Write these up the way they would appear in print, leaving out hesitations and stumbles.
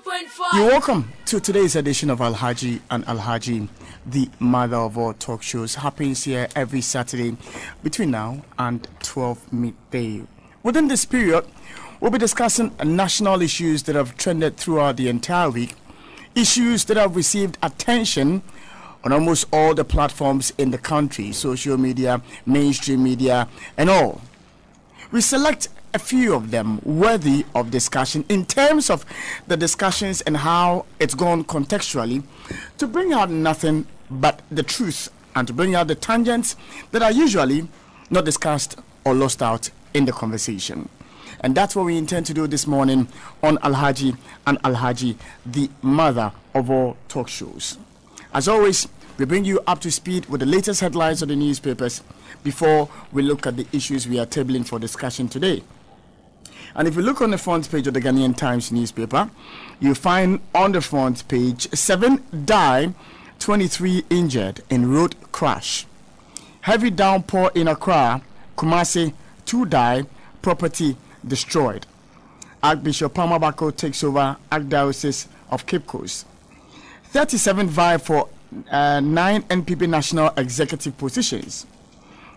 102.5. You're welcome to today's edition of Alhaji and Alhaji, the mother of all talk shows. Happens here every Saturday between now and 12 midday. Within this period, we'll be discussing national issues that have trended throughout the entire week, issues that have received attention on almost all the platforms in the country, social media, mainstream media, and all. We select a few of them worthy of discussion in terms of the discussions and how it's gone contextually, to bring out nothing but the truth and to bring out the tangents that are usually not discussed or lost out in the conversation. And that's what we intend to do this morning on Alhaji and Alhaji, the mother of all talk shows. As always, we bring you up to speed with the latest headlines of the newspapers before we look at the issues we are tabling for discussion today. And if you look on the front page of the Ghanaian Times newspaper, you find on the front page, 7 die, 23 injured in road crash. Heavy downpour in Accra, Kumasi, 2 die, property destroyed. Archbishop Pamabako takes over Archdiocese of Cape Coast. 37 vie for 9 NPP national executive positions.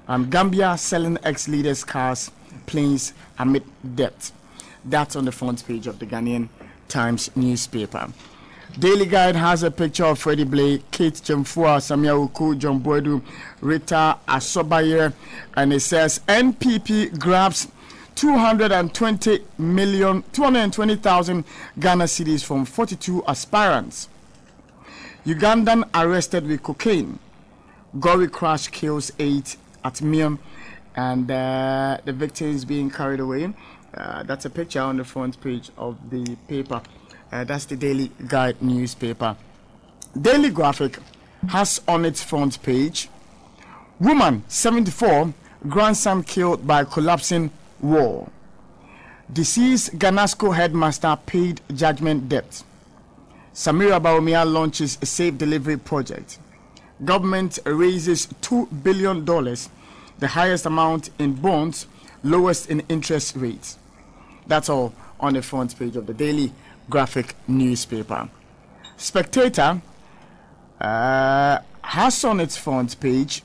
Gambia selling ex-leaders' cars, planes amid debt. That's on the front page of the Ghanaian Times newspaper. Daily Guide has a picture of Freddie Blake, Kate Jemfua, Samia Uku, John Boydu, Rita Asobaye, and it says NPP grabs 220,000 Ghana cedis from 42 aspirants. Ugandan arrested with cocaine. Gory crash kills 8 at Miam, and the victims being carried away. That's a picture on the front page of the paper. That's the Daily Guide newspaper. Daily Graphic has on its front page, woman 74, grandson killed by collapsing wall. Deceased Ganasco headmaster paid judgment debt. Samira Baumia launches a safe delivery project. Government raises $2 billion, the highest amount in bonds, lowest in interest rates. That's all on the front page of the Daily Graphic newspaper. Spectator has on its front page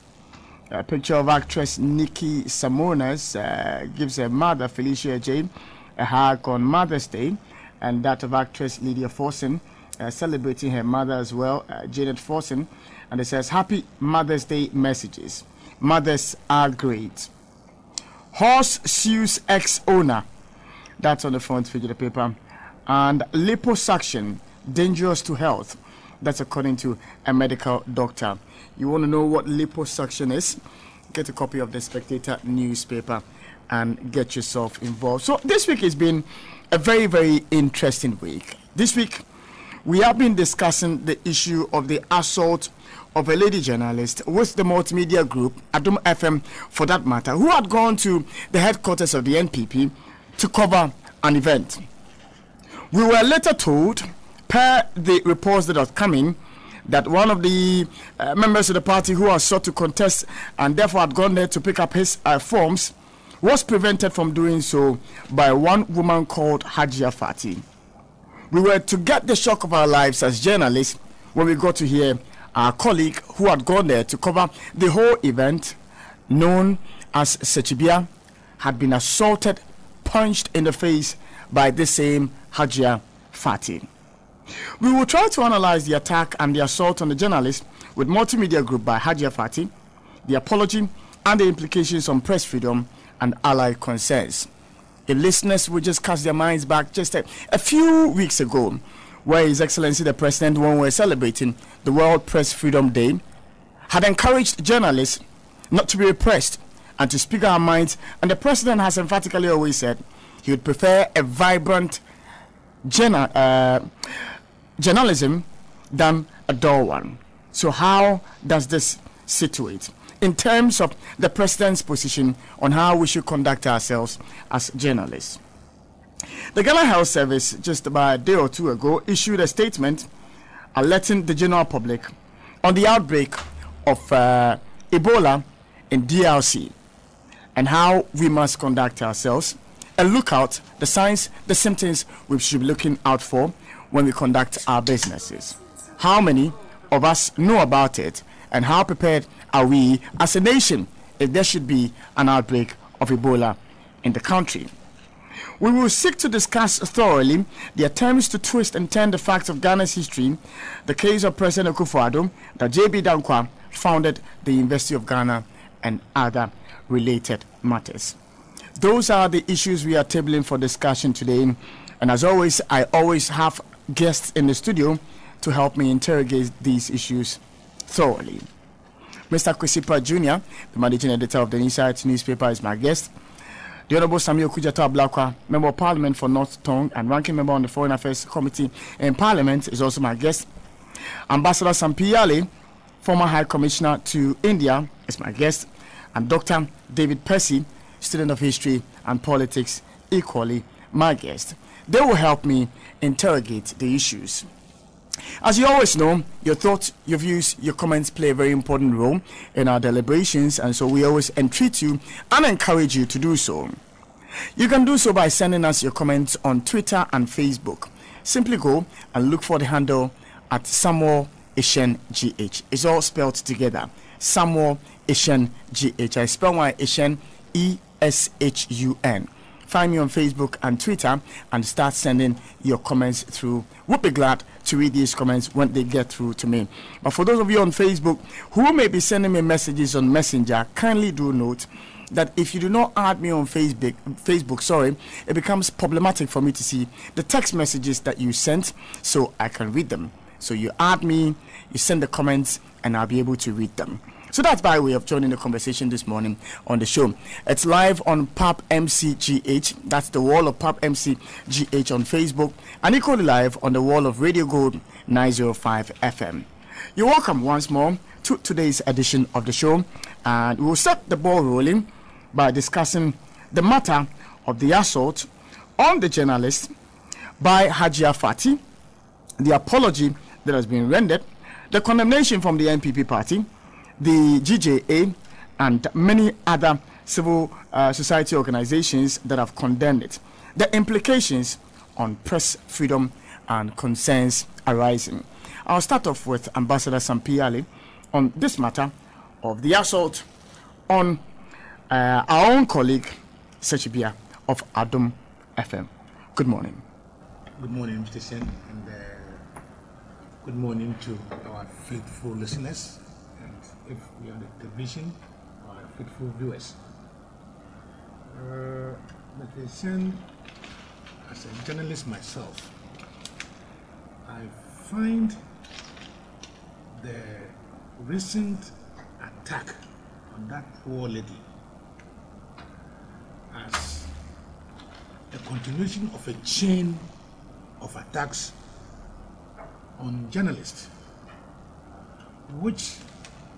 a picture of actress Nikki Samonas, gives her mother Felicia Jane a hug on Mother's Day, and that of actress Lydia Forson, celebrating her mother as well, Janet Forson, and it says happy Mother's Day messages. Mothers are great. Horse sues ex-owner. That's on the front page of the paper. And liposuction dangerous to health. That's according to a medical doctor. You want to know what liposuction is? Get a copy of the Spectator newspaper and get yourself involved. So this week has been a very, very interesting week. This week we have been discussing the issue of the assault of a lady journalist with the multimedia group, Adum FM for that matter, who had gone to the headquarters of the NPP to cover an event. We were later told, per the reports that are coming, that one of the members of the party who has sought to contest and therefore had gone there to pick up his forms was prevented from doing so by one woman called Hajia Fati. We were to get the shock of our lives as journalists when we got to hear our colleague who had gone there to cover the whole event, known as Sechibia, had been assaulted, punched in the face by the same Hajia Fati. We will try to analyze the attack and the assault on the journalist with multimedia group by Hajia Fati, the apology and the implications on press freedom and allied concerns. If listeners would just cast their minds back just a few weeks ago, where His Excellency the President, when we were celebrating the World Press Freedom Day, had encouraged journalists not to be repressed and to speak our minds, and the President has emphatically always said he would prefer a vibrant journalism than a dull one. So how does this situate in terms of the President's position on how we should conduct ourselves as journalists? The Ghana Health Service, just about a day or two ago, issued a statement alerting the general public on the outbreak of Ebola in DRC and how we must conduct ourselves and look out the signs, the symptoms we should be looking out for when we conduct our businesses? How many of us know about it, and how prepared are we as a nation if there should be an outbreak of Ebola in the country? We will seek to discuss thoroughly the attempts to twist and turn the facts of Ghana's history, the case of President Akufo-Addo, that J.B. Dankwa founded the University of Ghana, and other related matters. Those are the issues we are tabling for discussion today. And as always, I always have guests in the studio to help me interrogate these issues thoroughly. Mr. Kwesipa Jr., the managing editor of the Insight newspaper, is my guest. The Honorable Samuel Kujata Ablakwa, Member of Parliament for North Tongue and ranking member on the Foreign Affairs Committee in Parliament, is also my guest. Ambassador Sampiyale, former High Commissioner to India, is my guest. And Dr. David Percy, student of history and politics, equally my guest. They will help me interrogate the issues. As you always know, your thoughts, your views, your comments play a very important role in our deliberations, and so we always entreat you and encourage you to do so. You can do so by sending us your comments on Twitter and Facebook. Simply go and look for the handle at Samuel Eshen GH. It's all spelled together. Samuel Eshen GH. I spell my Eshen ESHUN. Find me on Facebook and Twitter and start sending your comments through. We'll be glad to read these comments when they get through to me. But for those of you on Facebook who may be sending me messages on Messenger, kindly do note that if you do not add me on Facebook, it becomes problematic for me to see the text messages that you sent so I can read them. So you add me, you send the comments, and I'll be able to read them. So that's by way of joining the conversation this morning on the show. It's live on PAP MCGH. That's the wall of PAP MCGH on Facebook, and equally live on the wall of Radio Gold 905 FM. You're welcome once more to today's edition of the show, and we will set the ball rolling by discussing the matter of the assault on the journalist by Hajia Fati, the apology that has been rendered, the condemnation from the NPP party, the GJA, and many other civil society organizations that have condemned it, the implications on press freedom and concerns arising. I'll start off with Ambassador Sampiyale on this matter of the assault on our own colleague, Sechibia of Adom FM. Good morning. Good morning, Mr. Sen, and good morning to our faithful listeners. If we are on the television, our faithful viewers. Mr. Sen, as a journalist myself, I find the recent attack on that poor lady as a continuation of a chain of attacks on journalists, which,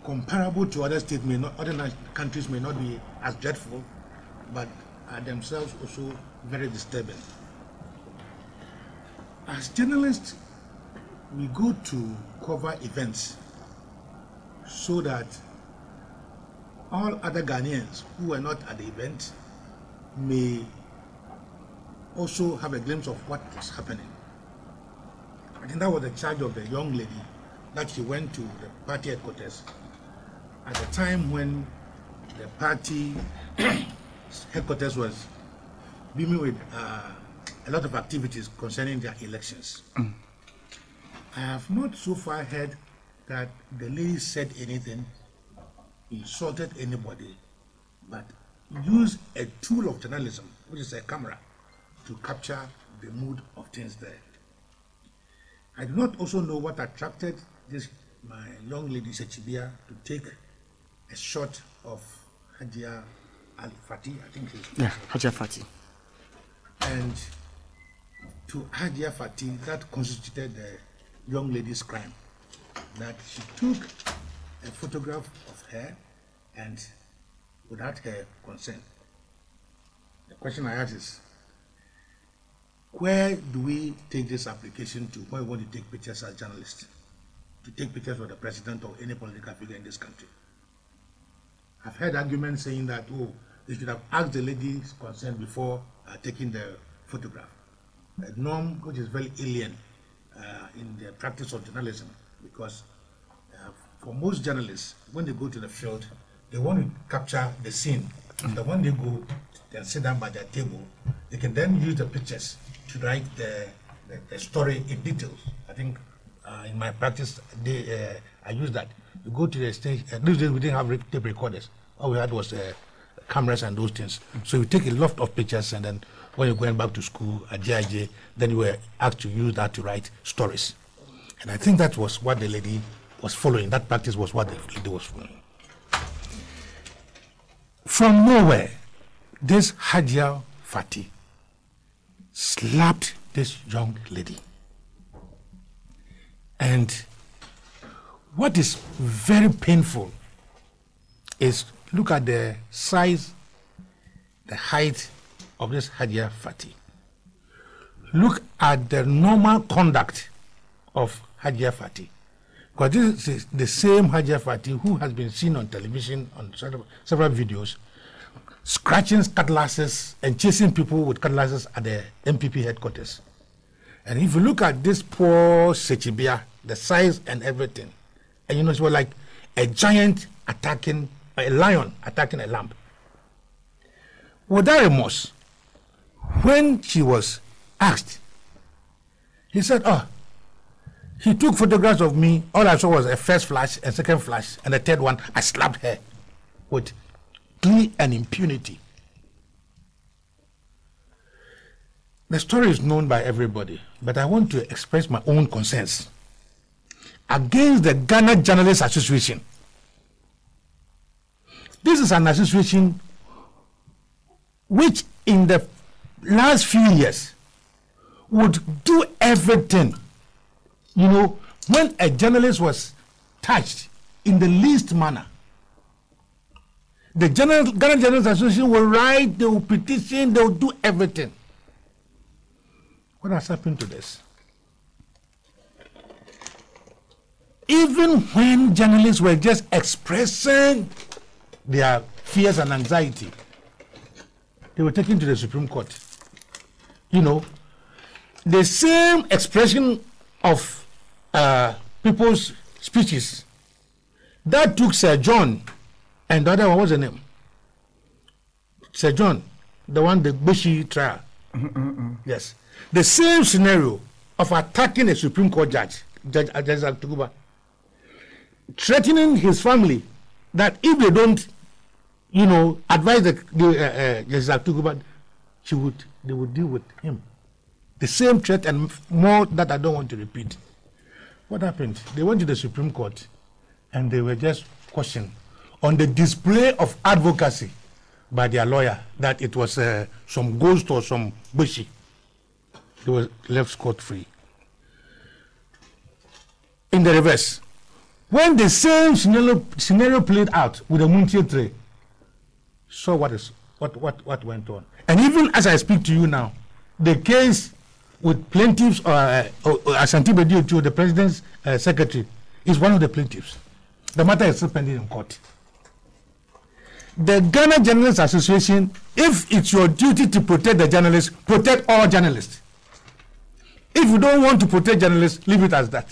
comparable to other states, other countries may not be as dreadful, but are themselves also very disturbing. As journalists, we go to cover events so that all other Ghanaians who were not at the event may also have a glimpse of what was happening. I think that was the charge of the young lady, that she went to the party headquarters at the time when the party headquarters was beaming with a lot of activities concerning their elections. I have not so far heard that the lady said anything, insulted anybody, but used a tool of journalism, which is a camera, to capture the mood of things there. I do not also know what attracted my young lady Sechibia to take a shot of Hajia Al-Fati, I think she's... Yeah, Hajia Fati. And to Hajia Fati, that constituted the young lady's crime, that she took a photograph of her and without her consent. The question I ask is, where do we take this application to when we want to take pictures as journalists? To take pictures of the president or any political figure in this country? I've heard arguments saying that, oh, they should have asked the lady's consent before taking the photograph. A norm which is very alien in the practice of journalism, because for most journalists, when they go to the field, they want to capture the scene. And when they go and sit down by their table, they can then use the pictures to write the story in details. I think in my practice, I use that. You go to the stage, these days we didn't have tape recorders. All we had was cameras and those things. So you take a lot of pictures, and then when you're going back to school at JIJ, then you were asked to use that to write stories. And I think that was what the lady was following. That practice was what the lady was following. From nowhere, this Hajia Fati slapped this young lady. And what is very painful is look at the size, the height of this Hajia Fati. Look at the normal conduct of Hajia Fati. Because this is the same Hajia Fati who has been seen on television on several videos, scratching cutlasses and chasing people with cutlasses at the MPP headquarters. And if you look at this poor Sechibia, the size and everything, and you know, it was like a giant attacking, a lion attacking a lamb. Without remorse, when she was asked, he said, oh, he took photographs of me. All I saw was a first flash, a second flash, and the third one, I slapped her with glee and impunity. The story is known by everybody, but I want to express my own concerns against the Ghana Journalists Association. This is an association which in the last few years would do everything. You know, when a journalist was touched in the least manner, the Ghana Journalists Association will write, they will petition, they will do everything. What has happened to this? Even when journalists were just expressing their fears and anxiety, they were taken to the Supreme Court. You know, the same expression of people's speeches that took Sir John, and the other one, what's the name? Sir John, the one, the Bushi trial. Yes. The same scenario of attacking a Supreme Court judge, Judge Altuguba, threatening his family that if they don't, you know, advise Judge Altuguba, they would deal with him. The same threat and more that I don't want to repeat. What happened? They went to the Supreme Court and they were just questioned on the display of advocacy by their lawyer that it was some ghost or some bushy. They were left scot-free. In the reverse, when the same scenario played out with the Muntie tray, saw what went on. And even as I speak to you now, the case with plaintiffs, Ashanti Bediu, the president's secretary, is one of the plaintiffs. The matter is still pending in court. The Ghana Journalists Association, if it's your duty to protect the journalists, protect all journalists. If you don't want to protect journalists, leave it as that.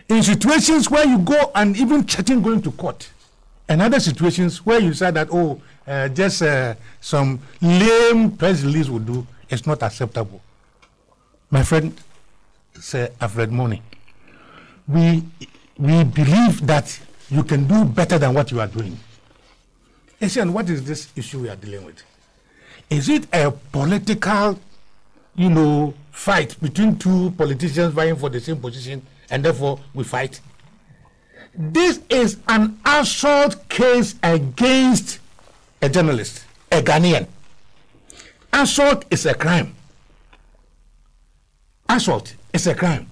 In situations where you go and even threaten going to court, and other situations where you say that, just some lame press release will do, it's not acceptable. My friend, Sir Alfred Money, we believe that you can do better than what you are doing. And what is this issue we are dealing with? Is it a political, you know, fight between two politicians vying for the same position, and therefore we fight? This is an assault case against a journalist, a Ghanaian. Assault is a crime. Assault is a crime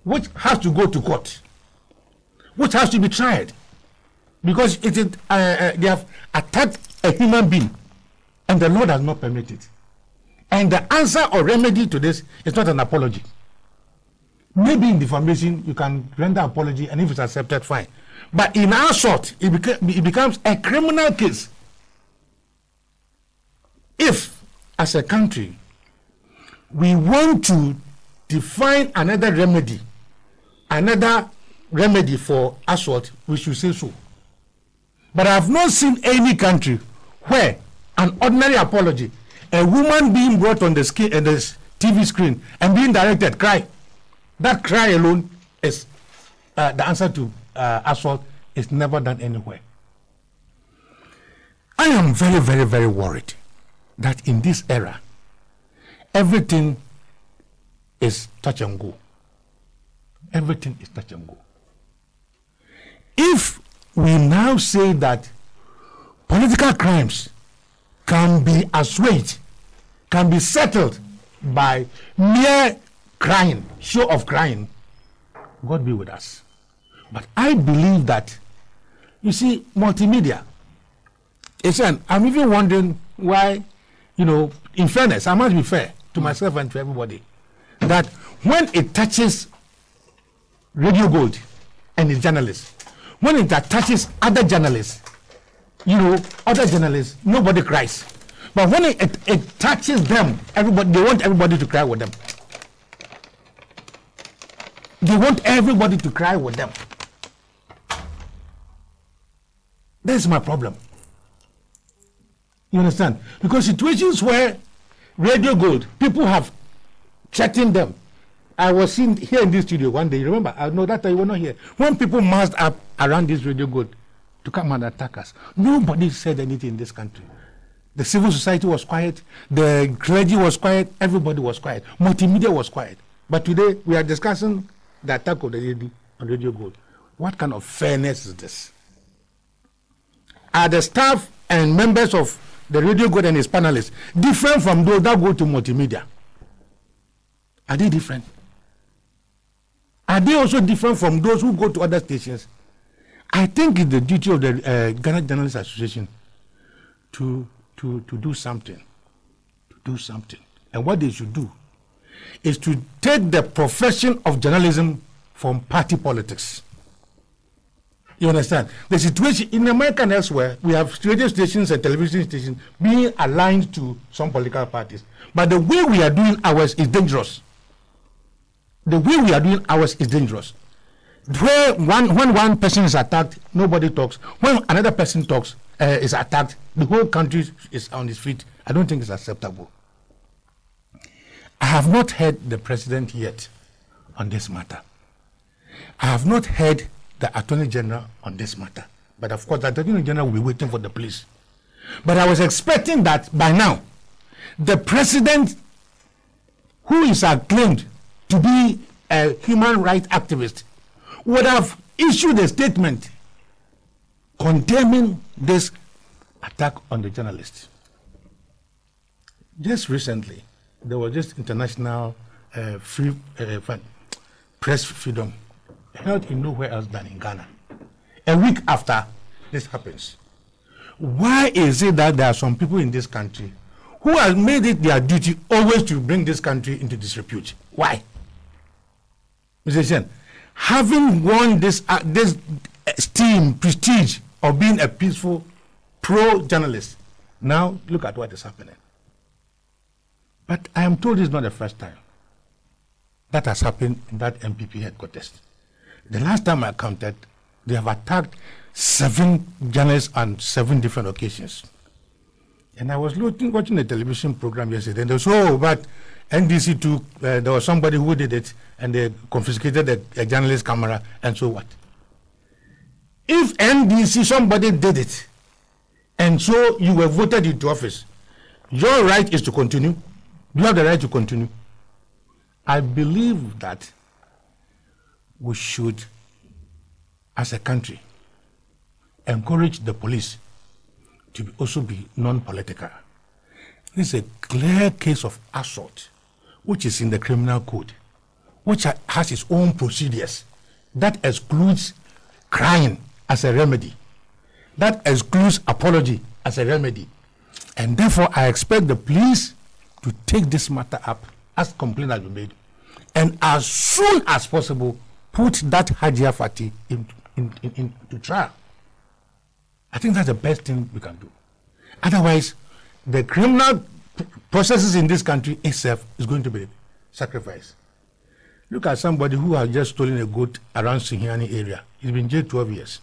which has to go to court, which has to be tried, because they have attacked a human being and the law does not permit it. And the answer or remedy to this is not an apology. Maybe in defamation you can render apology, and if it's accepted, fine. But in assault, it becomes a criminal case. If, as a country, we want to define another remedy for assault, we should say so. But I have not seen any country where an ordinary apology, a woman being brought on the TV screen and being directed, cry. That cry alone is the answer to assault. Is never done anywhere. I am very, very, very worried that in this era, everything is touch and go. Everything is touch and go. If we now say that political crimes can be assuaged, can be settled by mere crying, show of crying, God be with us. But I believe that, you see, multimedia, I'm even wondering why, in fairness, I must be fair to myself and to everybody, that when it touches Radio Gold and its journalists, when it touches other journalists, nobody cries. But when it touches them, they want everybody to cry with them. They want everybody to cry with them. That's my problem. You understand? Because situations where Radio Gold, people have threatened them. I was seen here in this studio one day, remember? I know that you were not here. When people massed up around this Radio Gold to come and attack us, nobody said anything in this country. The civil society was quiet, the clergy was quiet, everybody was quiet, multimedia was quiet. But today we are discussing the attack of the lady on Radio Gold. What kind of fairness is this? Are the staff and members of the Radio Gold and its panelists different from those that go to multimedia? Are they different? Are they also different from those who go to other stations? I think it's the duty of the Ghana Journalists Association to do something. To do something. And what they should do is to take the profession of journalism from party politics. You understand? The situation in America and elsewhere, we have radio stations and television stations being aligned to some political parties. But the way we are doing ours is dangerous. The way we are doing ours is dangerous. Where when one person is attacked, nobody talks. When another person talks, is attacked, the whole country is on its feet. I don't think it's acceptable. I have not heard the president yet on this matter. I have not heard the Attorney General on this matter. But of course, the Attorney General will be waiting for the police. But I was expecting that by now, the president, who is acclaimed to be a human rights activist, would have issued a statement condemning this attack on the journalists. Just recently, there was this international press freedom held in nowhere else than in Ghana. A week after this happens. Why is it that there are some people in this country who have made it their duty always to bring this country into disrepute? Why? Mr. Shen, having won this prestige of being a peaceful pro-journalist, now look at what is happening. But I am told it's not the first time that has happened in that MPP headquarters. The last time I counted, they have attacked 7 journalists on 7 different occasions. And I was watching a television program yesterday, and they said, but NDC took, there was somebody who did it, and they confiscated a journalist camera, and so what? If NDC, somebody did it, and so you were voted into office, your right is to continue. You have the right to continue. I believe that we should, as a country, encourage the police to also be non-political. This is a clear case of assault, which is in the criminal code, which has its own procedures. That excludes crying as a remedy. That excludes apology as a remedy. And therefore, I expect the police to take this matter up as complaint has been made, and as soon as possible, put that Hajia Fati into trial. I think that's the best thing we can do. Otherwise, the criminal processes in this country itself is going to be sacrificed. Look at somebody who has just stolen a goat around Sinhiani area. He's been jailed 12 years.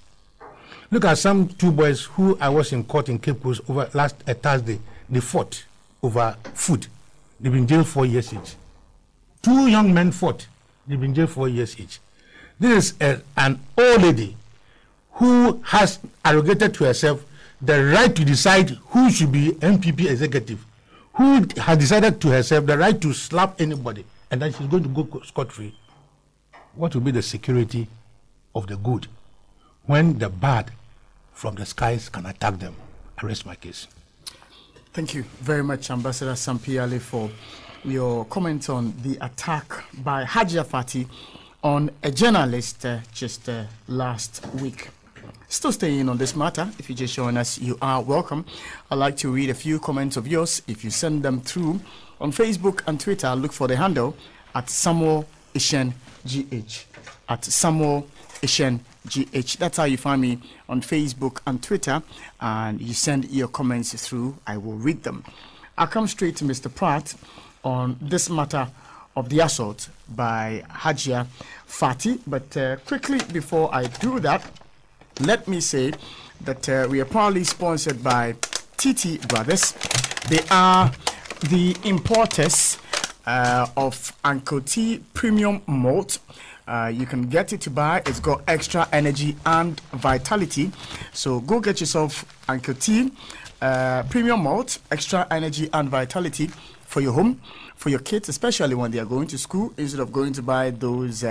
Look at some two boys who I was in court in Cape Coast over last Thursday. They fought over food. They've been jailed 4 years each. Two young men fought. They've been jailed 4 years each. This is an old lady who has arrogated to herself the right to decide who should be MPP executive, who has decided to herself the right to slap anybody, and then she's going to go scot-free. What will be the security of the good when the bad from the skies can attack them? I rest my case. Thank you very much, Ambassador Sampiale, for your comment on the attack by Hajia Fati on a journalist just last week. Still staying on this matter, if you just join us, you are welcome. I'd like to read a few comments of yours. If you send them through on Facebook and Twitter, look for the handle at Samuel Ishen GH. At Samuel Ishen GH. That's how you find me on Facebook and Twitter, and you send your comments through. I will read them. I'll come straight to Mr. Pratt on this matter of the assault by Hajia Fati. But quickly before I do that, let me say that we are proudly sponsored by TT Brothers. They are the importers of Uncle T Premium Malt. You can get it to buy. It's got extra energy and vitality. So go get yourself Uncle T Premium Malt, extra energy and vitality for your home, for your kids, especially when they are going to school, instead of going to buy those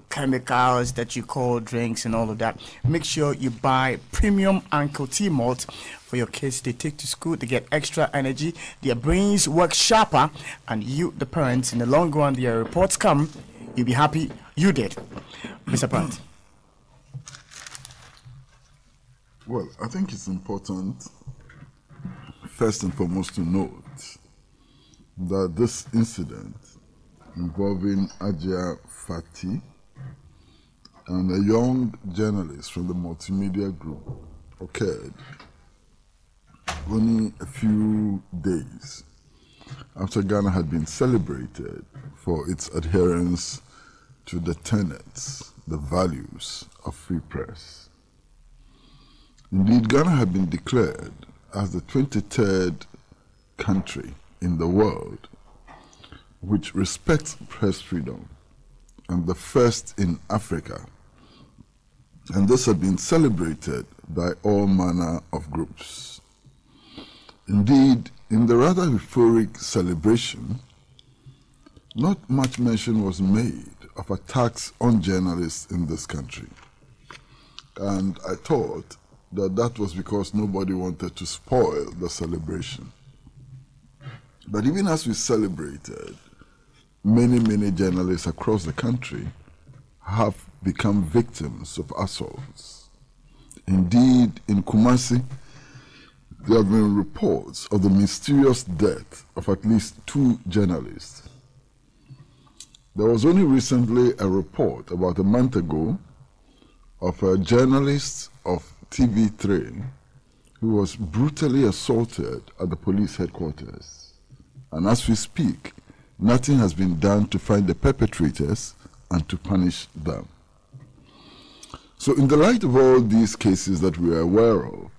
chemicals that you call drinks and all of that. Make sure you buy premium Uncle T malt for your kids. They take to school, they get extra energy, their brains work sharper, and you, the parents, in the long run, their reports come, you'll be happy you did. Mr. Pratt. Well, I think it's important, first and foremost, to note that this incident involving Hajia Fati and a young journalist from the multimedia group occurred only a few days after Ghana had been celebrated for its adherence to the tenets, the values of free press. Indeed, Ghana had been declared as the 23rd country in the world which respects press freedom, and the first in Africa. And this had been celebrated by all manner of groups. Indeed, in the rather euphoric celebration, not much mention was made of attacks on journalists in this country. And I thought that that was because nobody wanted to spoil the celebration. But even as we celebrated, many journalists across the country have become victims of assaults. Indeed, in Kumasi, there have been reports of the mysterious death of at least 2 journalists. There was only recently a report about a month ago of a journalist of TV3 who was brutally assaulted at the police headquarters. And as we speak, nothing has been done to find the perpetrators and to punish them. So in the light of all these cases that we are aware of,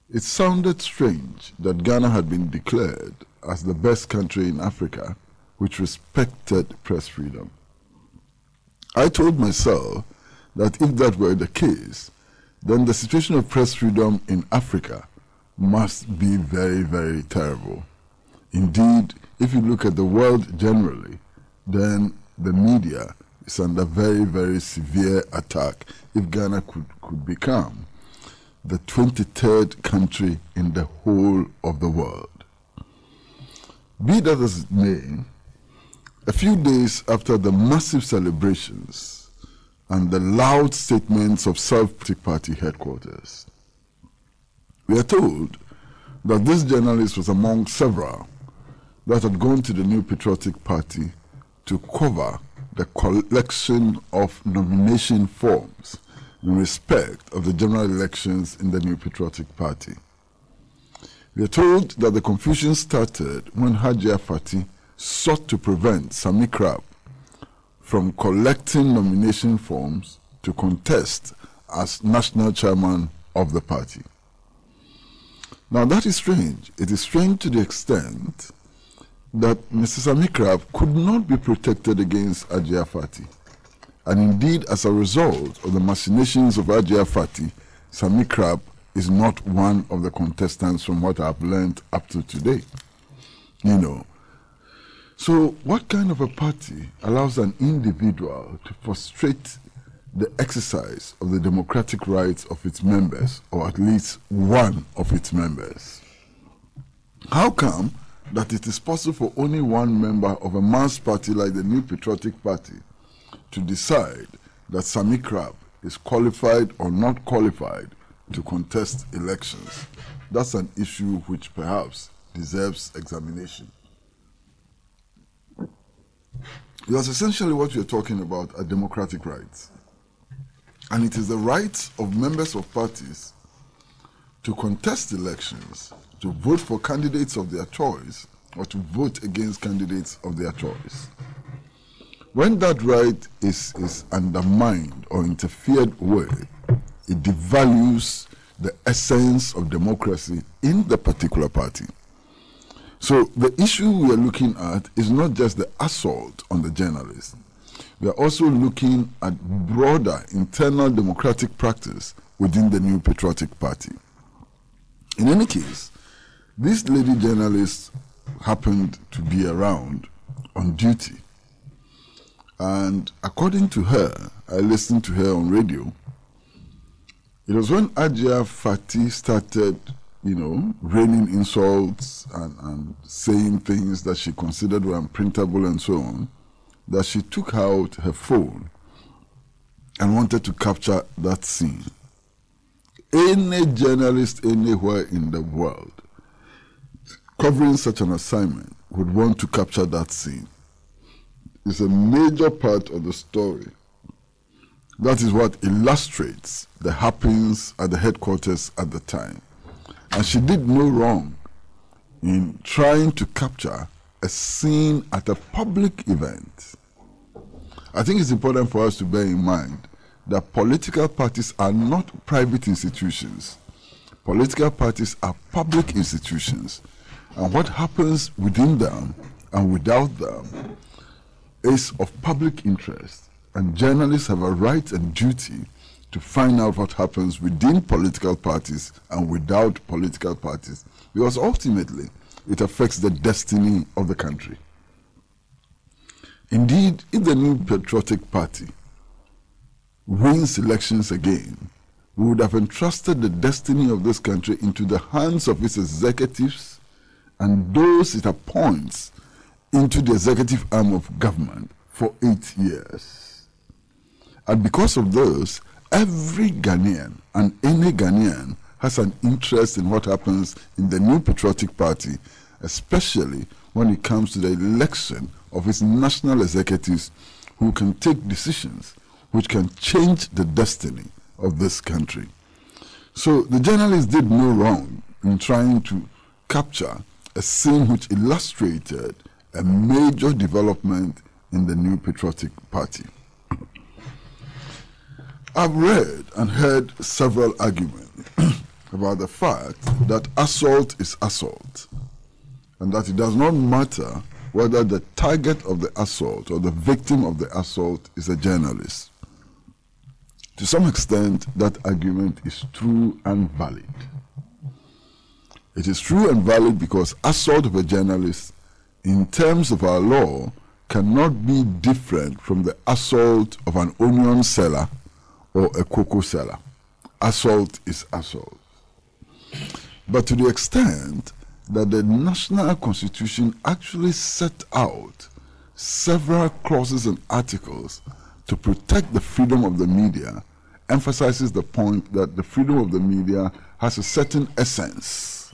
it sounded strange that Ghana had been declared as the best country in Africa which respected press freedom. I told myself that if that were the case, then the situation of press freedom in Africa must be very terrible. Indeed, if you look at the world generally, then the media is under very severe attack if Ghana could become the 23rd country in the whole of the world. Be that as it may, a few days after the massive celebrations and the loud statements of Self-Patriotic Party headquarters, we are told that this journalist was among several that had gone to the New Patriotic Party to cover the collection of nomination forms in respect of the general elections in the New Patriotic Party. We are told that the confusion started when Hajia Fati sought to prevent Sami Crab from collecting nomination forms to contest as national chairman of the party. Now that is strange. It is strange to the extent that Mr. Sami Crab could not be protected against Ajia Fati. And indeed, as a result of the machinations of Ajia Fati, Sami Crab is not one of the contestants from what I've learned up to today. You know. So what kind of a party allows an individual to frustrate the exercise of the democratic rights of its members, or at least one of its members? How come that it is possible for only one member of a mass party like the New Patriotic Party to decide that Sami Crab is qualified or not qualified to contest elections? That's an issue which perhaps deserves examination. Because essentially what we're talking about are democratic rights. And it is the rights of members of parties to contest elections, to vote for candidates of their choice, or to vote against candidates of their choice. When that right is undermined or interfered with, it devalues the essence of democracy in the particular party. So the issue we are looking at is not just the assault on the journalists. We are also looking at broader internal democratic practice within the New Patriotic Party. In any case, this lady journalist happened to be around on duty. And according to her, I listened to her on radio, it was when Ajia Fati started, raining insults and saying things that she considered were unprintable and so on, that she took out her phone and wanted to capture that scene. Any journalist anywhere in the world covering such an assignment would want to capture that scene. It's a major part of the story. That is what illustrates the happenings at the headquarters at the time. And she did no wrong in trying to capture a scene at a public event. I think it's important for us to bear in mind that political parties are not private institutions. Political parties are public institutions. And what happens within them and without them is of public interest. And journalists have a right and duty to find out what happens within political parties and without political parties, because ultimately it affects the destiny of the country. Indeed, if the New Patriotic Party wins elections again, we would have entrusted the destiny of this country into the hands of its executives and those it appoints into the executive arm of government for 8 years. And because of those, every Ghanaian and any Ghanaian has an interest in what happens in the New Patriotic Party, especially when it comes to the election of its national executives who can take decisions which can change the destiny of this country. So the journalists did no wrong in trying to capture a scene which illustrated a major development in the New Patriotic Party. I've read and heard several arguments about the fact that assault is assault, and that it does not matter whether the target of the assault or the victim of the assault is a journalist. To some extent, that argument is true and valid. It is true and valid because assault of a journalist, in terms of our law, cannot be different from the assault of an onion seller or a cocoa seller. Assault is assault. But to the extent that the National Constitution actually set out several clauses and articles to protect the freedom of the media, emphasizes the point that the freedom of the media has a certain essence,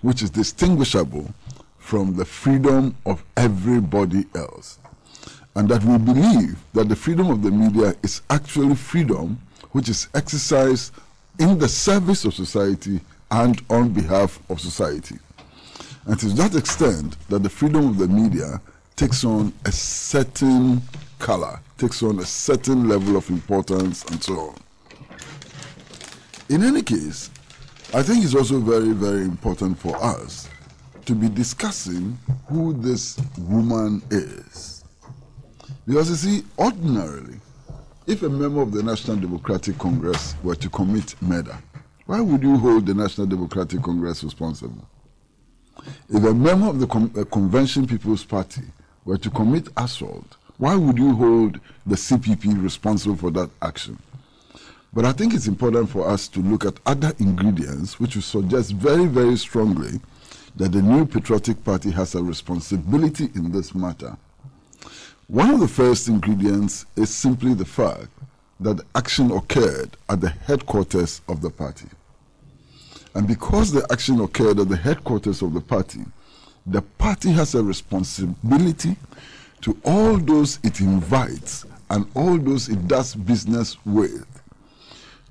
which is distinguishable from the freedom of everybody else. And that we believe that the freedom of the media is actually freedom which is exercised in the service of society and on behalf of society. And to that extent that the freedom of the media takes on a certain color, takes on a certain level of importance, and so on. In any case, I think it's also very, very important for us to be discussing who this woman is. Because you see, ordinarily, if a member of the National Democratic Congress were to commit murder, why would you hold the National Democratic Congress responsible? If a member of the Convention People's Party were to commit assault, why would you hold the CPP responsible for that action? But I think it's important for us to look at other ingredients which will suggest very, very strongly that the New Patriotic Party has a responsibility in this matter. One of the first ingredients is simply the fact that the action occurred at the headquarters of the party. And because the action occurred at the headquarters of the party has a responsibility to all those it invites and all those it does business with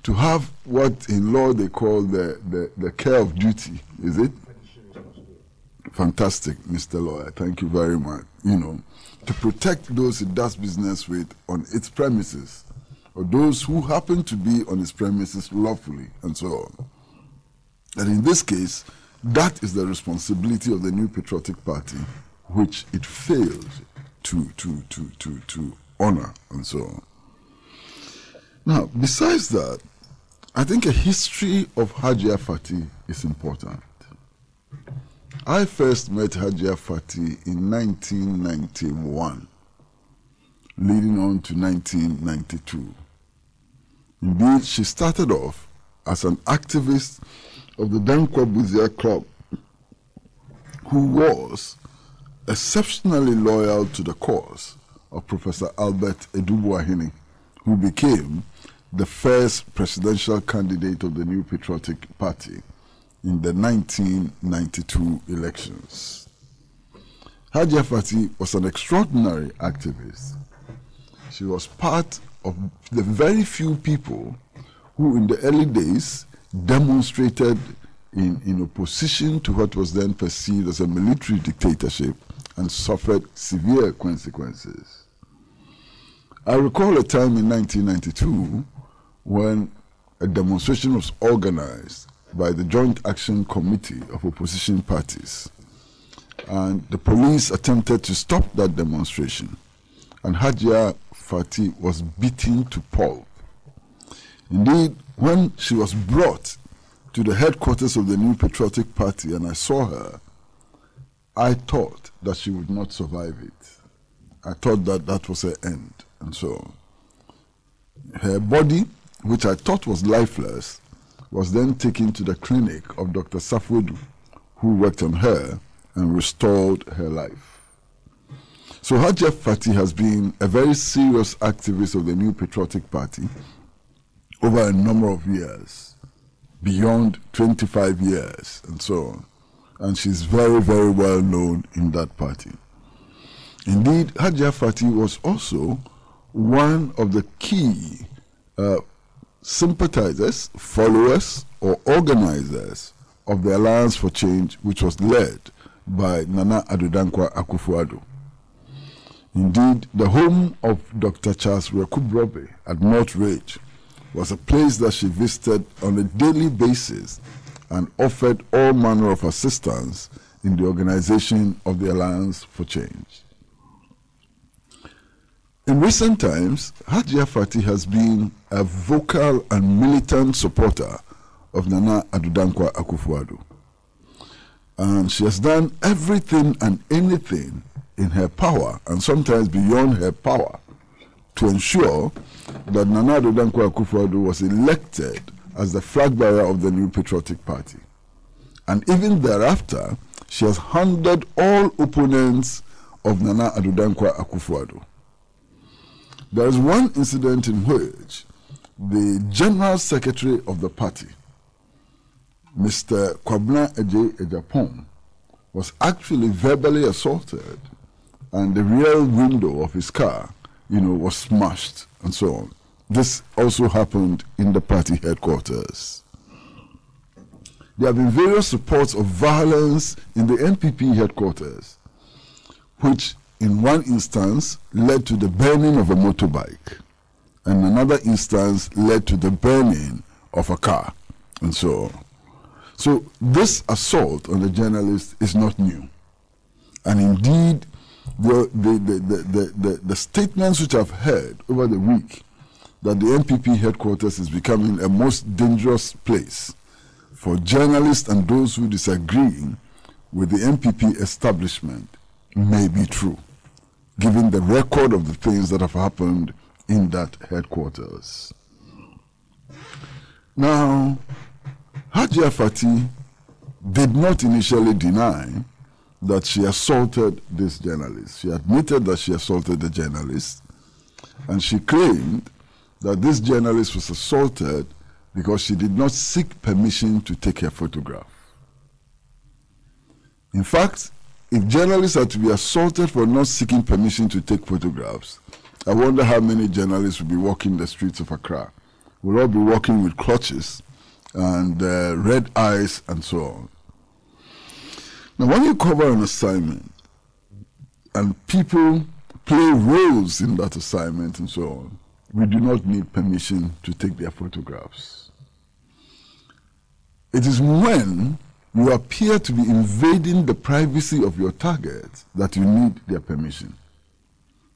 to have what in law they call the care of duty, is it? Fantastic, Mr. Lawyer. Thank you very much. You know, to protect those it does business with on its premises, or those who happen to be on its premises lawfully, and so on. And in this case, that is the responsibility of the New Patriotic Party, which it failed to honor, and so on. Now, besides that, I think a history of Hajia Fati is important. I first met Hajia Fati in 1991, leading on to 1992. Indeed, she started off as an activist of the Dankwa Buzia Club, who was exceptionally loyal to the cause of Professor Albert Edubuahini, who became the first presidential candidate of the New Patriotic Party in the 1992 elections. Hajia Fati was an extraordinary activist. She was part of the very few people who in the early days demonstrated in opposition to what was then perceived as a military dictatorship and suffered severe consequences. I recall a time in 1992 when a demonstration was organized by the Joint Action Committee of opposition parties, and the police attempted to stop that demonstration, and Hajia Fati was beaten to pulp. Indeed, when she was brought to the headquarters of the New Patriotic Party and I saw her, I thought that she would not survive it. I thought that that was her end, and so her body, which I thought was lifeless, was then taken to the clinic of Dr. Safwedu, who worked on her and restored her life. So Hajia Fati has been a very serious activist of the New Patriotic Party over a number of years, beyond 25 years, and so on. And she's very, very well known in that party. Indeed, Hajia Fati was also one of the key sympathizers, followers, or organizers of the Alliance for Change, which was led by Nana Addo Dankwa Akufo-Addo. Indeed, the home of Dr. Charles Rekubrobe at North Ridge was a place that she visited on a daily basis and offered all manner of assistance in the organization of the Alliance for Change. In recent times, Hajia Fati has been a vocal and militant supporter of Nana Addo Dankwa Akufo-Addo. And she has done everything and anything in her power, and sometimes beyond her power, to ensure that Nana Addo Dankwa Akufo-Addo was elected as the flag bearer of the New Patriotic Party. And even thereafter, she has hounded all opponents of Nana Addo Dankwa Akufo-Addo. There is one incident in which the General Secretary of the party, Mr. Kwabena Eje Ejapong, was actually verbally assaulted, and the rear window of his car, was smashed, and so on. This also happened in the party headquarters. there have been various reports of violence in the NPP headquarters, which in one instance led to the burning of a motorbike, and another instance led to the burning of a car, and so on. So this assault on the journalist is not new. And indeed, the statements which I've heard over the week that the NPP headquarters is becoming a most dangerous place for journalists and those who disagree with the NPP establishment may be true, given the record of the things that have happened in that headquarters. Now, Hajia Fati did not initially deny that she assaulted this journalist. She admitted that she assaulted the journalist, and she claimed that this journalist was assaulted because she did not seek permission to take her photograph. In fact, if journalists are to be assaulted for not seeking permission to take photographs, I wonder how many journalists will be walking the streets of Accra. We'll all be walking with clutches and red eyes and so on. Now, when you cover an assignment and people play roles in that assignment and so on, we do not need permission to take their photographs. It is when you appear to be invading the privacy of your target that you need their permission.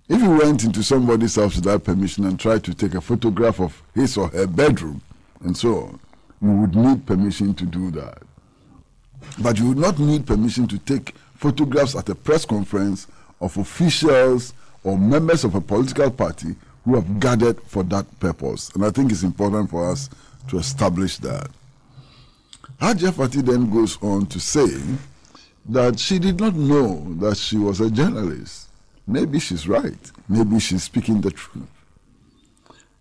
If you went into somebody's house without permission and tried to take a photograph of his or her bedroom and so on, you would need permission to do that. But you would not need permission to take photographs at a press conference of officials or members of a political party who have gathered for that purpose. And I think it's important for us to establish that. Hajia Fati then goes on to say that she did not know that she was a journalist. Maybe she's right. Maybe she's speaking the truth.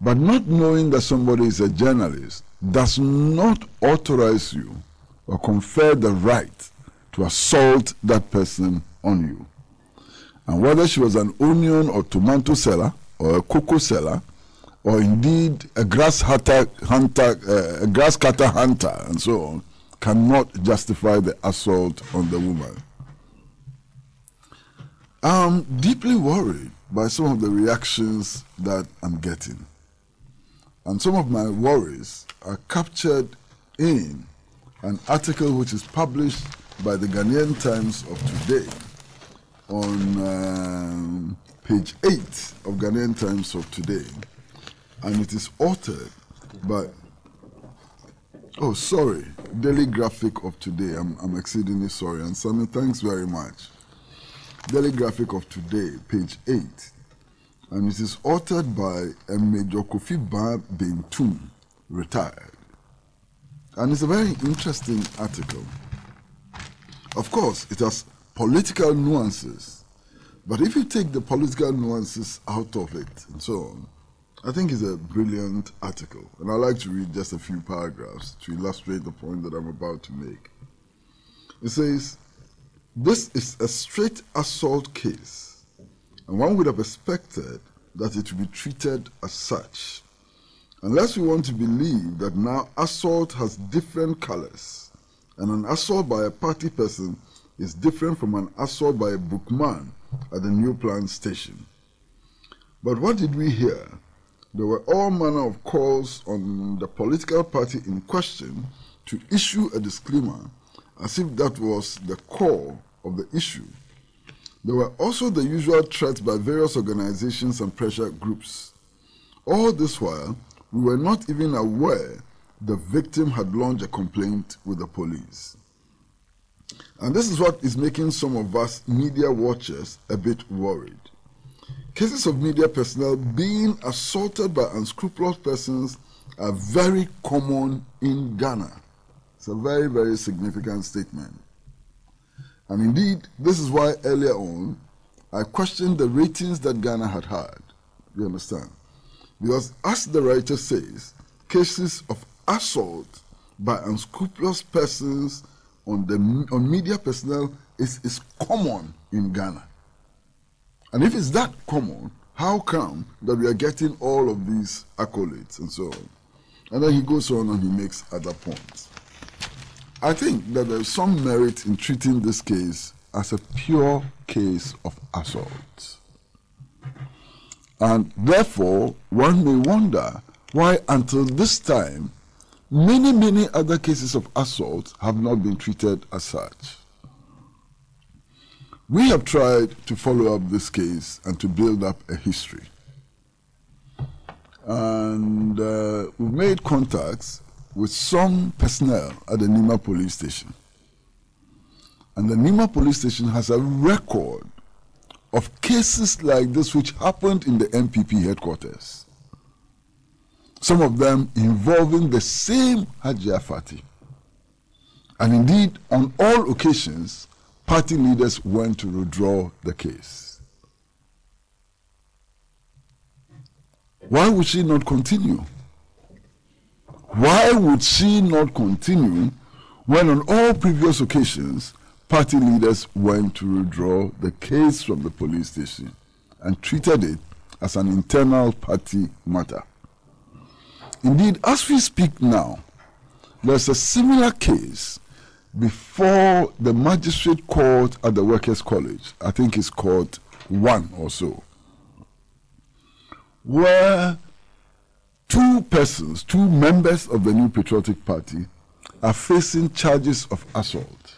But not knowing that somebody is a journalist does not authorize you or confer the right to assault that person on you. And whether she was an onion or tomato seller or a cocoa seller, or indeed a grass cutter hunter, and so on, cannot justify the assault on the woman. I'm deeply worried by some of the reactions that I'm getting. And some of my worries are captured in an article which is published by the Ghanaian Times of today on page 8 of Ghanaian Times of today. And it is authored by, Daily Graphic of today. I'm exceedingly sorry. And Sammy, thanks very much. Daily Graphic of today, page 8. And it is authored by a Major Kofi Ba Bentum, retired. And it's a very interesting article. Of course, it has political nuances. But if you take the political nuances out of it and so on, I think it's a brilliant article. And I'd like to read just a few paragraphs to illustrate the point that I'm about to make. It says, "This is a straight assault case, and one would have expected that it would be treated as such. Unless we want to believe that now assault has different colors, and an assault by a party person is different from an assault by a bookman at the New Plant Station. But what did we hear? There were all manner of calls on the political party in question to issue a disclaimer as if that was the core of the issue. There were also the usual threats by various organizations and pressure groups. All this while, we were not even aware the victim had launched a complaint with the police. And this is what is making some of us media watchers a bit worried. Cases of media personnel being assaulted by unscrupulous persons are very common in Ghana. It's a very, very significant statement. And indeed, this is why earlier on, I questioned the ratings that Ghana had had. You understand? Because as the writer says, cases of assault by unscrupulous persons on media personnel is common in Ghana. And if it's that common, how come that we are getting all of these accolades and so on? And then he goes on and he makes other points. I think that there's some merit in treating this case as a pure case of assault. And therefore, one may wonder why until this time, many other cases of assault have not been treated as such. We have tried to follow up this case and to build up a history. And we've made contacts with some personnel at the Nima police station. And the Nima police station has a record of cases like this which happened in the MPP headquarters. Some of them involving the same Hajia Fati. And indeed, on all occasions, party leaders went to withdraw the case. Why would she not continue? Why would she not continue when on all previous occasions party leaders went to withdraw the case from the police station and treated it as an internal party matter? Indeed, as we speak now, there's a similar case before the magistrate court at the Workers' College, I think it's called 1 or so, where two members of the New Patriotic Party are facing charges of assault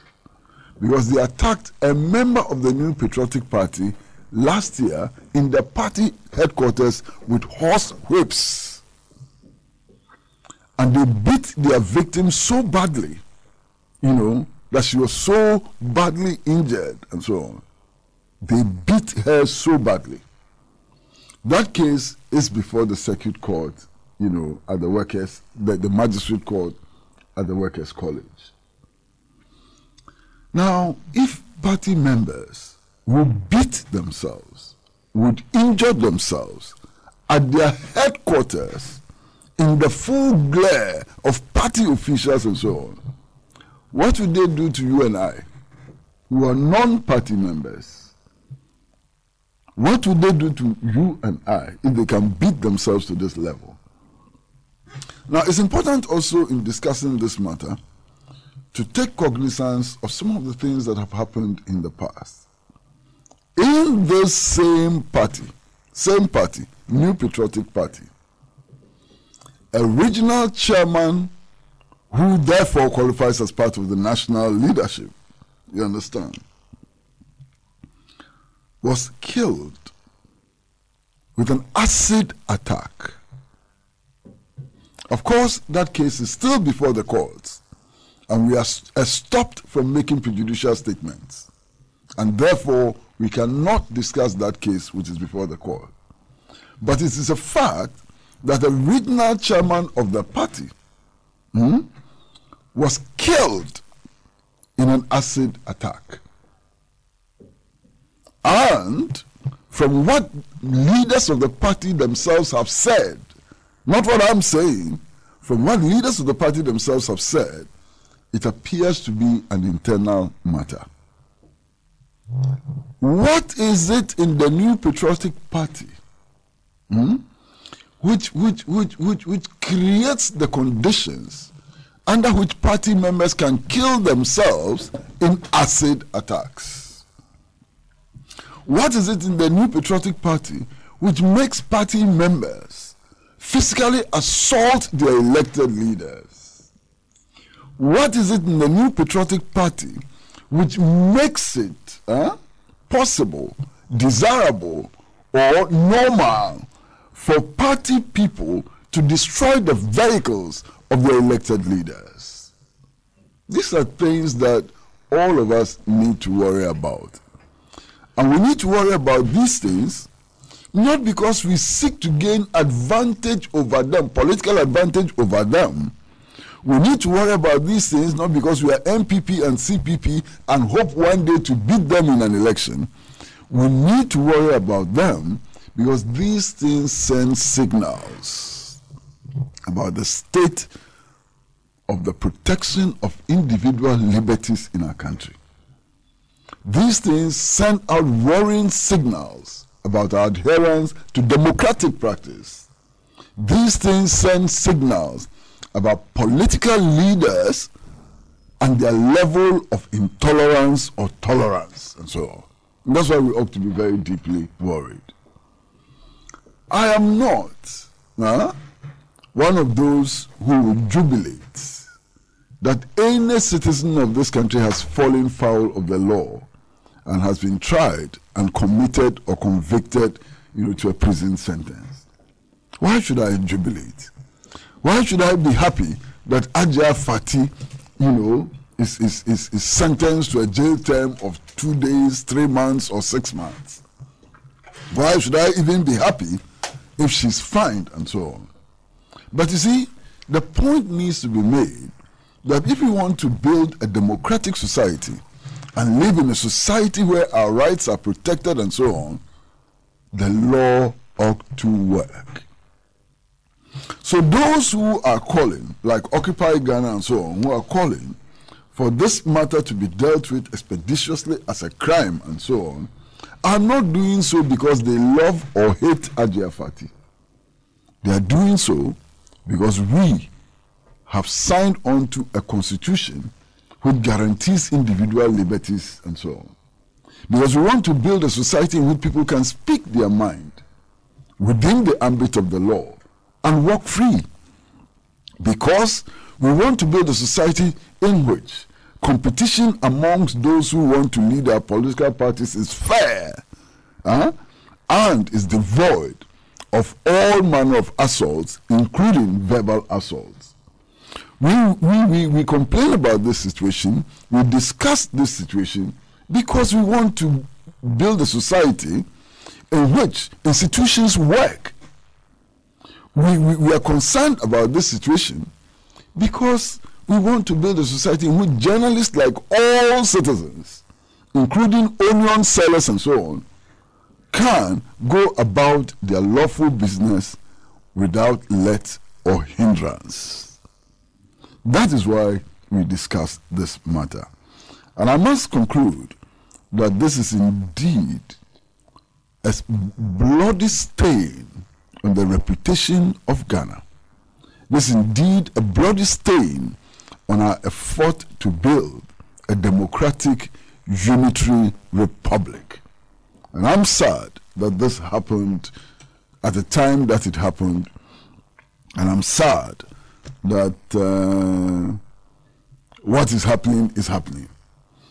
because they attacked a member of the New Patriotic Party last year in the party headquarters with horse whips. And they beat their victim so badly, that she was so badly injured and so on. They beat her so badly. That case is before the circuit court, at the magistrate court at the Workers' College. Now, if party members would beat themselves, would injure themselves at their headquarters in the full glare of party officials and so on, what would they do to you and I, who are non-party members? What would they do to you and I if they can beat themselves to this level? Now, it's important also in discussing this matter to take cognizance of some of the things that have happened in the past. In this same party, New Patriotic Party, a regional chairman who therefore qualifies as part of the national leadership, you understand, was killed with an acid attack. Of course, that case is still before the courts, and we are stopped from making prejudicial statements. And therefore, we cannot discuss that case which is before the court. But it is a fact that the regional chairman of the party was killed in an acid attack. And from what leaders of the party themselves have said, not what I'm saying, from what leaders of the party themselves have said, it appears to be an internal matter. What is it in the New Patriotic Party which creates the conditions under which party members can kill themselves in acid attacks? What is it in the New Patriotic Party which makes party members physically assault their elected leaders? What is it in the New Patriotic Party which makes it possible, desirable, or normal for party people to destroy the vehicles of their elected leaders? These are things that all of us need to worry about. And we need to worry about these things not because we seek to gain advantage over them, political advantage over them. We need to worry about these things not because we are MPP and CPP and hope one day to beat them in an election. We need to worry about them because these things send signals about the state of the protection of individual liberties in our country. These things send out worrying signals about our adherence to democratic practice. These things send signals about political leaders and their level of intolerance or tolerance and so on. And that's why we ought to be very deeply worried. I am not one of those who will jubilate that any citizen of this country has fallen foul of the law and has been tried and committed or convicted, to a prison sentence. Why should I jubilate? Why should I be happy that Ajia Fati, is sentenced to a jail term of 2 days, 3 months, or 6 months? Why should I even be happy if she's fined and so on? But you see, the point needs to be made that if we want to build a democratic society and live in a society where our rights are protected and so on, the law ought to work. So those who are calling, like Occupy Ghana and so on, who are calling for this matter to be dealt with expeditiously as a crime and so on, are not doing so because they love or hate Ajia Fati. They are doing so because we have signed on to a constitution which guarantees individual liberties and so on. Because we want to build a society in which people can speak their mind within the ambit of the law and walk free. Because we want to build a society in which competition amongst those who want to lead our political parties is fair and is devoid of all manner of assaults, including verbal assaults. We complain about this situation, we discuss this situation because we want to build a society in which institutions work. We are concerned about this situation because we want to build a society in which journalists, like all citizens, including onion sellers and so on, can go about their lawful business without let or hindrance. That is why we discuss this matter. And I must conclude that this is indeed a bloody stain on the reputation of Ghana. This is indeed a bloody stain on our effort to build a democratic, unitary republic. And I'm sad that this happened at the time that it happened, and I'm sad that what is happening is happening.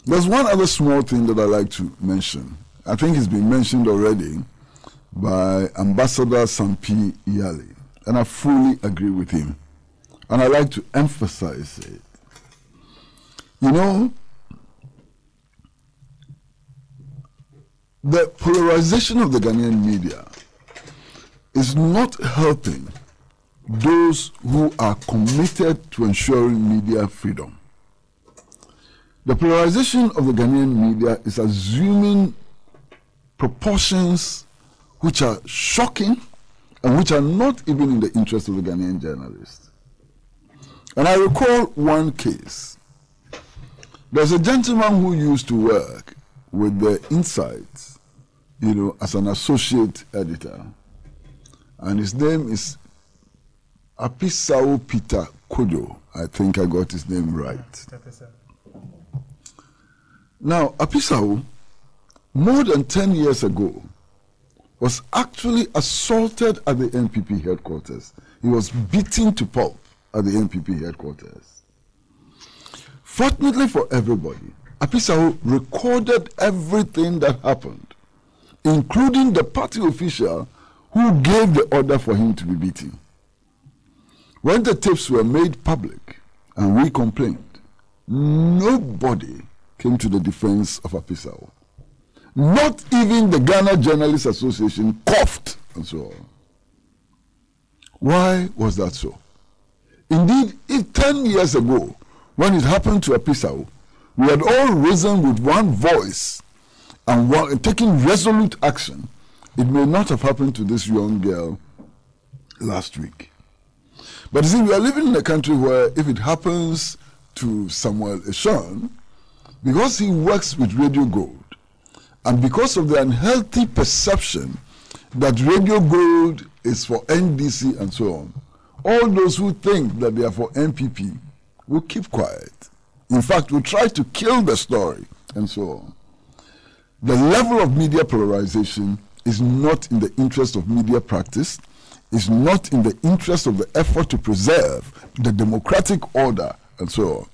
There's one other small thing that I like to mention. I think it's been mentioned already by Ambassador Sampi Iyali, and I fully agree with him. And I like to emphasize it. The polarization of the Ghanaian media is not helping those who are committed to ensuring media freedom. The polarization of the Ghanaian media is assuming proportions which are shocking and which are not even in the interest of the Ghanaian journalists. And I recall one case. There's a gentleman who used to work with the Insights, as an associate editor. And his name is Apisao Peter Kojo. I think I got his name right. Now, Apisao, more than 10 years ago, was actually assaulted at the NPP headquarters. He was beaten to pulp at the NPP headquarters. Fortunately for everybody, Apisao recorded everything that happened, including the party official who gave the order for him to be beaten. When the tapes were made public and we complained, nobody came to the defense of Apisao. Not even the Ghana Journalists Association coughed and so on. Why was that so? Indeed, if 10 years ago, when it happened to Apisao, we had all risen with one voice and taking resolute action, it may not have happened to this young girl last week. But you see, we are living in a country where if it happens to Samuel Eshon, because he works with Radio Gold, and because of the unhealthy perception that Radio Gold is for NDC and so on, all those who think that they are for NPP will keep quiet In fact, will try to kill the story, and so on. The level of media polarization is not in the interest of media practice, is not in the interest of the effort to preserve the democratic order, and so on.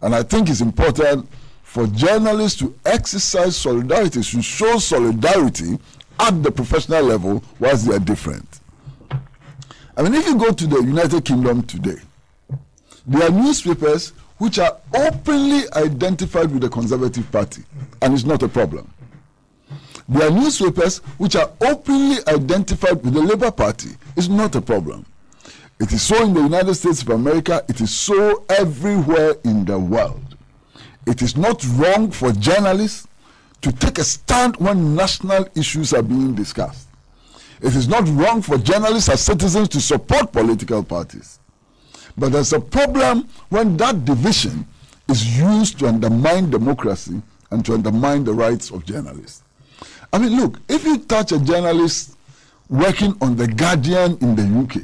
And I think it's important for journalists to exercise solidarity, to show solidarity at the professional level whilst they are different. I mean, if you go to the United Kingdom today, there are newspapers which are openly identified with the Conservative Party, and it's not a problem. There are newspapers which are openly identified with the Labour Party. It's not a problem. It is so in the United States of America. It is so everywhere in the world. It is not wrong for journalists to take a stand when national issues are being discussed. It is not wrong for journalists as citizens to support political parties. But there's a problem when that division is used to undermine democracy and to undermine the rights of journalists. I mean, look, if you touch a journalist working on The Guardian in the UK,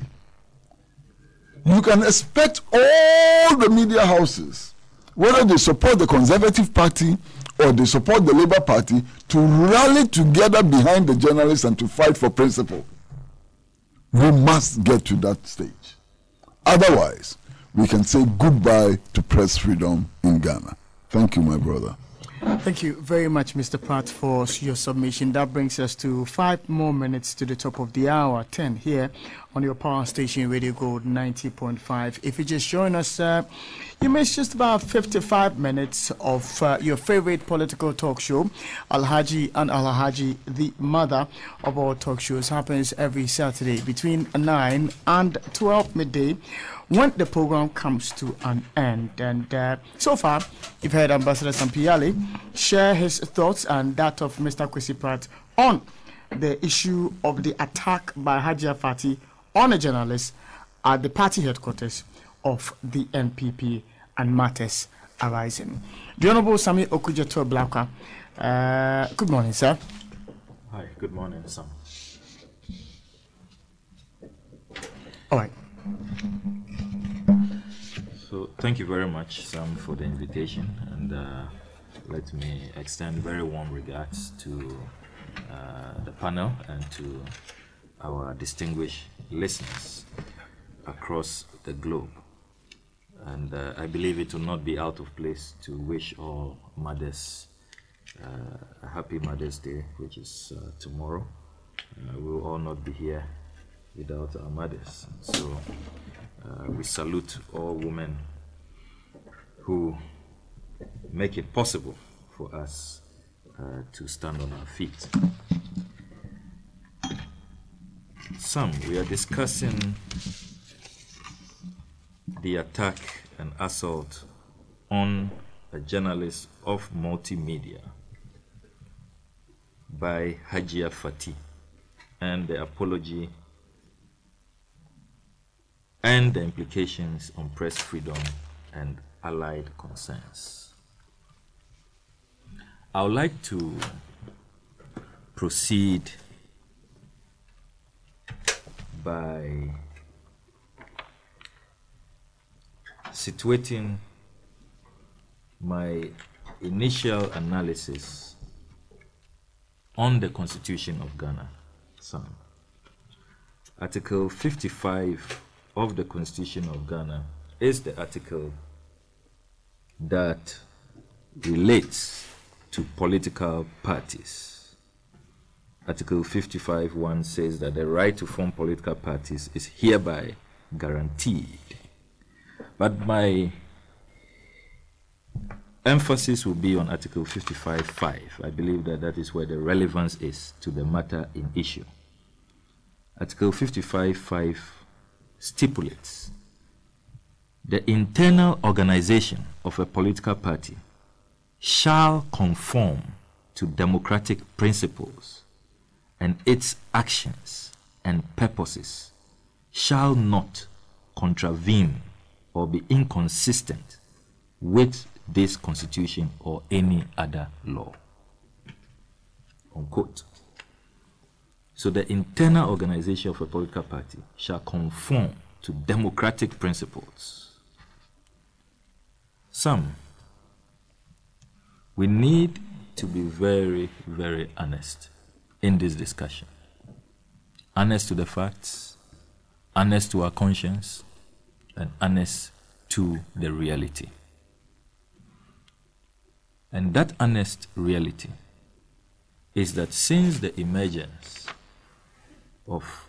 you can expect all the media houses, whether they support the Conservative Party or they support the Labour Party, to rally together behind the journalists and to fight for principle. We must get to that stage. Otherwise, we can say goodbye to press freedom in Ghana. Thank you, my brother. Thank you very much, Mr. Pratt, for your submission. That brings us to 5 more minutes to the top of the hour, 10 here on your power station, Radio Gold 90.5. If you just join us, you missed just about 55 minutes of your favorite political talk show, Alhaji and Alhaji, the mother of all talk shows. Happens every Saturday between 9 and 12 midday, when the program comes to an end. And so far, you've heard Ambassador Sampiale share his thoughts and that of Mr. Kwesi Pratt on the issue of the attack by Hajia Fati on a journalist at the party headquarters of the NPP and matters arising. The Honorable Sami Okujeto Blakwa, good morning, sir. Hi, good morning, Sam. All right. So, thank you very much, Sam, for the invitation, and let me extend very warm regards to the panel and to our distinguished listeners across the globe. And I believe it will not be out of place to wish all mothers a happy Mother's Day, which is tomorrow. We will all not be here without our mothers. So we salute all women who make it possible for us to stand on our feet. Sam, we are discussing the attack and assault on a journalist of multimedia by Hajia Fati, and the apology and the implications on press freedom and allied concerns. I would like to proceed by situating my initial analysis on the Constitution of Ghana. Sam. Article 55 of the Constitution of Ghana is the article that relates to political parties. Article 55(1) says that the right to form political parties is hereby guaranteed. But my emphasis will be on Article 55(5). I believe that that is where the relevance is to the matter in issue. Article 55(5) stipulates the internal organization of a political party shall conform to democratic principles, and its actions and purposes shall not contravene or be inconsistent with this Constitution or any other law. Unquote. So the internal organization of a political party shall conform to democratic principles. Some, We need to be very, very honest in this discussion. Honest to the facts, honest to our conscience, and honest to the reality. And that honest reality is that since the emergence of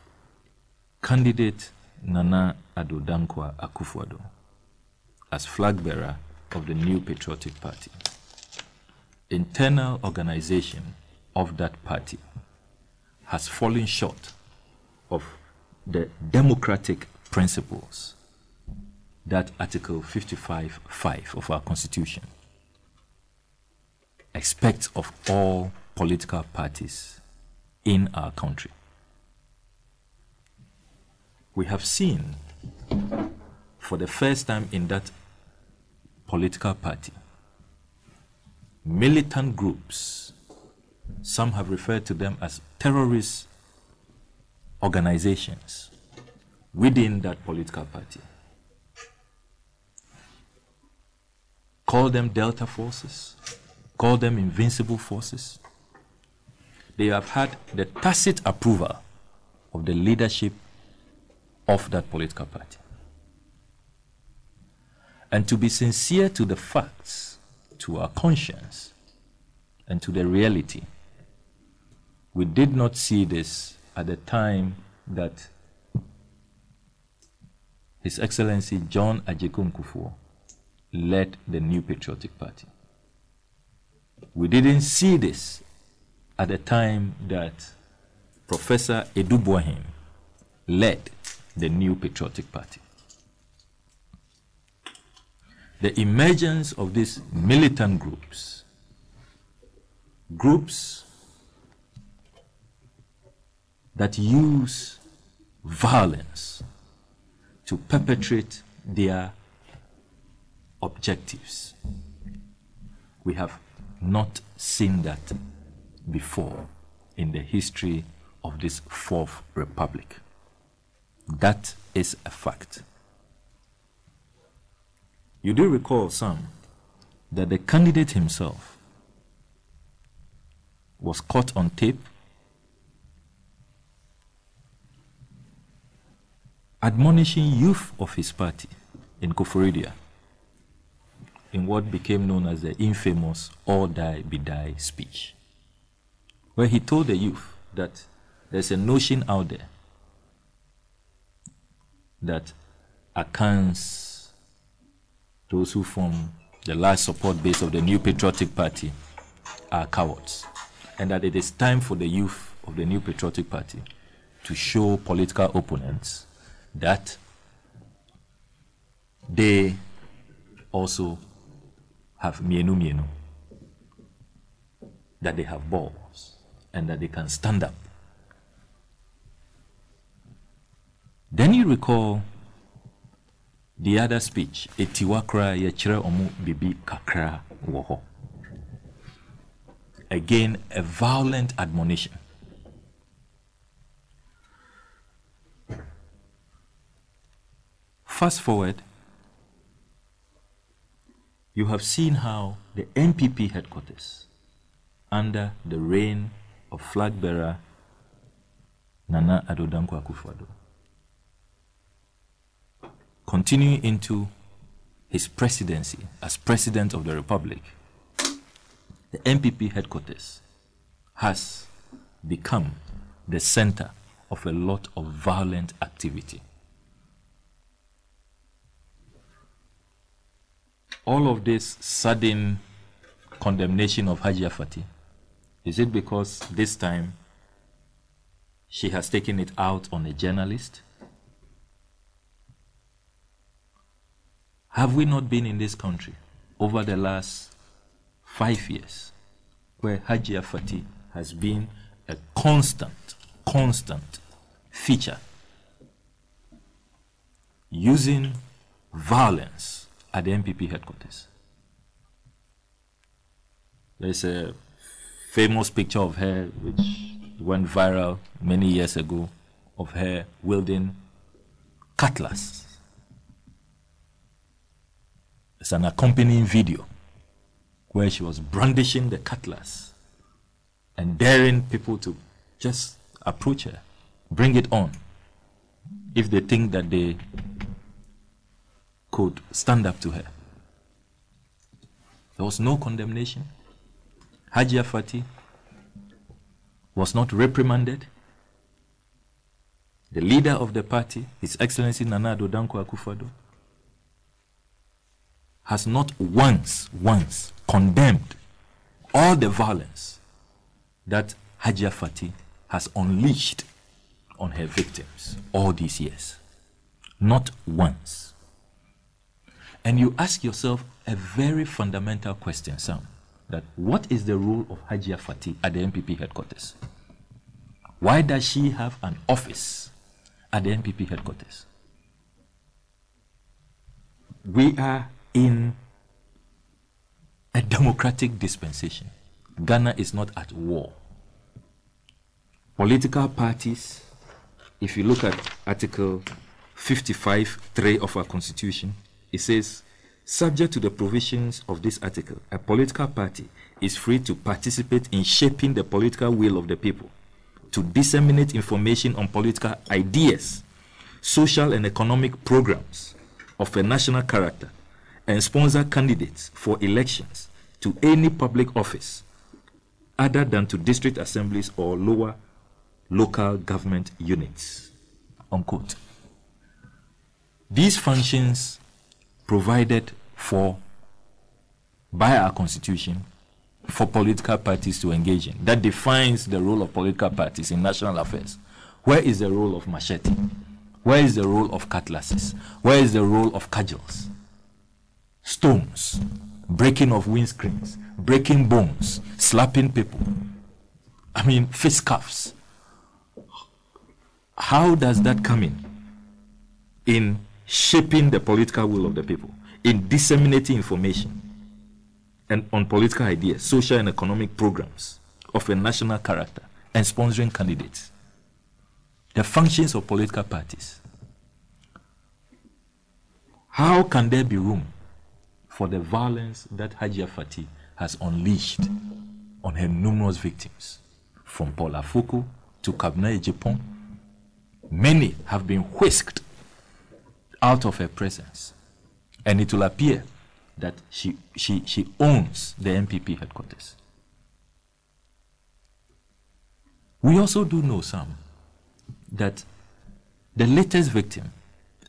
candidate Nana Addo Dankwa Akufo-Addo as flag bearer of the New Patriotic Party, internal organization of that party has fallen short of the democratic principles that Article 55(5) of our Constitution expects of all political parties in our country. We have seen for the first time in that political party militant groups, some have referred to them as terrorist organizations within that political party. Call them Delta Forces, call them Invincible Forces. They have had the tacit approval of the leadership of that political party. And to be sincere to the facts, to our conscience, and to the reality, we did not see this at the time that His Excellency John Ajeko Nkufuor led the New Patriotic Party. We didn't see this at the time that Professor Edu Boahen led the New Patriotic Party. The emergence of these militant groups that use violence to perpetrate their objectives. We have not seen that before in the history of this Fourth Republic. That is a fact. You do recall, some, that the candidate himself was caught on tape admonishing youth of his party in Koforidua in what became known as the infamous "Or Die Be Die" speech, where he told the youth that there's a notion out there that Akans, those who form the large support base of the New Patriotic Party, are cowards, and that it is time for the youth of the New Patriotic Party to show political opponents that they also have mienu, that they have balls, and that they can stand up. Then you recall the other speech, Etiwakra Yechire Omu Bibi Kakra Woho. Again, a violent admonition. Fast forward, you have seen how the NPP headquarters, under the reign of flag bearer Nana Addo Dankwa Akufo-Addo, continuing into his presidency as President of the Republic, the NPP headquarters has become the center of a lot of violent activity. All of this sudden condemnation of Hajiya Fati, is it because this time she has taken it out on a journalist? Have we not been in this country over the last 5 years where Hajiya Fati has been a constant feature, using violence at the NPP headquarters? There's a famous picture of her which went viral many years ago, of her wielding cutlass. It's an accompanying video where she was brandishing the cutlass and daring people to just approach her, bring it on, if they think that they could stand up to her. There was no condemnation. Hajia Fati was not reprimanded. The leader of the party, His Excellency Nana Addo Dankwa Akufo-Addo, has not once condemned all the violence that Hajia Fati has unleashed on her victims all these years. Not once. And you ask yourself a very fundamental question, Sam, that what is the role of Hajia Fati at the NPP headquarters? Why does she have an office at the NPP headquarters? We are in a democratic dispensation. Ghana is not at war. Political parties, if you look at Article 55(3) of our Constitution, it says, subject to the provisions of this article, a political party is free to participate in shaping the political will of the people, to disseminate information on political ideas, social and economic programs of a national character, and sponsor candidates for elections to any public office other than to district assemblies or lower local government units, unquote. These functions provided for by our constitution for political parties to engage in, that defines the role of political parties in national affairs. Where is the role of machete? Where is the role of cutlasses? Where is the role of cudgels? Stones, breaking of windscreens, breaking bones, slapping people. I mean, fist cuffs. How does that come in shaping the political will of the people, in disseminating information and on political ideas, social and economic programs of a national character, and sponsoring candidates? The functions of political parties. How can there be room for the violence that Hajia Fati has unleashed on her numerous victims, from Paul Afoko to Kabna Ejipon? Many have been whisked out of her presence, and it will appear that she owns the NPP headquarters. We also do know, Sam, that the latest victim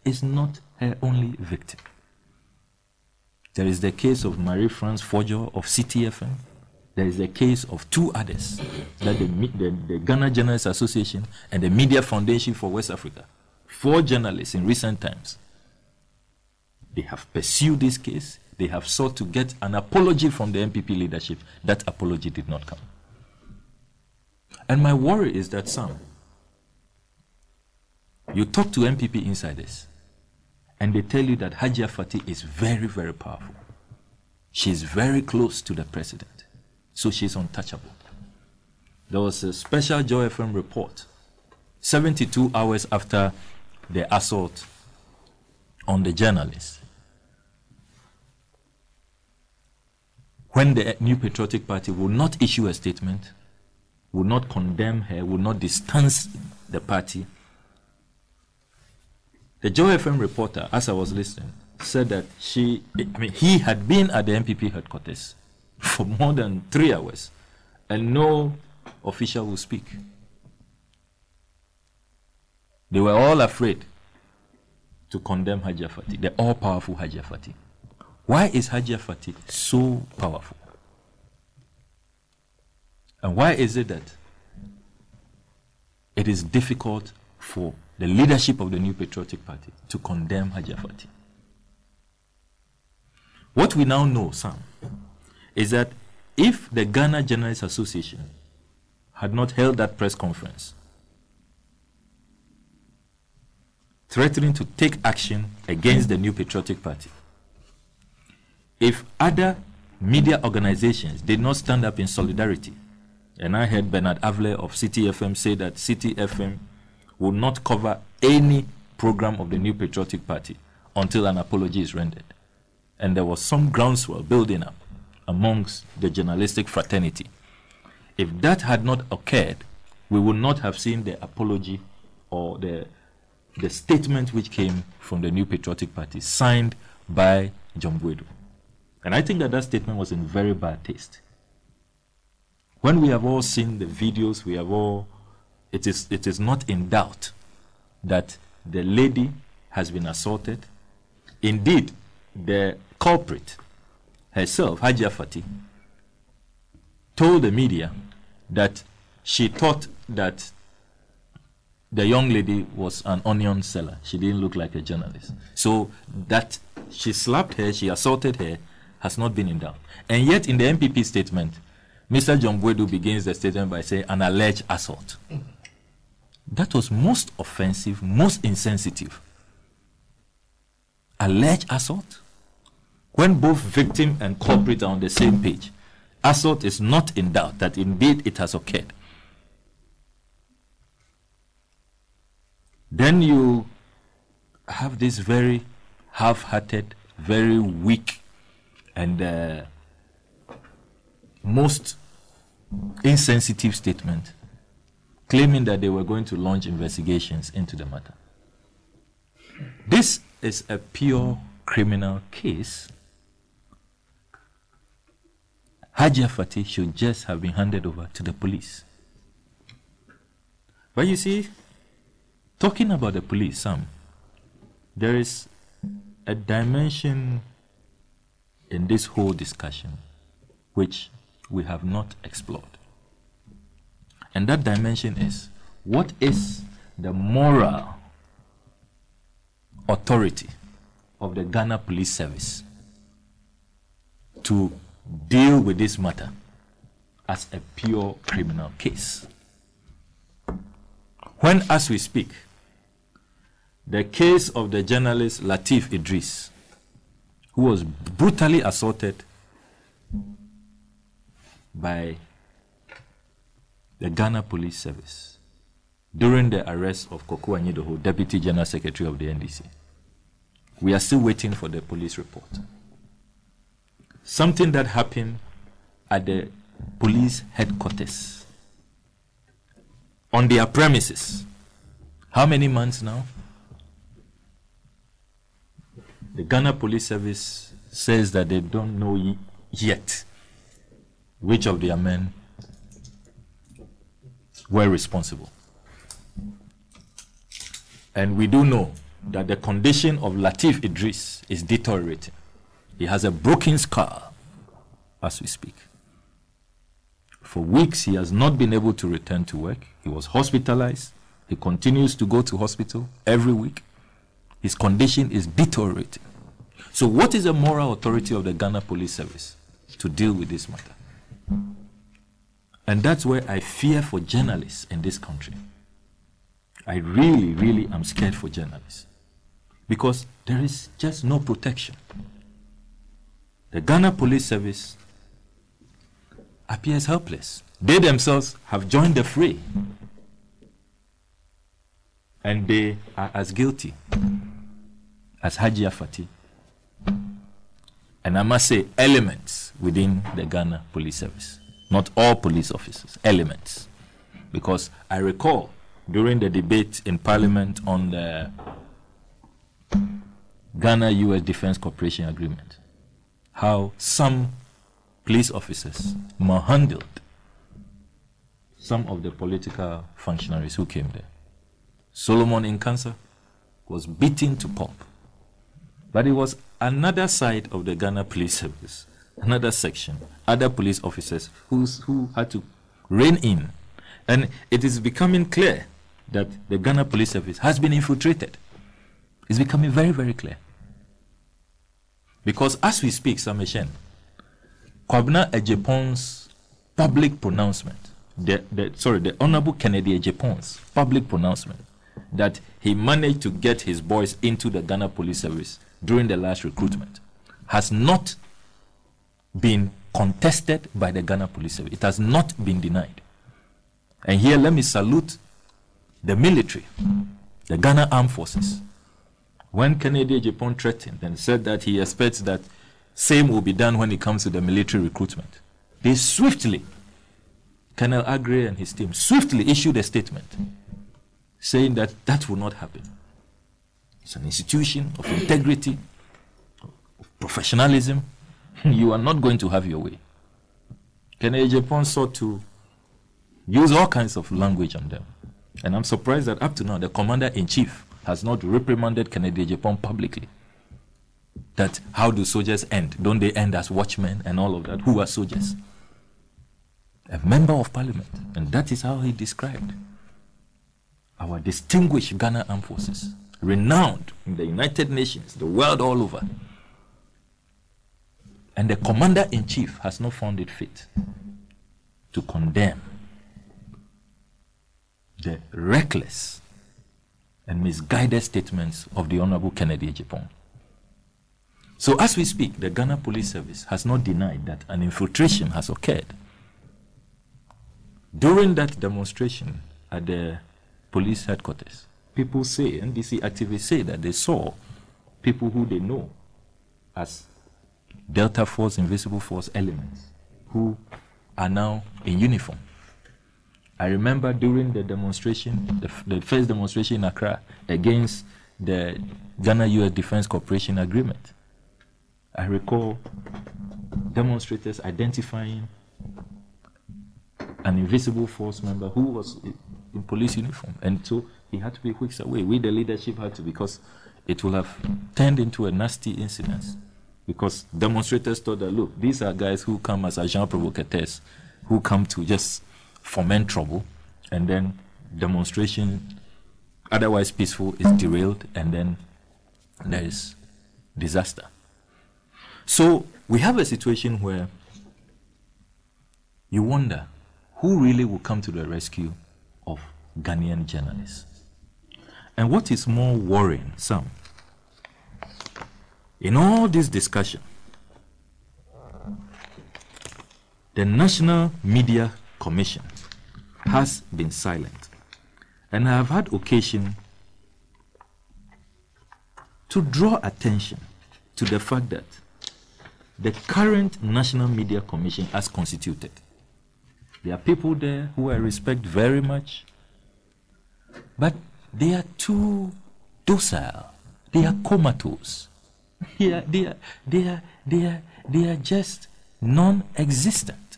is not her only victim. There is the case of Marie-France Forger of CTFM. There is the case of two others, that the Ghana Journalists Association and the Media Foundation for West Africa. 4 journalists in recent times. They have pursued this case. They have sought to get an apology from the NPP leadership. That apology did not come. And my worry is that, Sam, you talk to NPP insiders, and they tell you that Hajia Fati is very, very powerful. She's very close to the president, so she's untouchable. There was a special Joy FM report 72 hours after the assault on the journalist, when the New Patriotic Party will not issue a statement, will not condemn her, will not distance the party. The Joy FM reporter, as I was listening, said that he had been at the NPP headquarters for more than 3 hours, and no official will speak. They were all afraid to condemn Hajia Fati, the all-powerful Hajia Fati. Why is Hajia Fati so powerful? And why is it that it is difficult for the leadership of the New Patriotic Party to condemn Hajia Fati? What we now know, Sam, is that if the Ghana Journalists Association had not held that press conference threatening to take action against the New Patriotic Party, if other media organizations did not stand up in solidarity, and I heard Bernard Avle of CTFM say that CTFM will not cover any program of the New Patriotic Party until an apology is rendered. And there was some groundswell building up amongst the journalistic fraternity. If that had not occurred, we would not have seen the apology or the statement which came from the New Patriotic Party, signed by John Boadu. And I think that that statement was in very bad taste. When we have all seen the videos, we have all, it is not in doubt that the lady has been assaulted. Indeed, the culprit herself, Hajia Fati, told the media that she thought that the young lady was an onion seller. She didn't look like a journalist. So that she slapped her, she assaulted her, has not been in doubt. And yet in the MPP statement, Mr. John Boadu begins the statement by saying an alleged assault. That was most offensive, most insensitive. Alleged assault? When both victim and culprit are on the same page, assault is not in doubt that indeed it has occurred. Then you have this very half-hearted, very weak, and most insensitive statement claiming that they were going to launch investigations into the matter. This is a pure criminal case. Hajia Fati should just have been handed over to the police. But you see, talking about the police, Sam, there is a dimension in this whole discussion which we have not explored. And that dimension is, what is the moral authority of the Ghana Police Service to deal with this matter as a pure criminal case? When, as we speak, the case of the journalist Lateef Idris, who was brutally assaulted by the Ghana Police Service during the arrest of Kokou Anyidoho, Deputy General Secretary of the NDC. We are still waiting for the police report. Something that happened at the police headquarters, on their premises. How many months now? The Ghana Police Service says that they don't know yet which of their men were responsible. And we do know that the condition of Lateef Idris is deteriorating. He has a broken skull as we speak. For weeks, he has not been able to return to work. He was hospitalized. He continues to go to hospital every week. His condition is deteriorating. So what is the moral authority of the Ghana Police Service to deal with this matter? And that's where I fear for journalists in this country. I really, really am scared for journalists, because there is just no protection. The Ghana Police Service appears helpless. They themselves have joined the fray, and they are as guilty as Hajia Fati, and I must say elements within the Ghana Police Service. Not all police officers, elements. Because I recall during the debate in Parliament on the Ghana-US Defense Cooperation Agreement, how some police officers manhandled some of the political functionaries who came there. Solomon Inkansa was beaten to pulp. But it was another side of the Ghana Police Service, another section, other police officers who had to rein in. And it is becoming clear that the Ghana Police Service has been infiltrated. It's becoming very, very clear. Because as we speak, Sameshen, Kwabena Ejepon's public pronouncement, the Honorable Kennedy Ejepon's public pronouncement that he managed to get his boys into the Ghana Police Service during the last recruitment has not been contested by the Ghana Police Service. It has not been denied. And here let me salute the military, the Ghana Armed Forces. When Kennedy Ejepon threatened and said that he expects that same will be done when it comes to the military recruitment. They swiftly, Colonel Agre and his team, swiftly issued a statement saying that that will not happen. It's an institution of integrity, of professionalism. You are not going to have your way. Kennedy Japan sought to use all kinds of language on them. And I'm surprised that up to now, the commander-in-chief has not reprimanded Kennedy Japan publicly. That how do soldiers end? Don't they end as watchmen and all of that? Who are soldiers? A member of parliament. And that is how he described our distinguished Ghana Armed Forces, renowned in the United Nations, the world all over. And the commander-in-chief has not found it fit to condemn the reckless and misguided statements of the Honorable Kennedy Japan. So as we speak, the Ghana Police Service has not denied that an infiltration has occurred. During that demonstration at the police headquarters, people say, NDC activists say that they saw people who they know as Delta Force, Invisible Force elements who are now in uniform. I remember during the demonstration, the first demonstration in Accra against the Ghana-US Defense Cooperation Agreement, I recall demonstrators identifying an Invisible Force member who was in police uniform, and so he had to be whisked away. We, the leadership, had to, because it would have turned into a nasty incident. Because demonstrators thought that, look, these are guys who come as agents provocateurs, who come to just foment trouble, and then demonstration, otherwise peaceful, is derailed, and then there is disaster. So we have a situation where you wonder who really will come to the rescue of Ghanaian journalists. And what is more worrying, Sam, in all this discussion, the National Media Commission has been silent. And I have had occasion to draw attention to the fact that the current National Media Commission as constituted, there are people there who I respect very much, but they are too docile. They are comatose. They are just non-existent.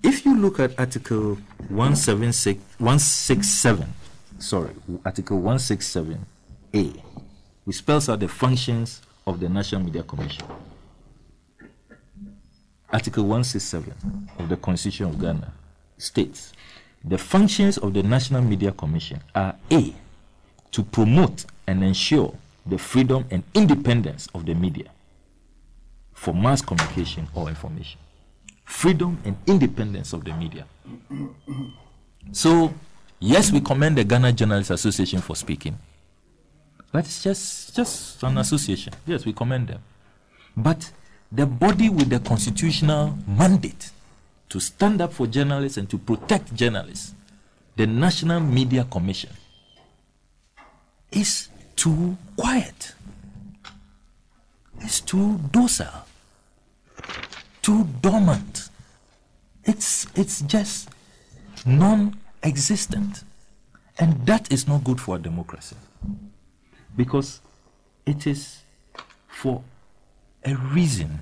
If you look at Article 167, Article 167A, which spells out the functions of the National Media Commission. Article 167 of the Constitution of Ghana states, the functions of the National Media Commission are A, to promote and ensure the freedom and independence of the media for mass communication or information. Freedom and independence of the media. So, yes, we commend the Ghana Journalists Association for speaking, but it's just an association. Yes, we commend them. But the body with the constitutional mandate to stand up for journalists and to protect journalists, the National Media Commission, is too quiet. It's too docile, too dormant. It's just non-existent. And that is not good for a democracy. Because it is for a reason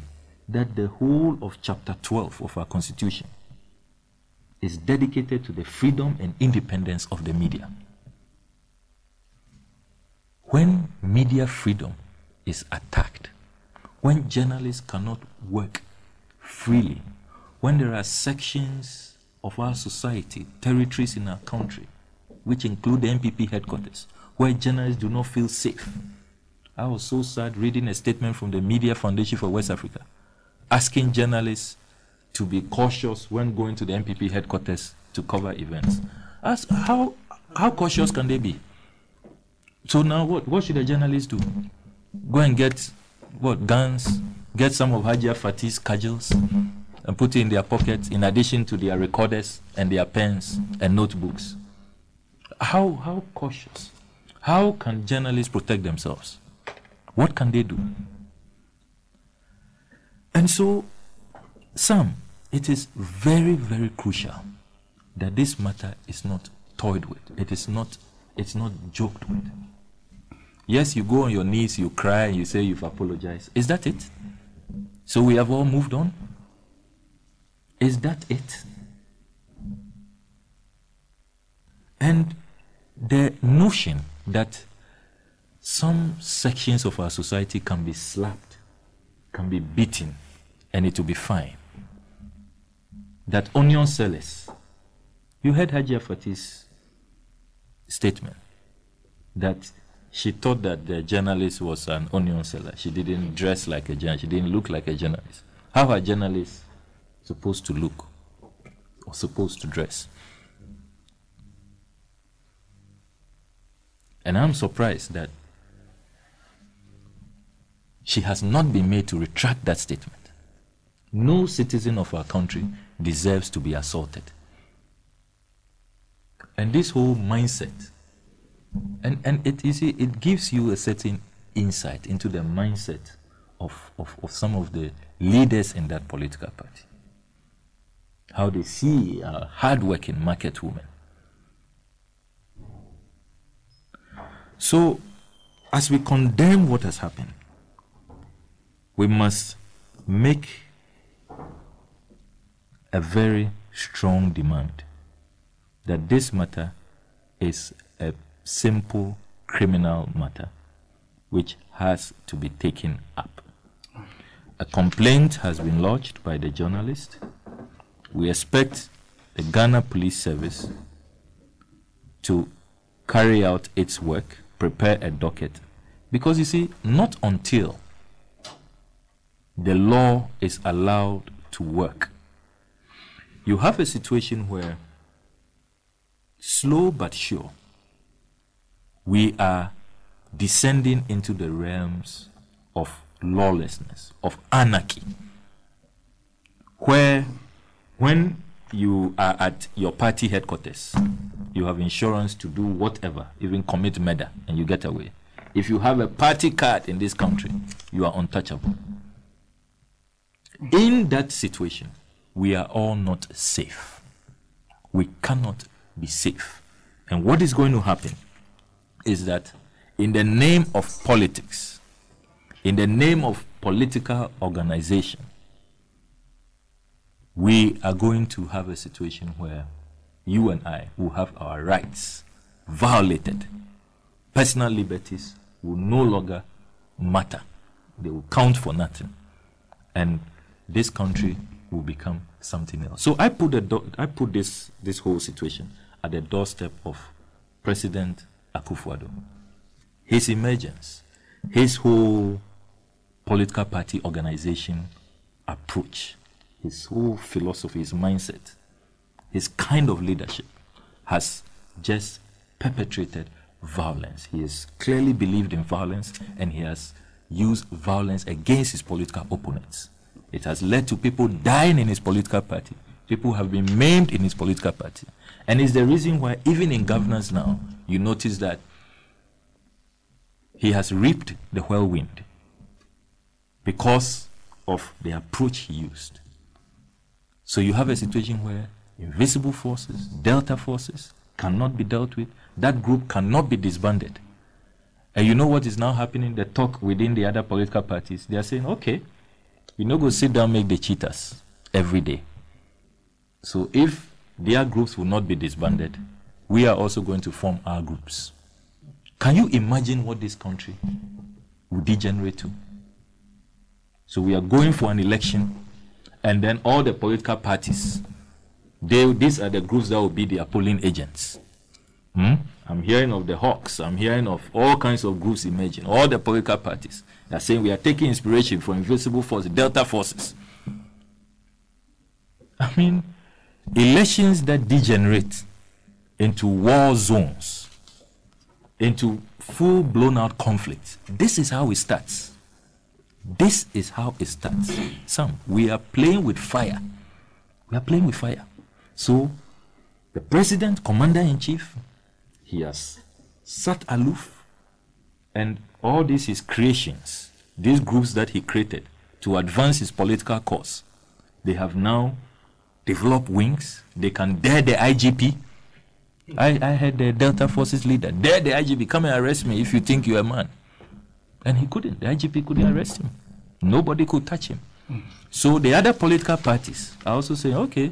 that the whole of Chapter 12 of our Constitution is dedicated to the freedom and independence of the media. When media freedom is attacked, when journalists cannot work freely, when there are sections of our society, territories in our country, which include the MPP headquarters, where journalists do not feel safe. I was so sad reading a statement from the Media Foundation for West Africa, asking journalists to be cautious when going to the MPP headquarters to cover events. Ask how cautious can they be? So now what should the journalists do? Go and get guns, get some of Hajia Fatih's cudgels and put it in their pockets in addition to their recorders and their pens and notebooks. How cautious? How can journalists protect themselves? What can they do? And so, Sam, it is very, very crucial that this matter is not toyed with. It's not joked with. Yes, you go on your knees, you cry, you say you've apologized. Is that it? So we have all moved on? Is that it? And the notion that some sections of our society can be slapped, can be beaten, and it will be fine. That onion sellers, you heard Hajiya Fati's statement that she thought that the journalist was an onion seller. She didn't dress like a journalist. She didn't look like a journalist. How are journalists supposed to look or supposed to dress? And I'm surprised that she has not been made to retract that statement. No citizen of our country deserves to be assaulted. And this whole mindset, and it gives you a certain insight into the mindset of some of the leaders in that political party. How they see a hard-working market woman. So, as we condemn what has happened, we must make a very strong demand that this matter is a simple criminal matter which has to be taken up. A complaint has been lodged by the journalist. We expect the Ghana Police Service to carry out its work, prepare a docket, because you see, not until the law is allowed to work, you have a situation where, slow but sure, we are descending into the realms of lawlessness, of anarchy, where when you are at your party headquarters, you have insurance to do whatever, even commit murder, and you get away. If you have a party card in this country, you are untouchable. In that situation, we are all not safe. We cannot be safe. And what is going to happen is that in the name of politics, in the name of political organization, we are going to have a situation where you and I will have our rights violated. Personal liberties will no longer matter. They will count for nothing. And this country will become something else. So I put this whole situation at the doorstep of President Akufo-Addo. His emergence, his whole political party organization approach, his whole philosophy, his mindset, his kind of leadership has just perpetrated violence. He has clearly believed in violence, and he has used violence against his political opponents. It has led to people dying in his political party. People have been maimed in his political party. And it's the reason why even in governance now, you notice that he has reaped the whirlwind because of the approach he used. So you have a situation where invisible forces, Delta forces, cannot be dealt with. That group cannot be disbanded. And you know what is now happening? The talk within the other political parties, they are saying, okay, we no go sit down make the cheaters every day. So if their groups will not be disbanded, we are also going to form our groups. Can you imagine what this country will degenerate to? So we are going for an election, and then all the political parties, these are the groups that will be their polling agents. I'm hearing of the Hawks. I'm hearing of all kinds of groups emerging. All the political parties are saying we are taking inspiration from invisible forces, Delta forces. I mean, elections that degenerate into war zones, into full blown out conflict. This is how it starts. This is how it starts. Sam, we are playing with fire. We are playing with fire. So, the president, commander-in-chief, he has sat aloof, and all these his creations, these groups that he created to advance his political cause, they have now developed wings. They can dare the IGP. I had the Delta Forces leader dare the IGP, come and arrest me if you think you're a man. And he couldn't. The IGP couldn't arrest him. Nobody could touch him. So the other political parties are also saying, okay,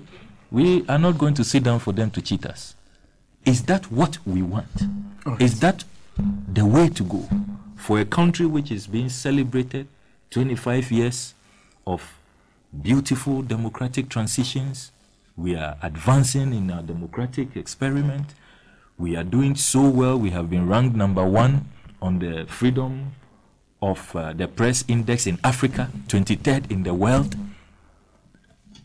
we are not going to sit down for them to cheat us. Is that what we want? Okay. Is that the way to go for a country which is being celebrated 25 years of beautiful democratic transitions? We are advancing in our democratic experiment. We are doing so well. We have been ranked #1 on the freedom of the press index in Africa, 23rd in the world.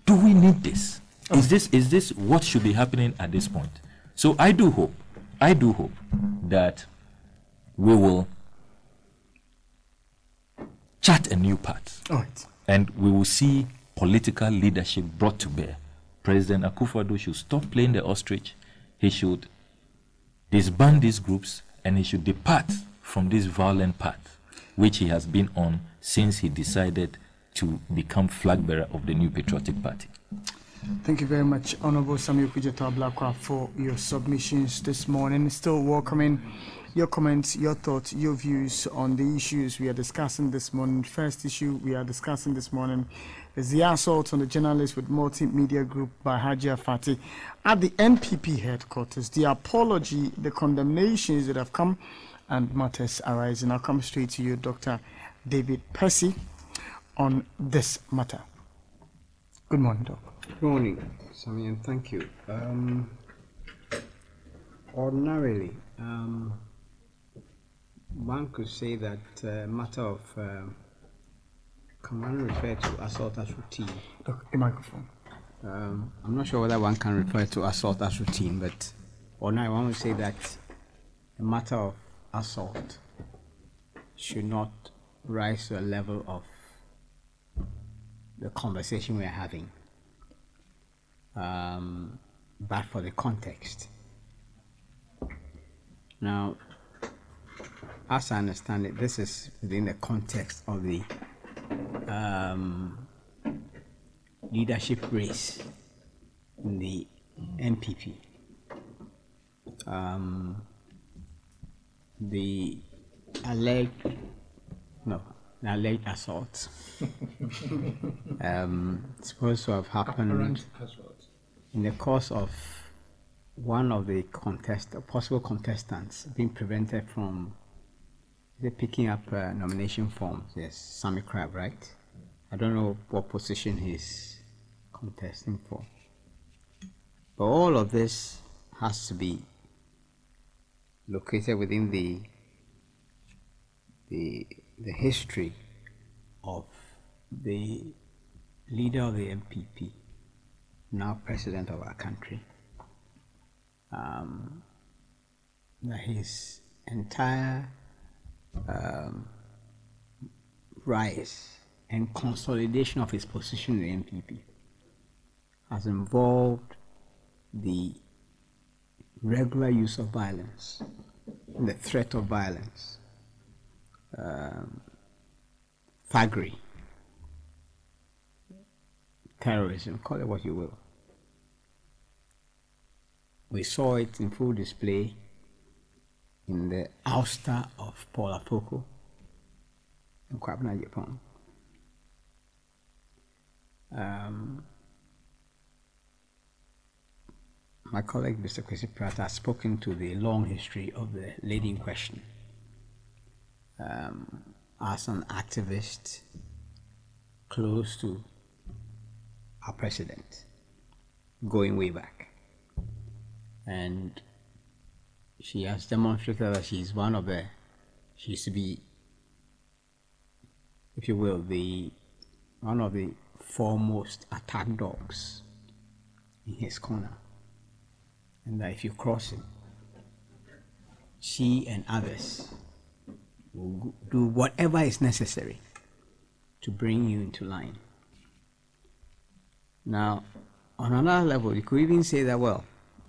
Do we need this? Is this what should be happening at this point? So I do hope that we will chart a new path. Right. And we will see political leadership brought to bear. President Akufo-Addo should stop playing the ostrich. He should disband these groups, and he should depart from this violent path which he has been on since he decided to become flag bearer of the New Patriotic Party. Thank you very much, Honorable Samuel Kujata Blakwa, for your submissions this morning. Still welcoming your comments, your thoughts, your views on the issues we are discussing this morning. First issue we are discussing this morning is the assault on the journalist with multimedia group by Haji Fati at the NPP headquarters. The apology, the condemnations that have come, and matters arising. I'll come straight to you, Dr. David Percy, on this matter. Good morning, Doc. Good morning, Sammy, and thank you. Ordinarily, one could say that matter of can one refer to assault as routine? Look, the microphone. I'm not sure whether one can refer to assault as routine, but ordinarily one would say that a matter of assault should not rise to a level of the conversation we are having, but for the context. Now, as I understand it, this is within the context of the leadership race in the NPP. The alleged assault supposed to have happened in the course of one of the possible contestants being prevented from picking up nomination forms. Yes, Sammy Crab, right? I don't know what position he's contesting for, but all of this has to be located within the history of the leader of the MPP, now president of our country. That his entire rise and consolidation of his position in the MPP has involved the regular use of violence, the threat of violence, thuggery, terrorism, call it what you will. We saw it in full display in the ouster of Paul Apoko in Kwabena, Japan. My colleague, Mr. Kwesi Pratt, has spoken to the long history of the lady in question. As an activist close to our president, going way back. And she has demonstrated that she used to be, if you will, one of the foremost attack dogs in his corner. And that if you cross him, she and others will do whatever is necessary to bring you into line. Now, on another level, you could even say that, well,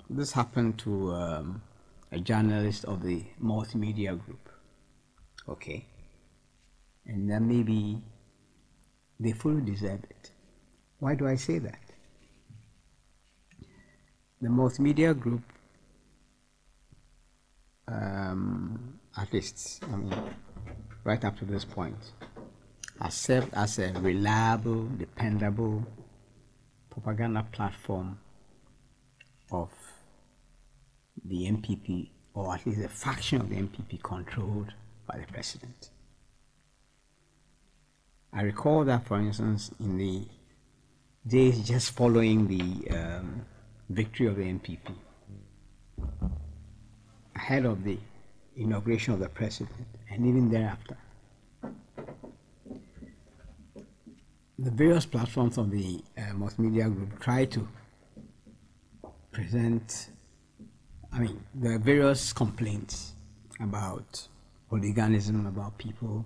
this happened to a journalist of the multimedia group Okay. And then maybe they fully deserve it. Why do I say that? The multimedia group, at least, right up to this point, has served as a reliable, dependable propaganda platform of the MPP, or at least a faction of the MPP controlled by the president. I recall that, for instance, in the days just following the victory of the MPP, ahead of the inauguration of the president, and even thereafter, the various platforms of the multimedia group try to present, the various complaints about hooliganism, about people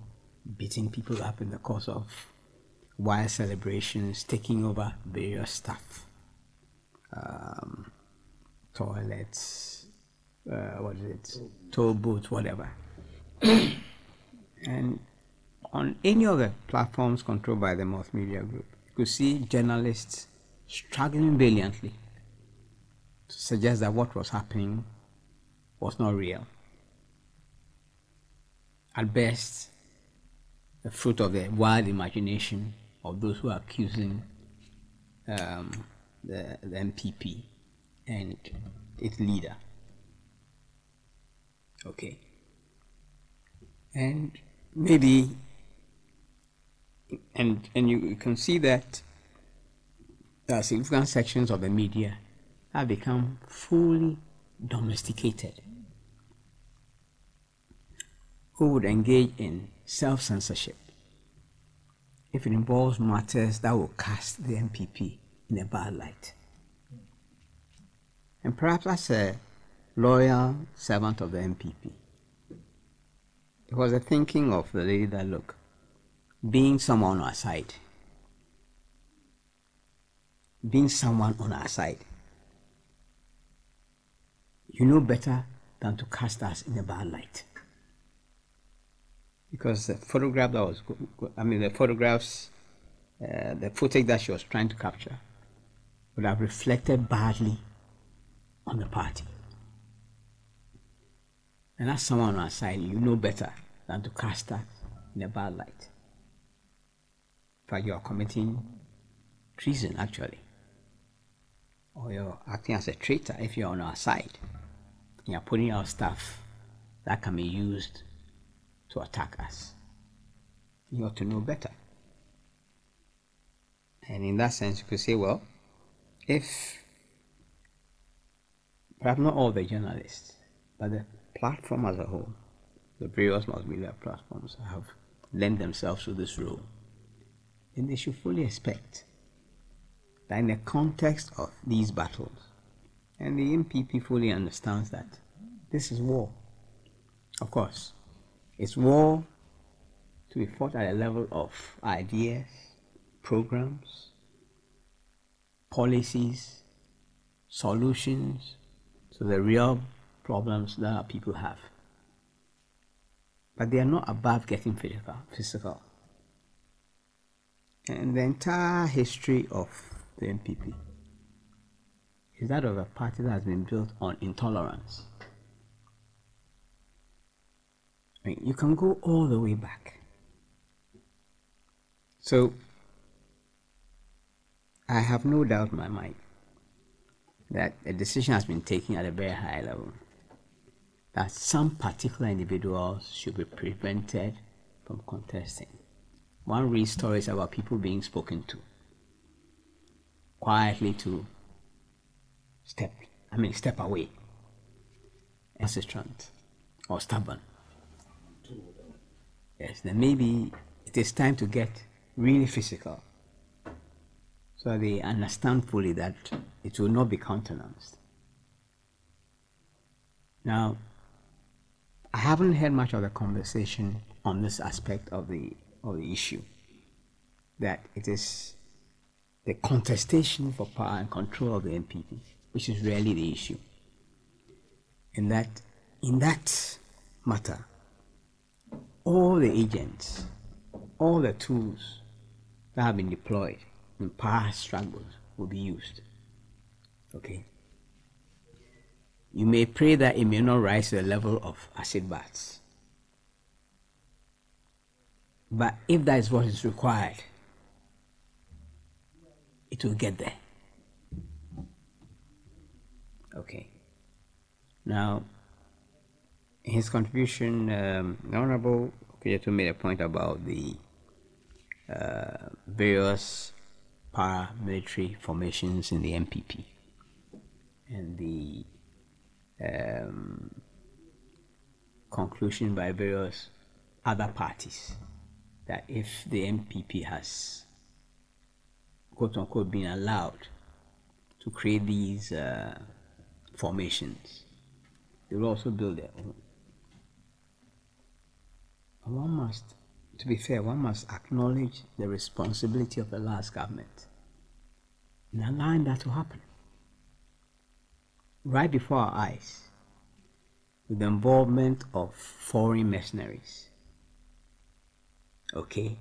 beating people up in the course of wild celebrations, taking over various stuff, toilets, toll booths, whatever. And on any of the platforms controlled by the multimedia group, you could see journalists struggling valiantly to suggest that what was happening was not real. At best, the fruit of the wild imagination of those who are accusing the MPP and its leader. Okay. And maybe, and you can see that significant sections of the media have become fully domesticated, who would engage in self-censorship if it involves matters that will cast the MPP in a bad light. And perhaps as a loyal servant of the MPP, it was a thinking of the lady that, look, being someone on our side, you know better than to cast us in a bad light. Because the photograph that was, the footage that she was trying to capture would have reflected badly on the party. And as someone on our side, you know better than to cast us in a bad light. In fact, you are committing treason, actually. Or you're acting as a traitor if you're on our side. You're putting out stuff that can be used to attack us. You ought to know better. And in that sense, you could say, well, if perhaps not all the journalists, but the platform as a whole, the various multimedia platforms have lent themselves to this role, then they should fully expect that in the context of these battles, and the MPP fully understands that this is war. Of course, it's war to be fought at a level of ideas, programs, policies, solutions to the real problems that our people have. But they are not above getting physical. And the entire history of the MPP is that of a party that has been built on intolerance. You can go all the way back. So, I have no doubt in my mind that a decision has been taken at a very high level that some particular individuals should be prevented from contesting. One reads stories about people being spoken to quietly to step away, hesitant or stubborn. Yes, then maybe it is time to get really physical so they understand fully that it will not be countenanced. Now, I haven't heard much of the conversation on this aspect of the issue, that it is the contestation for power and control of the MPP, which is really the issue. And that in that matter, all the agents, all the tools that have been deployed in past struggles will be used. Okay. You may pray that it may not rise to the level of acid baths. But if that is what is required, it will get there. Okay. Now, in his contribution, the Honorable Kujetu made a point about the various paramilitary formations in the MPP and the conclusion by various other parties that if the MPP has quote unquote been allowed to create these formations, they will also build their own. And one must, to be fair, one must acknowledge the responsibility of the last government in allowing that to happen right before our eyes, with the involvement of foreign mercenaries. Okay,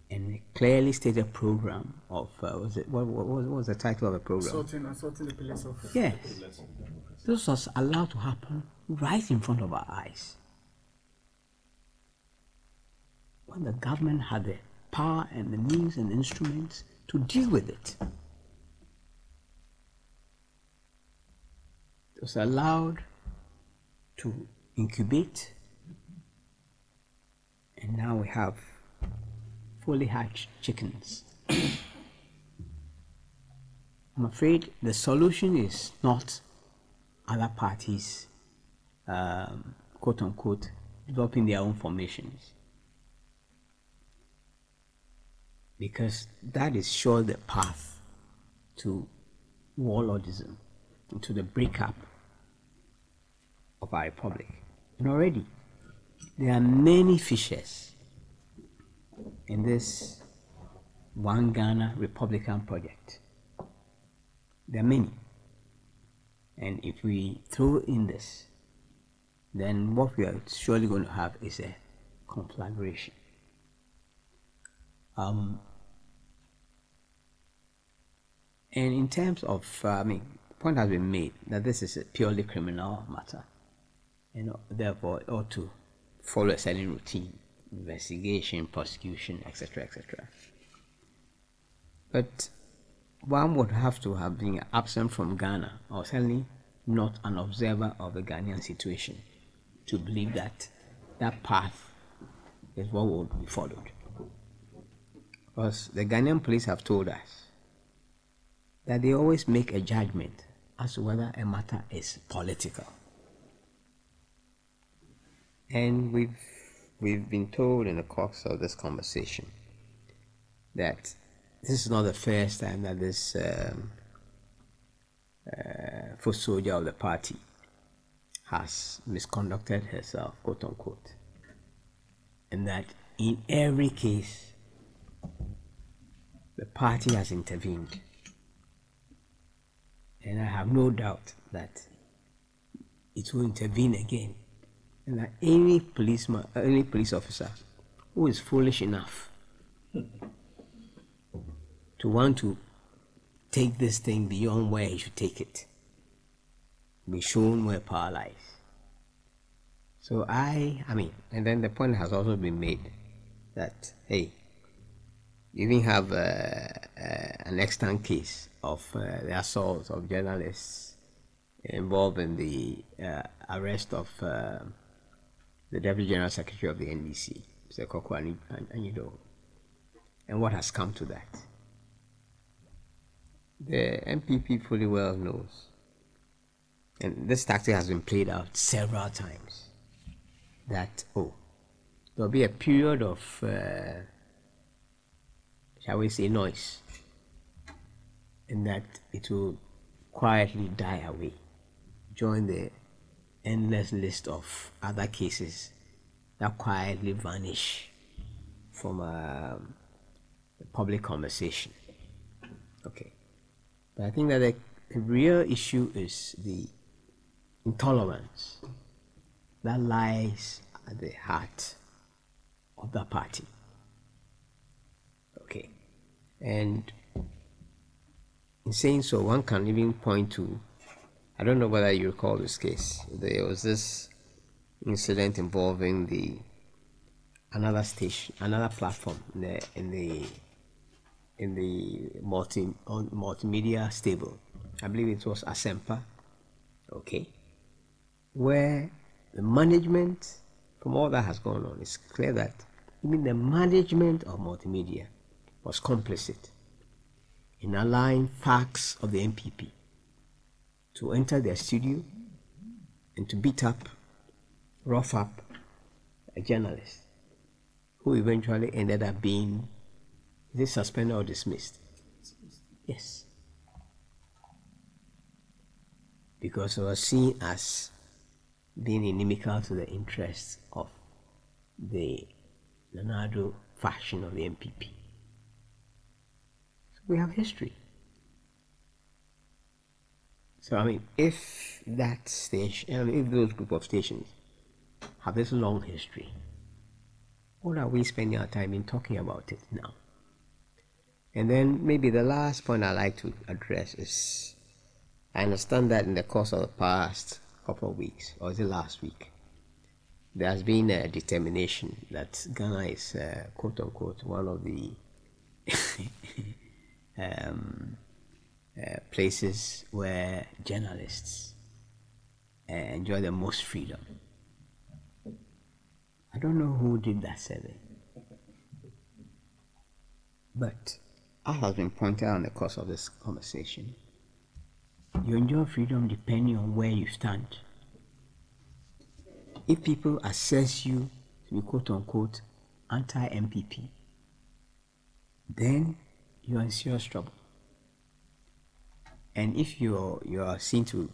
and a clearly stated program of what was the title of the program? Assaulting the pillars of. Yes, this was allowed to happen right in front of our eyes, when the government had the power and the means and the instruments to deal with it. It was allowed to incubate, and now we have fully hatched chickens. I'm afraid the solution is not other parties, quote unquote, developing their own formations, because that is sure the path to warlordism, to the breakup of our republic. And already there are many fissures in this One Ghana Republican project. There are many. And if we throw in this, then what we are surely going to have is a conflagration. And in terms of, the point has been made that this is a purely criminal matter, and therefore it ought to follow a certain routine, investigation, prosecution, etc., etc. But one would have to have been absent from Ghana, or certainly not an observer of the Ghanaian situation, to believe that that path is what would be followed. Because the Ghanaian police have told us that they always make a judgment as to whether a matter is political. And we've been told in the course of this conversation that this is not the first time that this foot soldier of the party has misconducted herself, quote unquote, and that in every case the party has intervened. And I have no doubt that it will intervene again, and that any policeman, any police officer who is foolish enough to want to take this thing beyond where he should take it will be shown where power lies. So I mean, and then the point has also been made that, hey, you even have an extant case of the assault of journalists involved in the arrest of the Deputy General Secretary of the NDC, Mr. Koko Anyido. And what has come to that? The MPP fully well knows, and this tactic has been played out several times, that, oh, there'll be a period of, shall we say, noise, and that it will quietly die away, join the endless list of other cases that quietly vanish from the public conversation. Okay. But I think that the real issue is the intolerance that lies at the heart of that party. Okay. And in saying so, one can even point to, I don't know whether you recall this case. There was this incident involving another station, another platform in the multimedia stable. I believe it was Asempa, okay, where the management, from all that has gone on, it's clear that even the management of multimedia was complicit in allowing facts of the NPP to enter their studio and to beat up, rough up a journalist who eventually ended up being suspended or dismissed. Yes. Because it was seen as being inimical to the interests of the Leonardo faction of the NPP. So we have history. So I mean, if that station, if those group of stations have this long history, what are we spending our time in talking about it now? And then maybe the last point I'd like to address is, I understand that in the course of the past couple of weeks, or is it last week, there has been a determination that Ghana is quote unquote one of the places where journalists enjoy the most freedom. I don't know who did that survey, but as has been pointed out in the course of this conversation, you enjoy freedom depending on where you stand. If people assess you to be quote unquote anti-MPP, then you are in serious trouble. And if you are seen to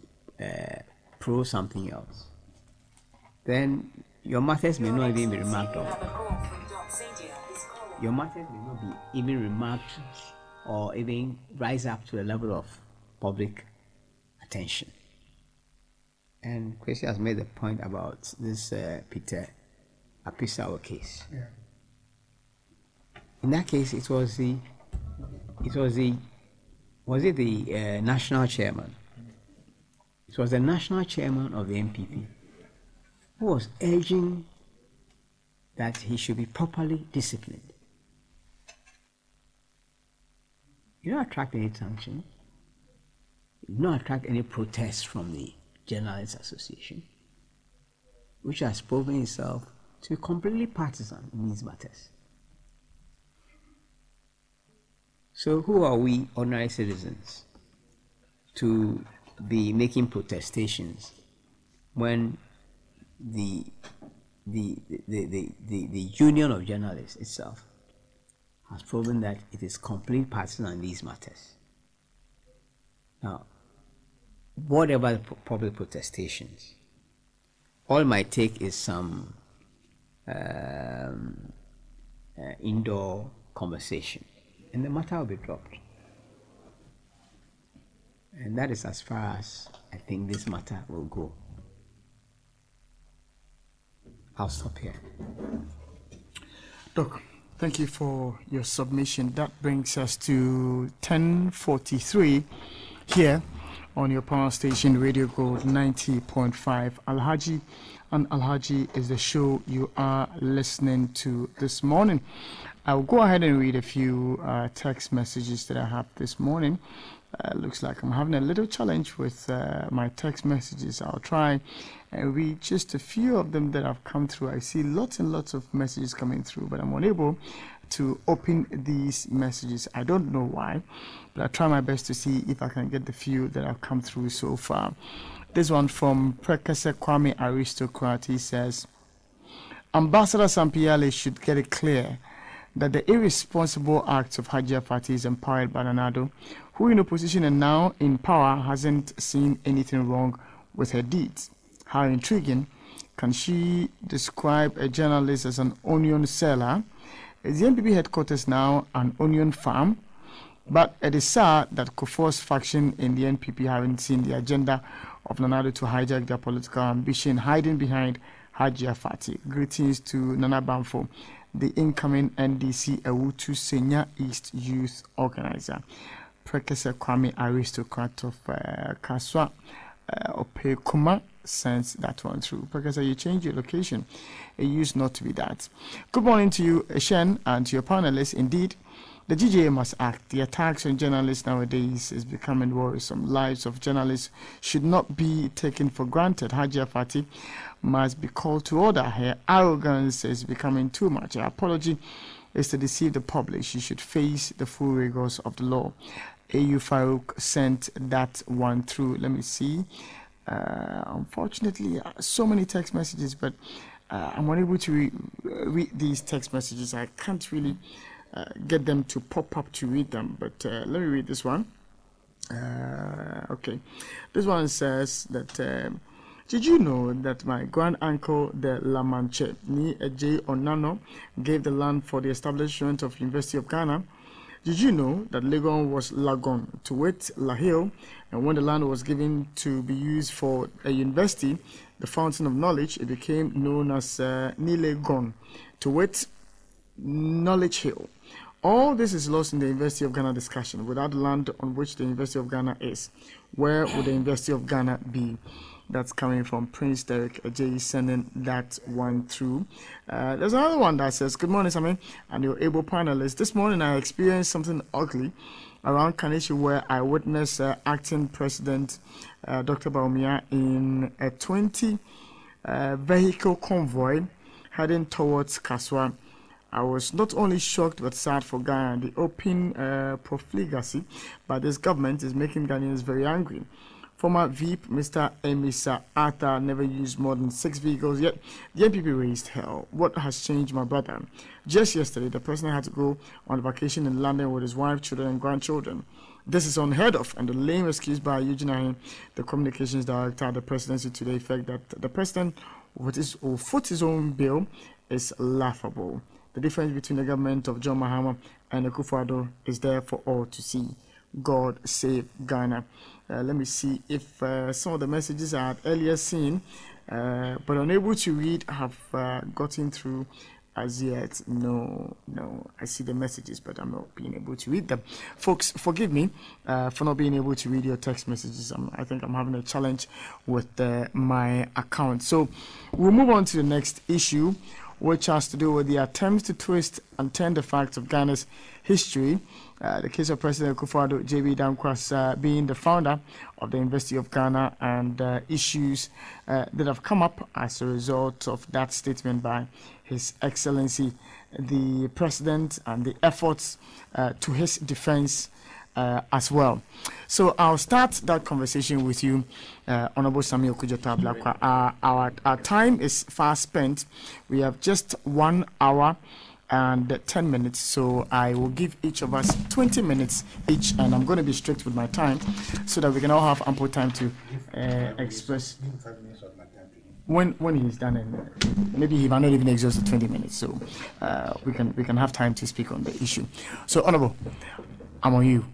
pro something else, then your matters may not even be remarked on. Your matters may not be even remarked or even rise up to the level of public attention. And Kwesi has made the point about this Peter Apisawa case. Yeah. In that case, was it the national chairman? It was the national chairman of the NPP who was urging that he should be properly disciplined. You don't attract any sanction. You don't attract any protest from the Journalists Association, which has proven itself to be completely partisan in these matters. So who are we, ordinary citizens, to be making protestations when the Union of Journalists itself has proven that it is completely partisan in these matters? Now, whatever the public protestations, all it might take is some indoor conversation, and the matter will be dropped. And that is as far as I think this matter will go. I'll stop here. Doc, thank you for your submission. That brings us to 10:43 here on your power station, Radio Gold 90.5. Alhaji and Alhaji is the show you are listening to this morning. I'll go ahead and read a few text messages that I have this morning. Looks like I'm having a little challenge with my text messages. I'll try and read just a few of them that have come through. I see lots and lots of messages coming through, but I'm unable to open these messages. I don't know why, but I'll try my best to see if I can get the few that have come through so far. This one from Prekese Kwame Aristocrat. He says, Ambassador Sampiale should get it clear that the irresponsible acts of Hajia Fati is empowered by Nanado, who in opposition and now in power hasn't seen anything wrong with her deeds. How intriguing. Can she describe a journalist as an onion seller? Is the NPP headquarters now an onion farm? But it is sad that Kufuor's faction in the NPP haven't seen the agenda of Nanado to hijack their political ambition hiding behind Hajia Fati. Greetings to Nana Bamfo the incoming NDC Ewutu Senior East Youth Organizer. Professor Kwame Aristocrat of Kaswa Ope Kuma sends that one through. Professor, you changed your location. It used not to be that. Good morning to you, Shen, and to your panelists. Indeed, the GJA must act. The attacks on journalists nowadays is becoming worrisome. Lives of journalists should not be taken for granted. Hajia Fati must be called to order. Her arrogance is becoming too much. Her apology is to deceive the public. She should face the full rigors of the law. AU Farouk sent that one through. Let me see. Unfortunately, so many text messages, but I'm unable to read these text messages. I can't really get them to pop up to read them, but let me read this one. Okay, this one says that did you know that my grand uncle the Lamanche Ni J Onano gave the land for the establishment of University of Ghana? Did you know that Legon was Lagon, to wit Lahil, and when the land was given to be used for a university, the fountain of knowledge, it became known as Nilegon, to wit Knowledge Hill. All this is lost in the University of Ghana discussion. Without the land on which the University of Ghana is, where would the University of Ghana be? That's coming from Prince Derek Ajay, sending that one through. There's another one that says, good morning, Sammy, and your able panelists. This morning I experienced something ugly around Kaneshi where I witnessed acting president Dr. Baumia in a 20 vehicle convoy heading towards Kaswa. I was not only shocked but sad for Ghana. The open profligacy by this government is making Ghanaians very angry. Former VP Mr. Emisa Arthur never used more than 6 vehicles, yet the NPP raised hell. What has changed, my brother? Just yesterday, the president had to go on vacation in London with his wife, children, and grandchildren. This is unheard of, and the lame excuse by Eugene Ahin, the communications director at the presidency, to the effect that the president will foot his own bill is laughable. The difference between the government of John Mahama and the Akufo-Addo is there for all to see. God save Ghana. Let me see if some of the messages I had earlier seen, but unable to read, have gotten through as yet. No, I see the messages, but I'm not being able to read them. Folks, forgive me for not being able to read your text messages. I think I'm having a challenge with my account. So we'll move on to the next issue, which has to do with the attempts to twist and turn the facts of Ghana's history. The case of President Akufo-Addo, J.B. Dankwas, being the founder of the University of Ghana, and issues that have come up as a result of that statement by His Excellency the President, and the efforts to his defense as well. So I'll start that conversation with you, Honorable Samuel Kujota Blakwa. Our time is fast spent. We have just 1 hour and 10 minutes, so I will give each of us 20 minutes each, and I'm going to be strict with my time so that we can all have ample time to express when he's done, and maybe he might not even exhaust the 20 minutes, so we can have time to speak on the issue. So, Honorable, I'm on you.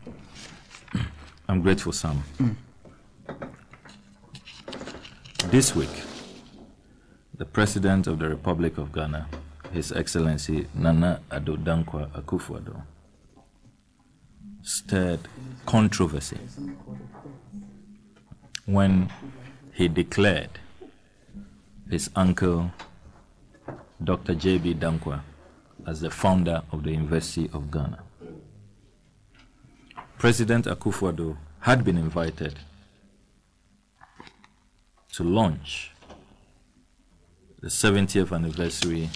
I'm grateful, Sam. This week, the President of the Republic of Ghana, His Excellency Nana Addo Dankwa Akufo-Addo, stirred controversy when he declared his uncle, Dr. J.B. Dankwa, as the founder of the University of Ghana. President Akufo-Addo had been invited to launch the 70th anniversary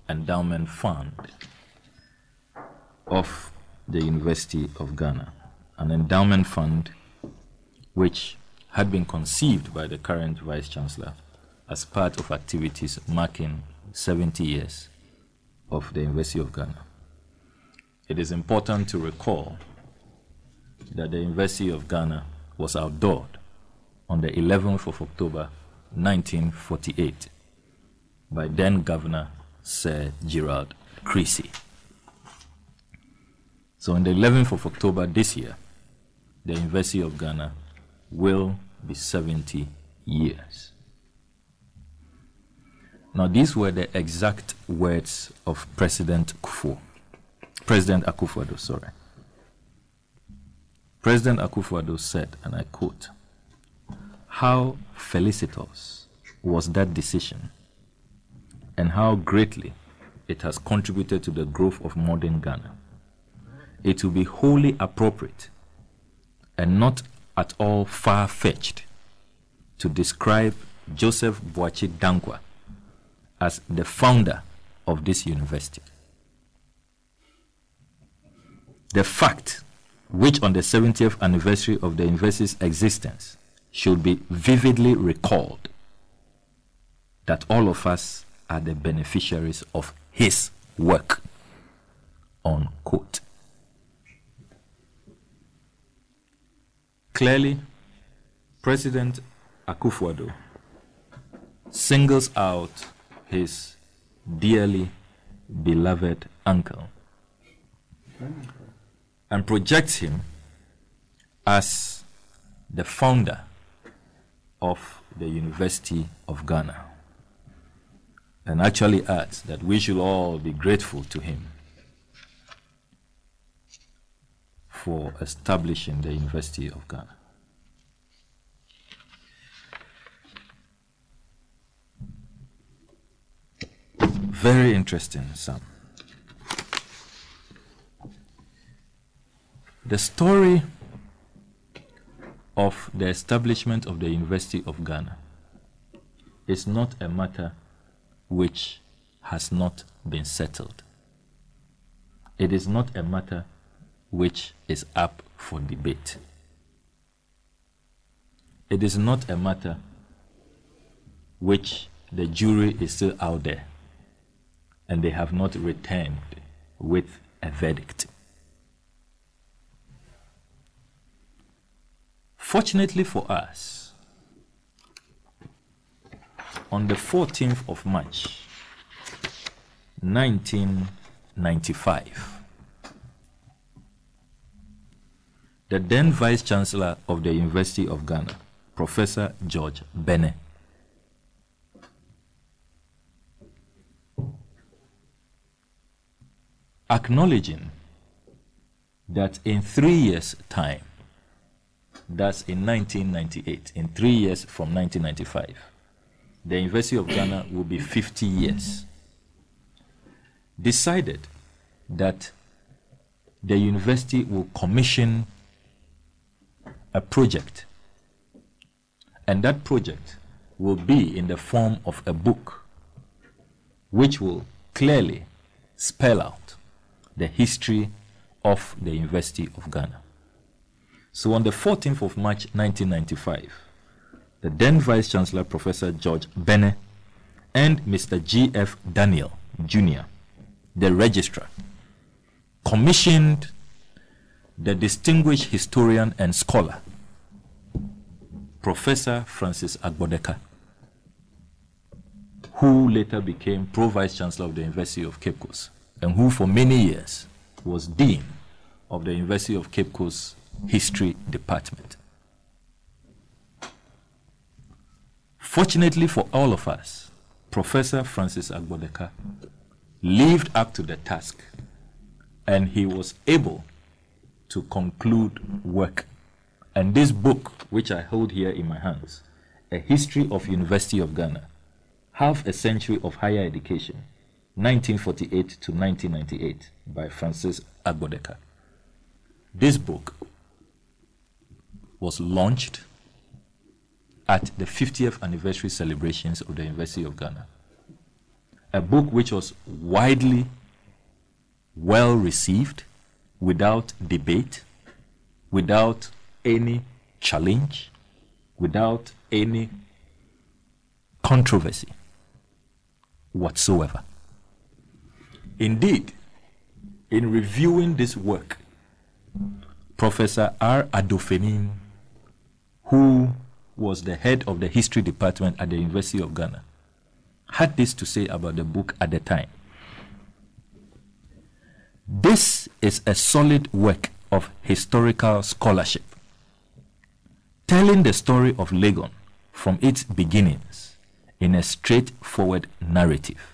endowment fund of the University of Ghana, an endowment fund which had been conceived by the current Vice Chancellor as part of activities marking 70 years of the University of Ghana. It is important to recall that the University of Ghana was outdoored on the 11th of October 1948 by then Governor Sir Gerald Creasy. So on the 11th of October this year, the University of Ghana will be 70 years. Now, these were the exact words of President Akufo-Addo, sorry. President Akufo-Addo said, and I quote, "How felicitous was that decision, and how greatly it has contributed to the growth of modern Ghana. It will be wholly appropriate and not at all far-fetched to describe Joseph Boachi Dankwa as the founder of this university. The fact, which on the 70th anniversary of the university's existence should be vividly recalled, that all of us are the beneficiaries of his work." Unquote. Clearly, President Akufo-Addo singles out his dearly beloved uncle and projects him as the founder of the University of Ghana, and actually adds that we should all be grateful to him for establishing the University of Ghana. Very interesting, Sam. The story of the establishment of the University of Ghana is not a matter which has not been settled. It is not a matter which is up for debate. It is not a matter which the jury is still out there and they have not returned with a verdict. Fortunately for us, on the 14th of March, 1995, the then Vice Chancellor of the University of Ghana, Professor George Bene, acknowledging that in 3 years' time, that's in 1998, in 3 years from 1995, the University of Ghana will be 50 years, decided that the university will commission a project, and that project will be in the form of a book which will clearly spell out the history of the University of Ghana. So on the 14th of March 1995, the then Vice Chancellor Professor George Bene and Mr. G.F. Daniel Jr., the Registrar, commissioned the distinguished historian and scholar, Professor Francis Agbodeka, who later became Pro-Vice Chancellor of the University of Cape Coast, and who for many years was Dean of the University of Cape Coast History Department. Fortunately for all of us, Professor Francis Agbodeka lived up to the task, and he was able to conclude work. And this book, which I hold here in my hands, A History of University of Ghana, Half a Century of Higher Education, 1948 to 1998, by Francis Agbodeka. This book was launched at the 50th anniversary celebrations of the University of Ghana. A book which was widely well received, without debate, without any challenge, without any controversy whatsoever. Indeed, in reviewing this work, Professor R. Adofenin, who was the head of the history department at the University of Ghana, had this to say about the book at the time. This is a solid work of historical scholarship, telling the story of Legon from its beginnings in a straightforward narrative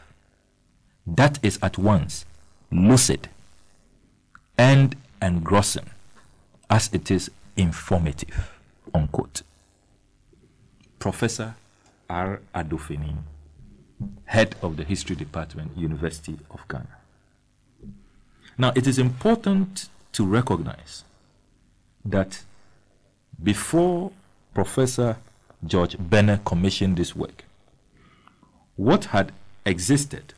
that is at once lucid and engrossing as it is informative, unquote. Professor R. Adofini, head of the History Department, University of Ghana. Now, it is important to recognize that before Professor George Bennett commissioned this work, what had existed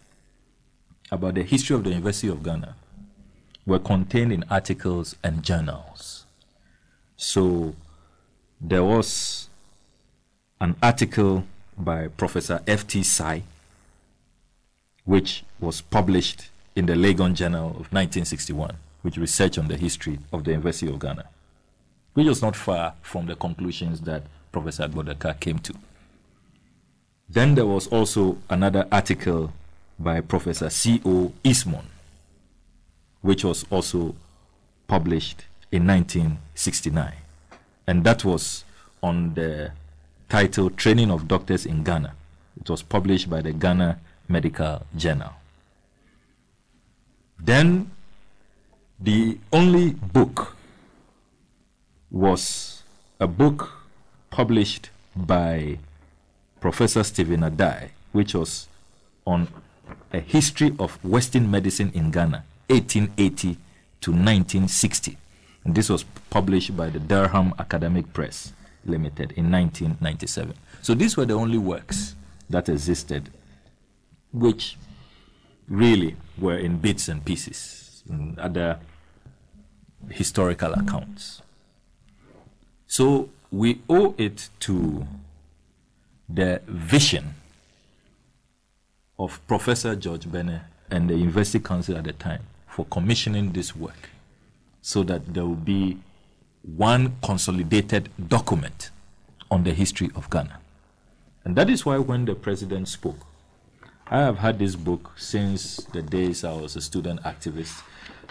about the history of the University of Ghana were contained in articles and journals. So there was an article by Professor F.T. Sai, which was published in the Legon Journal of 1961, which research on the history of the University of Ghana, which was not far from the conclusions that Professor Bodaka came to. Then there was also another article by Professor C.O. Eastmon, which was also published in 1969. And that was on the title Training of Doctors in Ghana. It was published by the Ghana Medical Journal. Then the only book was a book published by Professor Stephen Adai, which was on a history of Western medicine in Ghana, 1880 to 1960. And this was published by the Durham Academic Press Limited in 1997. So these were the only works that existed, which really were in bits and pieces, and other historical accounts. So we owe it to the vision of Professor George Bennett and the University Council at the time for commissioning this work, so that there will be one consolidated document on the history of Ghana. And that is why when the president spoke, I have had this book since the days I was a student activist.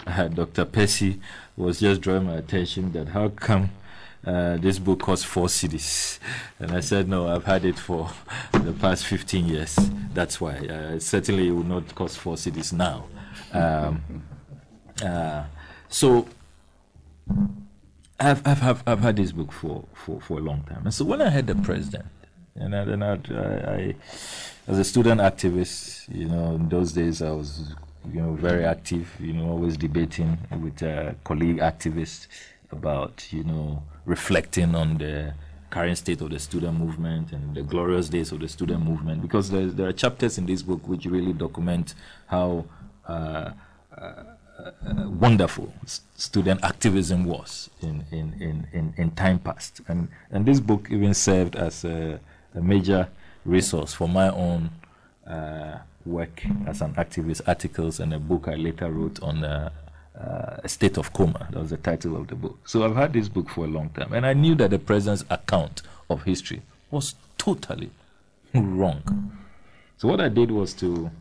Dr. Percy was just drawing my attention that how come this book costs 4 cedis, and I said no, I've had it for the past 15 years. That's why certainly it will not cost 4 cedis now. So I've had this book for a long time. And so when I heard the president, and I as a student activist, in those days I was very active, always debating with colleague activists about reflecting on the current state of the student movement and the glorious days of the student movement, because there are chapters in this book which really document how wonderful student activism was in time past, and this book even served as a major resource for my own work as an activist, articles, and a book I later wrote on a state of coma. That was the title of the book. So I've had this book for a long time, and I knew that the president's account of history was totally wrong. So what I did was to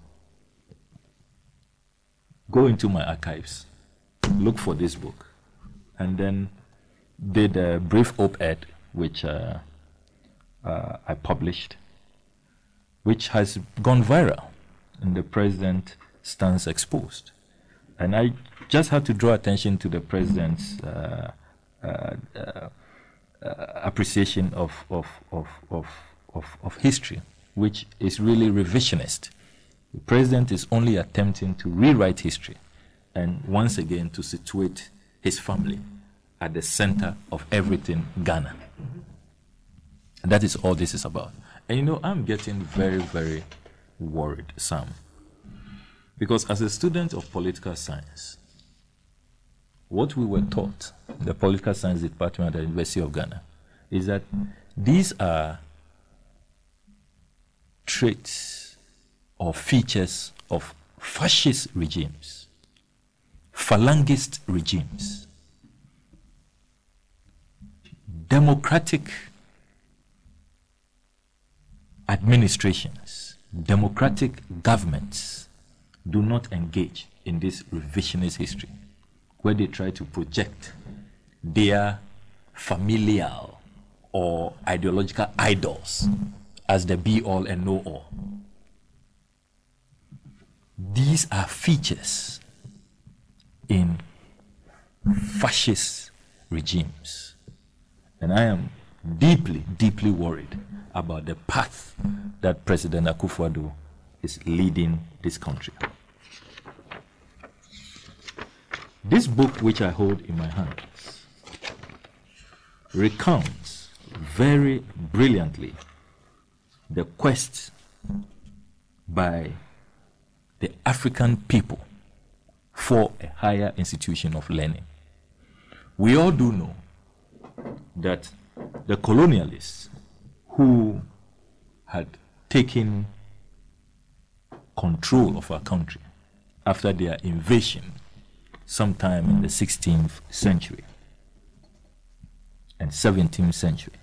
go into my archives, look for this book, and then did a brief op-ed which I published, which has gone viral, and the president stands exposed. And I just had to draw attention to the president's appreciation of history, which is really revisionist. The president is only attempting to rewrite history and once again to situate his family at the center of everything Ghana. And that is all this is about. And I'm getting very, very worried, Sam, because as a student of political science, what we were taught in the political science department at the University of Ghana is that these are traits or features of fascist regimes, phalangist regimes, democratic administrations, democratic governments do not engage in this revisionist history, where they try to project their familial or ideological idols as the be-all and know-all. These are features in fascist regimes. And I am deeply, deeply worried about the path that President Akufo-Addo is leading this country. This book, which I hold in my hands, recounts very brilliantly the quest by the African people for a higher institution of learning. We all do know that the colonialists who had taken control of our country after their invasion sometime in the 16th century and 17th century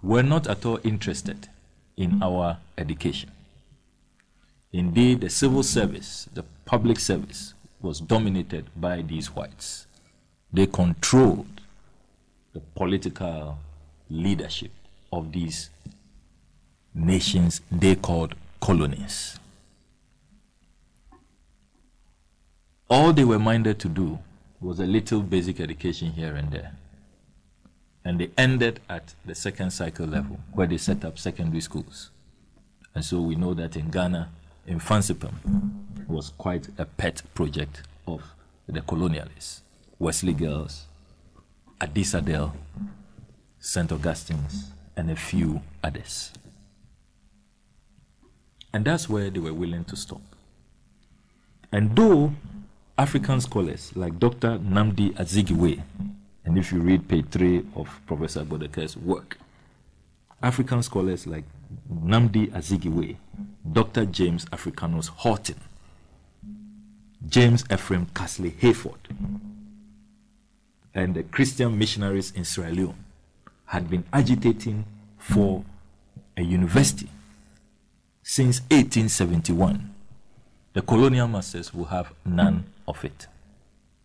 were not at all interested in our education. Indeed, the civil service, the public service, was dominated by these whites. They controlled the political leadership of these nations they called colonies. All they were minded to do was a little basic education here and there. And they ended at the second cycle level, where they set up secondary schools. And so we know that in Ghana, Infansipam was quite a pet project of the colonialists. Wesley Girls, Adisadel, St. Augustine's, and a few others. And that's where they were willing to stop. And though African scholars like Dr. Nnamdi Azikiwe, and if you read page 3 of Professor Bodeka's work, African scholars like Nnamdi Azikiwe, Dr. James Africanus Horton, James Ephraim Casley Hayford, and the Christian missionaries in Sierra Leone had been agitating for a university since 1871. The colonial masters will have none of it.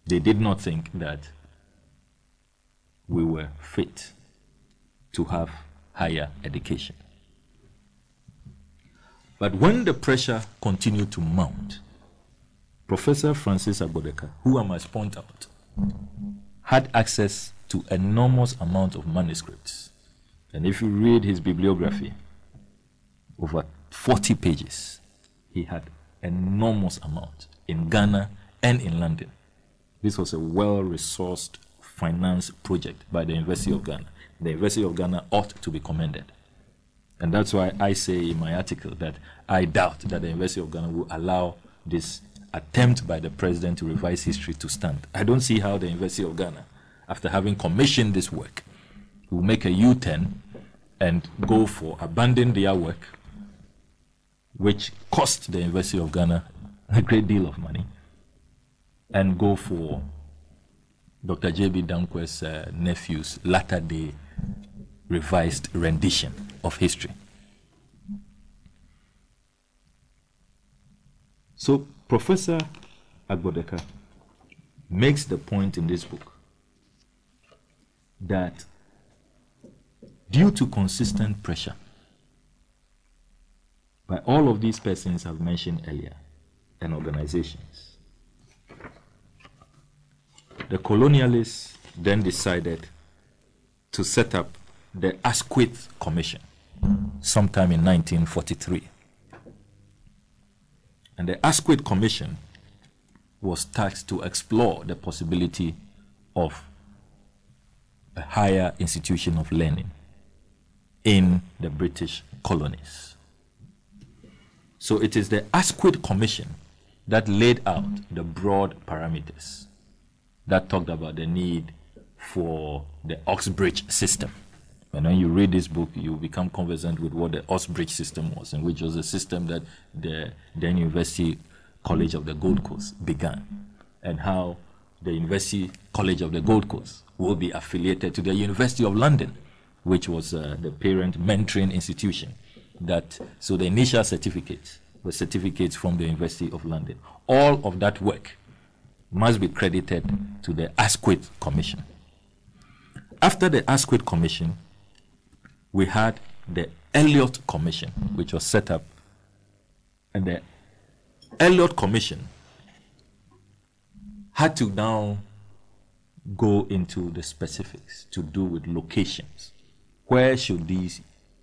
They did not think that we were fit to have higher education. But when the pressure continued to mount, Professor Francis Abodeka, who I must point out, had access to enormous amount of manuscripts. And if you read his bibliography, over 40 pages, he had enormous amount in Ghana and in London. This was a well-resourced finance project by the University of Ghana. The University of Ghana ought to be commended. And that's why I say in my article that I doubt that the University of Ghana will allow this attempt by the president to revise history to stand. I don't see how the University of Ghana, after having commissioned this work, will make a U-turn and go for abandoning their work, which cost the University of Ghana a great deal of money, and go for Dr. J.B. Dankwe's nephew's latter-day revised rendition of history. So Professor Agbodeka makes the point in this book that due to consistent pressure by all of these persons I've mentioned earlier and organizations, the colonialists then decided to set up the Asquith Commission sometime in 1943. And the Asquith Commission was tasked to explore the possibility of a higher institution of learning in the British colonies. So it is the Asquith Commission that laid out the broad parameters that talked about the need for the Oxbridge system. And when you read this book, you become conversant with what the Oxbridge system was, and which was a system that the then University College of the Gold Coast began, and how the University College of the Gold Coast will be affiliated to the University of London, which was the parent mentoring institution. So the initial certificates were certificates from the University of London. All of that work must be credited to the Asquith Commission. After the Asquith Commission, we had the Elliott Commission, which was set up. And the Elliott Commission had to now go into the specifics to do with locations. Where should these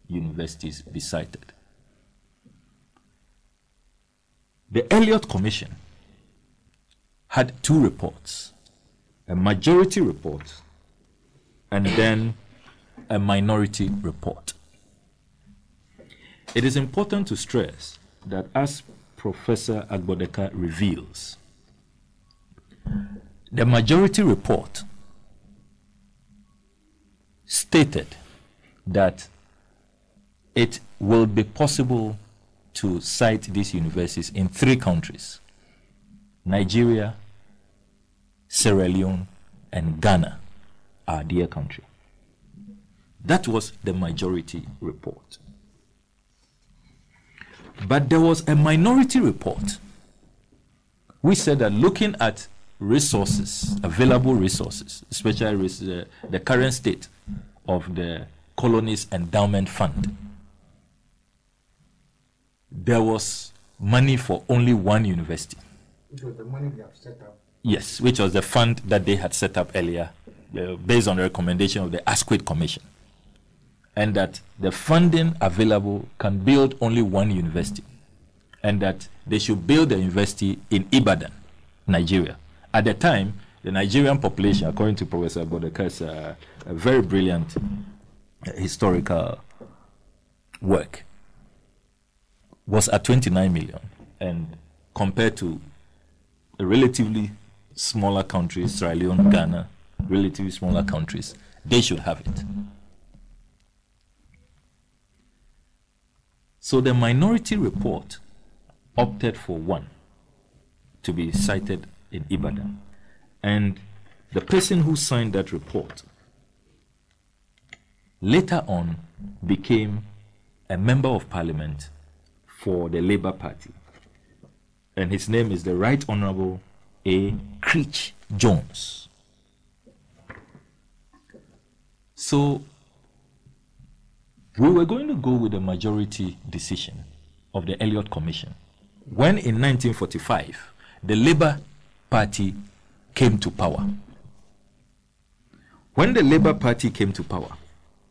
universities be sited? The Elliott Commission had two reports, a majority report and then a minority report. It is important to stress that, as Professor Agbodeka reveals, the majority report stated that it will be possible to cite these universities in 3 countries: Nigeria, Sierra Leone, and Ghana, our dear country. That was the majority report. But there was a minority report which said that, looking at resources, available resources, especially the current state of the Colonies Endowment Fund, there was money for only one university. Which was the money they have set up. Yes, which was the fund that they had set up earlier, based on the recommendation of the Asquith Commission. And that the funding available can build only one university. And that they should build the university in Ibadan, Nigeria. At the time, the Nigerian population, according to Professor Bodeka's a very brilliant historical work, was at 29 million. And compared to a relatively smaller countries, Sierra Leone, Ghana, relatively smaller countries, they should have it. So the minority report opted for one to be cited in Ibadan. And the person who signed that report later on became a member of parliament for the Labour Party. And his name is the Right Honourable A. Creech Jones. So we were going to go with the majority decision of the Elliott Commission when, in 1945, the Labour Party came to power. When the Labour Party came to power,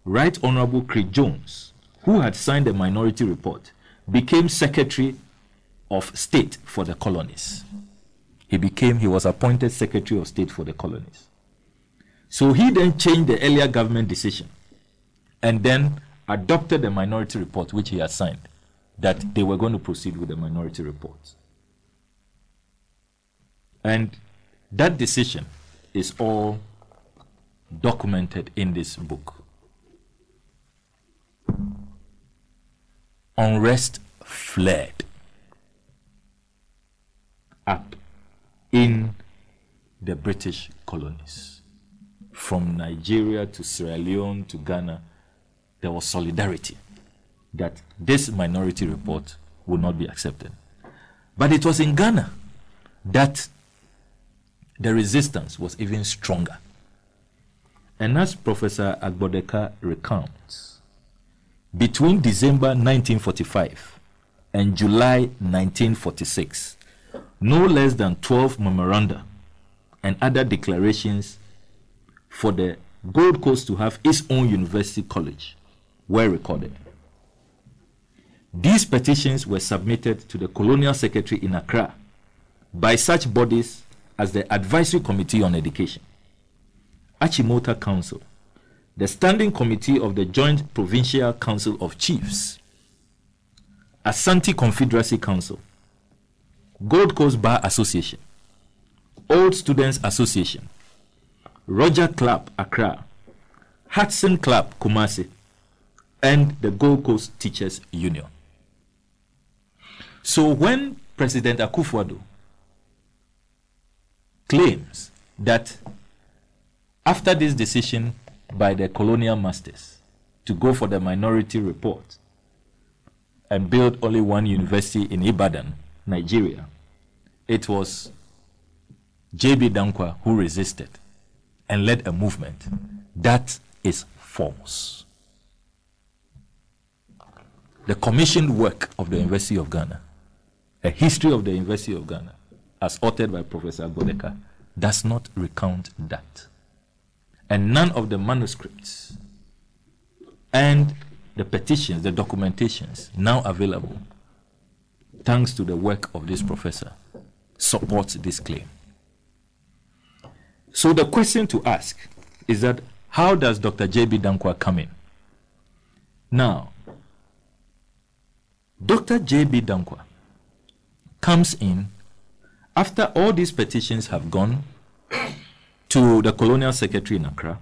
Right Honourable Creech Jones, who had signed the minority report, became Secretary of State for the colonies. He was appointed Secretary of State for the colonies. So he then changed the earlier government decision and then adopted the minority report which he had signed, that they were going to proceed with the minority report. And that decision is all documented in this book. Unrest flared up in the British colonies. From Nigeria to Sierra Leone to Ghana, there was solidarity that this minority report would not be accepted. But it was in Ghana that the resistance was even stronger. And as Professor Agbodeka recounts, between December 1945 and July 1946, no less than 12 memoranda and other declarations for the Gold Coast to have its own university college were recorded. These petitions were submitted to the Colonial Secretary in Accra by such bodies as the Advisory Committee on Education, Achimota Council, the Standing Committee of the Joint Provincial Council of Chiefs, Asante Confederacy Council, Gold Coast Bar Association, Old Students Association, Roger Club Accra, Hudson Club Kumasi, and the Gold Coast Teachers Union. So when President Akufo-Addo claims that after this decision by the colonial masters to go for the minority report and build only one university in Ibadan, Nigeria, it was J.B. Dankwa who resisted and led a movement. That is false. the commissioned work of the University of Ghana, a history of the University of Ghana, as authored by Professor Bodeka, does not recount that. And none of the manuscripts and the petitions, the documentations now available, thanks to the work of this professor, supports this claim. So the question to ask is that, how does Dr. J.B. Dankwa come in? Now, Dr. J.B. Dankwa comes in after all these petitions have gone to the Colonial Secretary in Accra.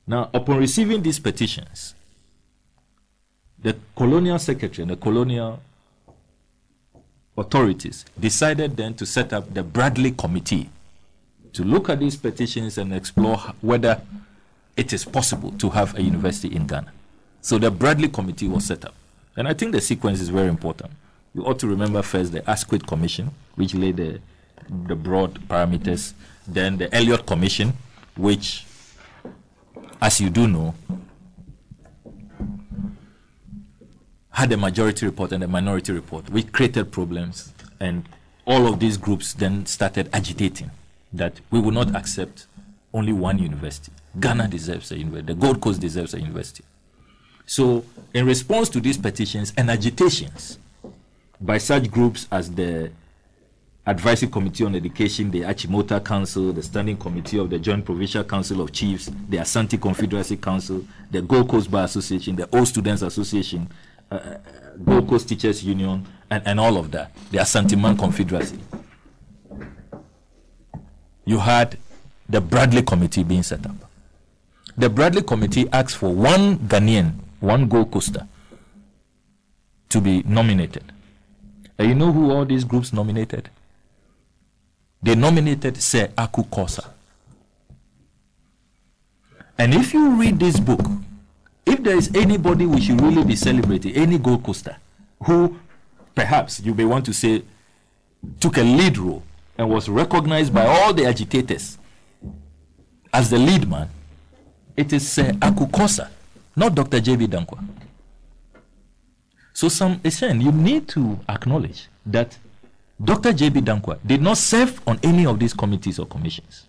Now, upon receiving these petitions, the Colonial Secretary and the colonial authorities decided then to set up the Bradley Committee to look at these petitions and explore whether it is possible to have a university in Ghana. So the Bradley Committee was set up. And I think the sequence is very important. You ought to remember first the Asquith Commission, which laid the broad parameters, then the Elliott Commission, which, as you do know, had a majority report and a minority report, which created problems, and all of these groups then started agitating that we will not accept only one university. Ghana deserves a university. The Gold Coast deserves a university. So, in response to these petitions and agitations by such groups as the Advisory Committee on Education, the Achimota Council, the Standing Committee of the Joint Provincial Council of Chiefs, the Asante Confederacy Council, the Gold Coast Bar Association, the Old Students Association, Gold Coast Teachers Union, and all of that, the Asante Man Confederacy, you had the Bradley Committee being set up. The Bradley Committee asked for one Ghanaian, one Gold Coaster, to be nominated. And you know who all these groups nominated? They nominated Sir Aku Kosa. And if you read this book, if there is anybody we should really be celebrating, any Gold Coaster, who perhaps you may want to say took a lead role and was recognized by all the agitators as the lead man, it is Sir Aku Kosa, not Dr. J.B. Dankwa. So you need to acknowledge that Dr. J.B. Dankwa did not serve on any of these committees or commissions.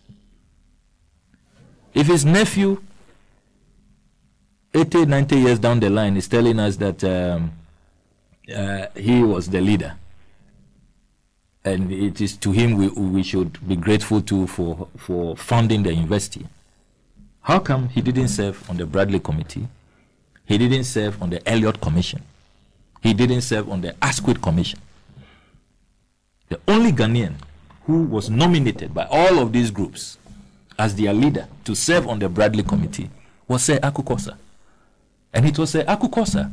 If his nephew, 80, 90 years down the line, is telling us that he was the leader, and it is to him we should be grateful to for founding the university, how come he didn't serve on the Bradley Committee? He didn't serve on the Elliott Commission. He didn't serve on the Asquith Commission. The only Ghanaian who was nominated by all of these groups as their leader to serve on the Bradley Committee was Sir Aku Kosa. And it was Sir Aku Kosa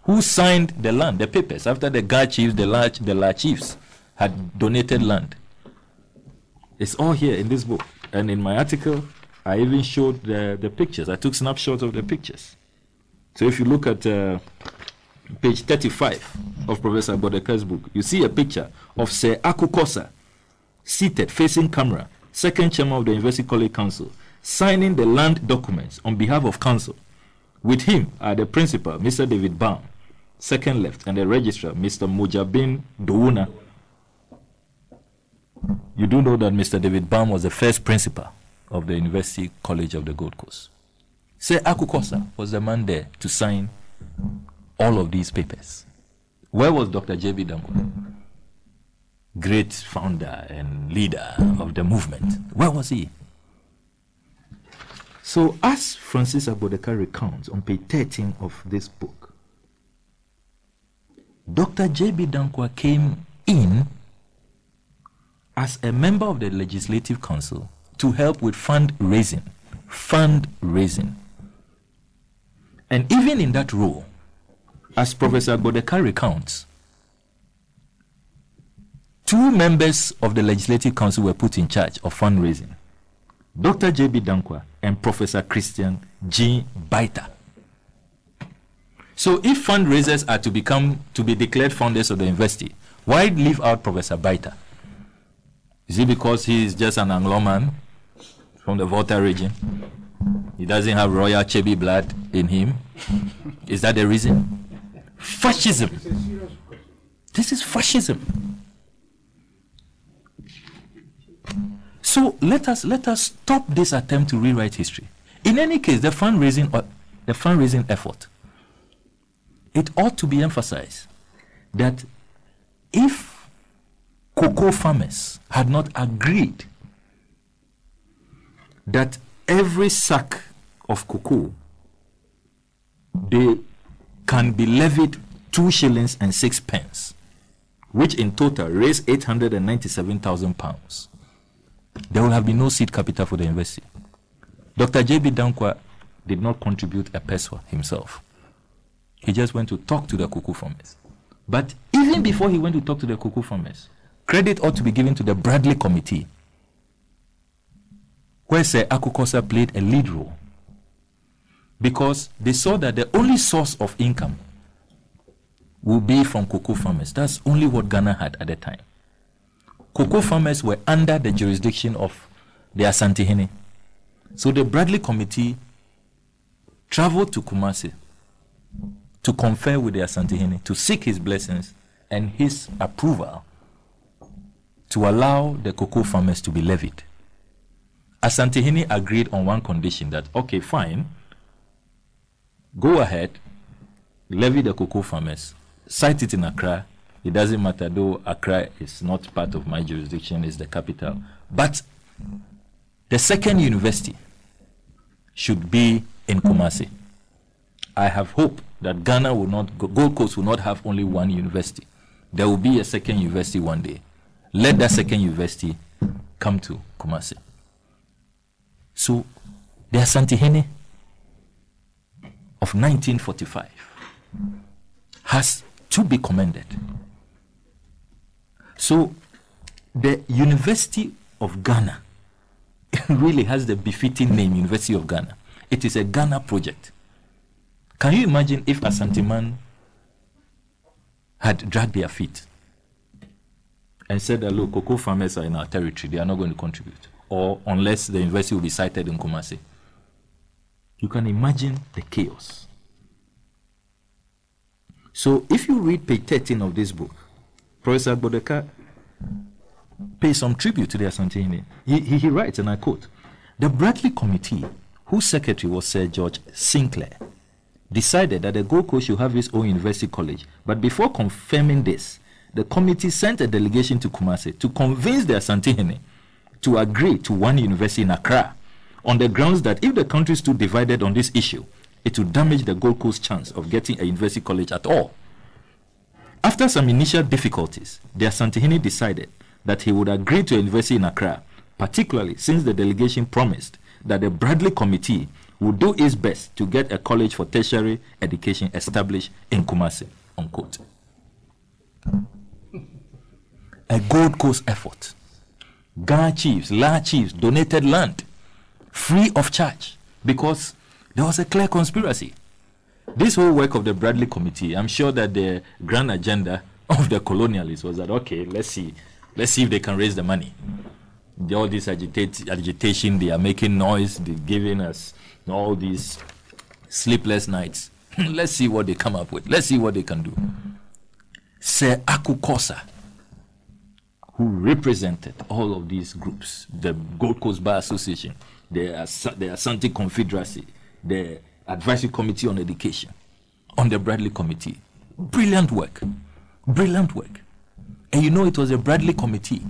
who signed the land, the papers, after the Ga chiefs, the La chiefs had donated land. It's all here in this book. And in my article, I even showed the pictures. I took snapshots of the pictures. So if you look at page 35 of Professor Bodeka's book, you see a picture of Sir Aku Kosa seated facing camera, second chairman of the University College Council, signing the land documents on behalf of council. With him are the principal, Mr. David Baum, second left, and the registrar, Mr. Mujabin Dowuna. You do know that Mr. David Baum was the first principal of the University College of the Gold Coast. Sir Aku Kosa was the man there to sign all of these papers. Where was Dr. J.B. Dankwa? Great founder and leader of the movement. Where was he? So, as Francis Abodeka recounts on page 13 of this book, Dr. J.B. Dankwa came in as a member of the Legislative Council to help with fundraising. And even in that role, as Professor Bodeka recounts, 2 members of the Legislative Council were put in charge of fundraising: Dr. J.B. Dankwa and Professor Christian G. Baita. So if fundraisers are to be declared founders of the university, why leave out Professor Baita? Is it because he is just an Anglo man from the Volta region? He doesn't have royal Chebi blood in him? Is that the reason? Fascism. This is fascism. So let us stop this attempt to rewrite history. In any case, the fundraising effort, it ought to be emphasized that if cocoa farmers had not agreed that every sack of cocoa they can be levied 2 shillings and 6 pence, which in total raised £897,000, there will have been no seed capital for the university. Dr. J.B. Dankwa did not contribute a peso himself. He just went to talk to the cocoa farmers. But even before he went to talk to the cocoa farmers, credit ought to be given to the Bradley Committee, where Sir Akukosa played a lead role, because they saw that the only source of income will be from cocoa farmers. That's only what Ghana had at the time. Cocoa farmers were under the jurisdiction of the Asantehene. So the Bradley Committee traveled to Kumasi to confer with the Asantehene, to seek his blessings and his approval to allow the cocoa farmers to be levied. Asantehene agreed on one condition, that, okay, fine, go ahead, levy the cocoa farmers, site it in Accra. It doesn't matter, though Accra is not part of my jurisdiction, it's the capital. But the second university should be in Kumasi. I have hope that Ghana will not, Gold Coast will not have only one university. There will be a second university one day. Let that second university come to Kumasi. So the Asantehene of 1945 has to be commended. So the University of Ghana really has the befitting name, University of Ghana. It is a Ghana project. Can you imagine if Asanteman had dragged their feet and said that, look, cocoa farmers are in our territory, they are not going to contribute, or unless the university will be sited in Kumasi? You can imagine the chaos. So if you read page 13 of this book, Professor Bodeka pays some tribute to the Asantehene. He writes, and I quote, "The Bradley Committee, whose secretary was Sir George Sinclair, decided that the Gold Coast should have its own university college. But before confirming this, the committee sent a delegation to Kumasi to convince the Asantehene to agree to one university in Accra, on the grounds that if the country stood divided on this issue, it would damage the Gold Coast chance of getting a university college at all. After some initial difficulties, the Asantehene decided that he would agree to a university in Accra, particularly since the delegation promised that the Bradley Committee would do its best to get a college for tertiary education established in Kumasi," unquote. A Gold Coast effort. Ghana chiefs, La chiefs donated land free of charge because there was a clear conspiracy. This whole work of the Bradley Committee, I'm sure that the grand agenda of the colonialists was that, okay, let's see if they can raise the money. All this agitation, they are making noise, they're giving us all these sleepless nights. Let's see what they come up with. Let's see what they can do. Sir Akukosa, who represented all of these groups, the Gold Coast Bar Association, the Asante Confederacy, the Advisory Committee on Education, on the Bradley Committee. Brilliant work. Brilliant work. And you know, it was the Bradley Committee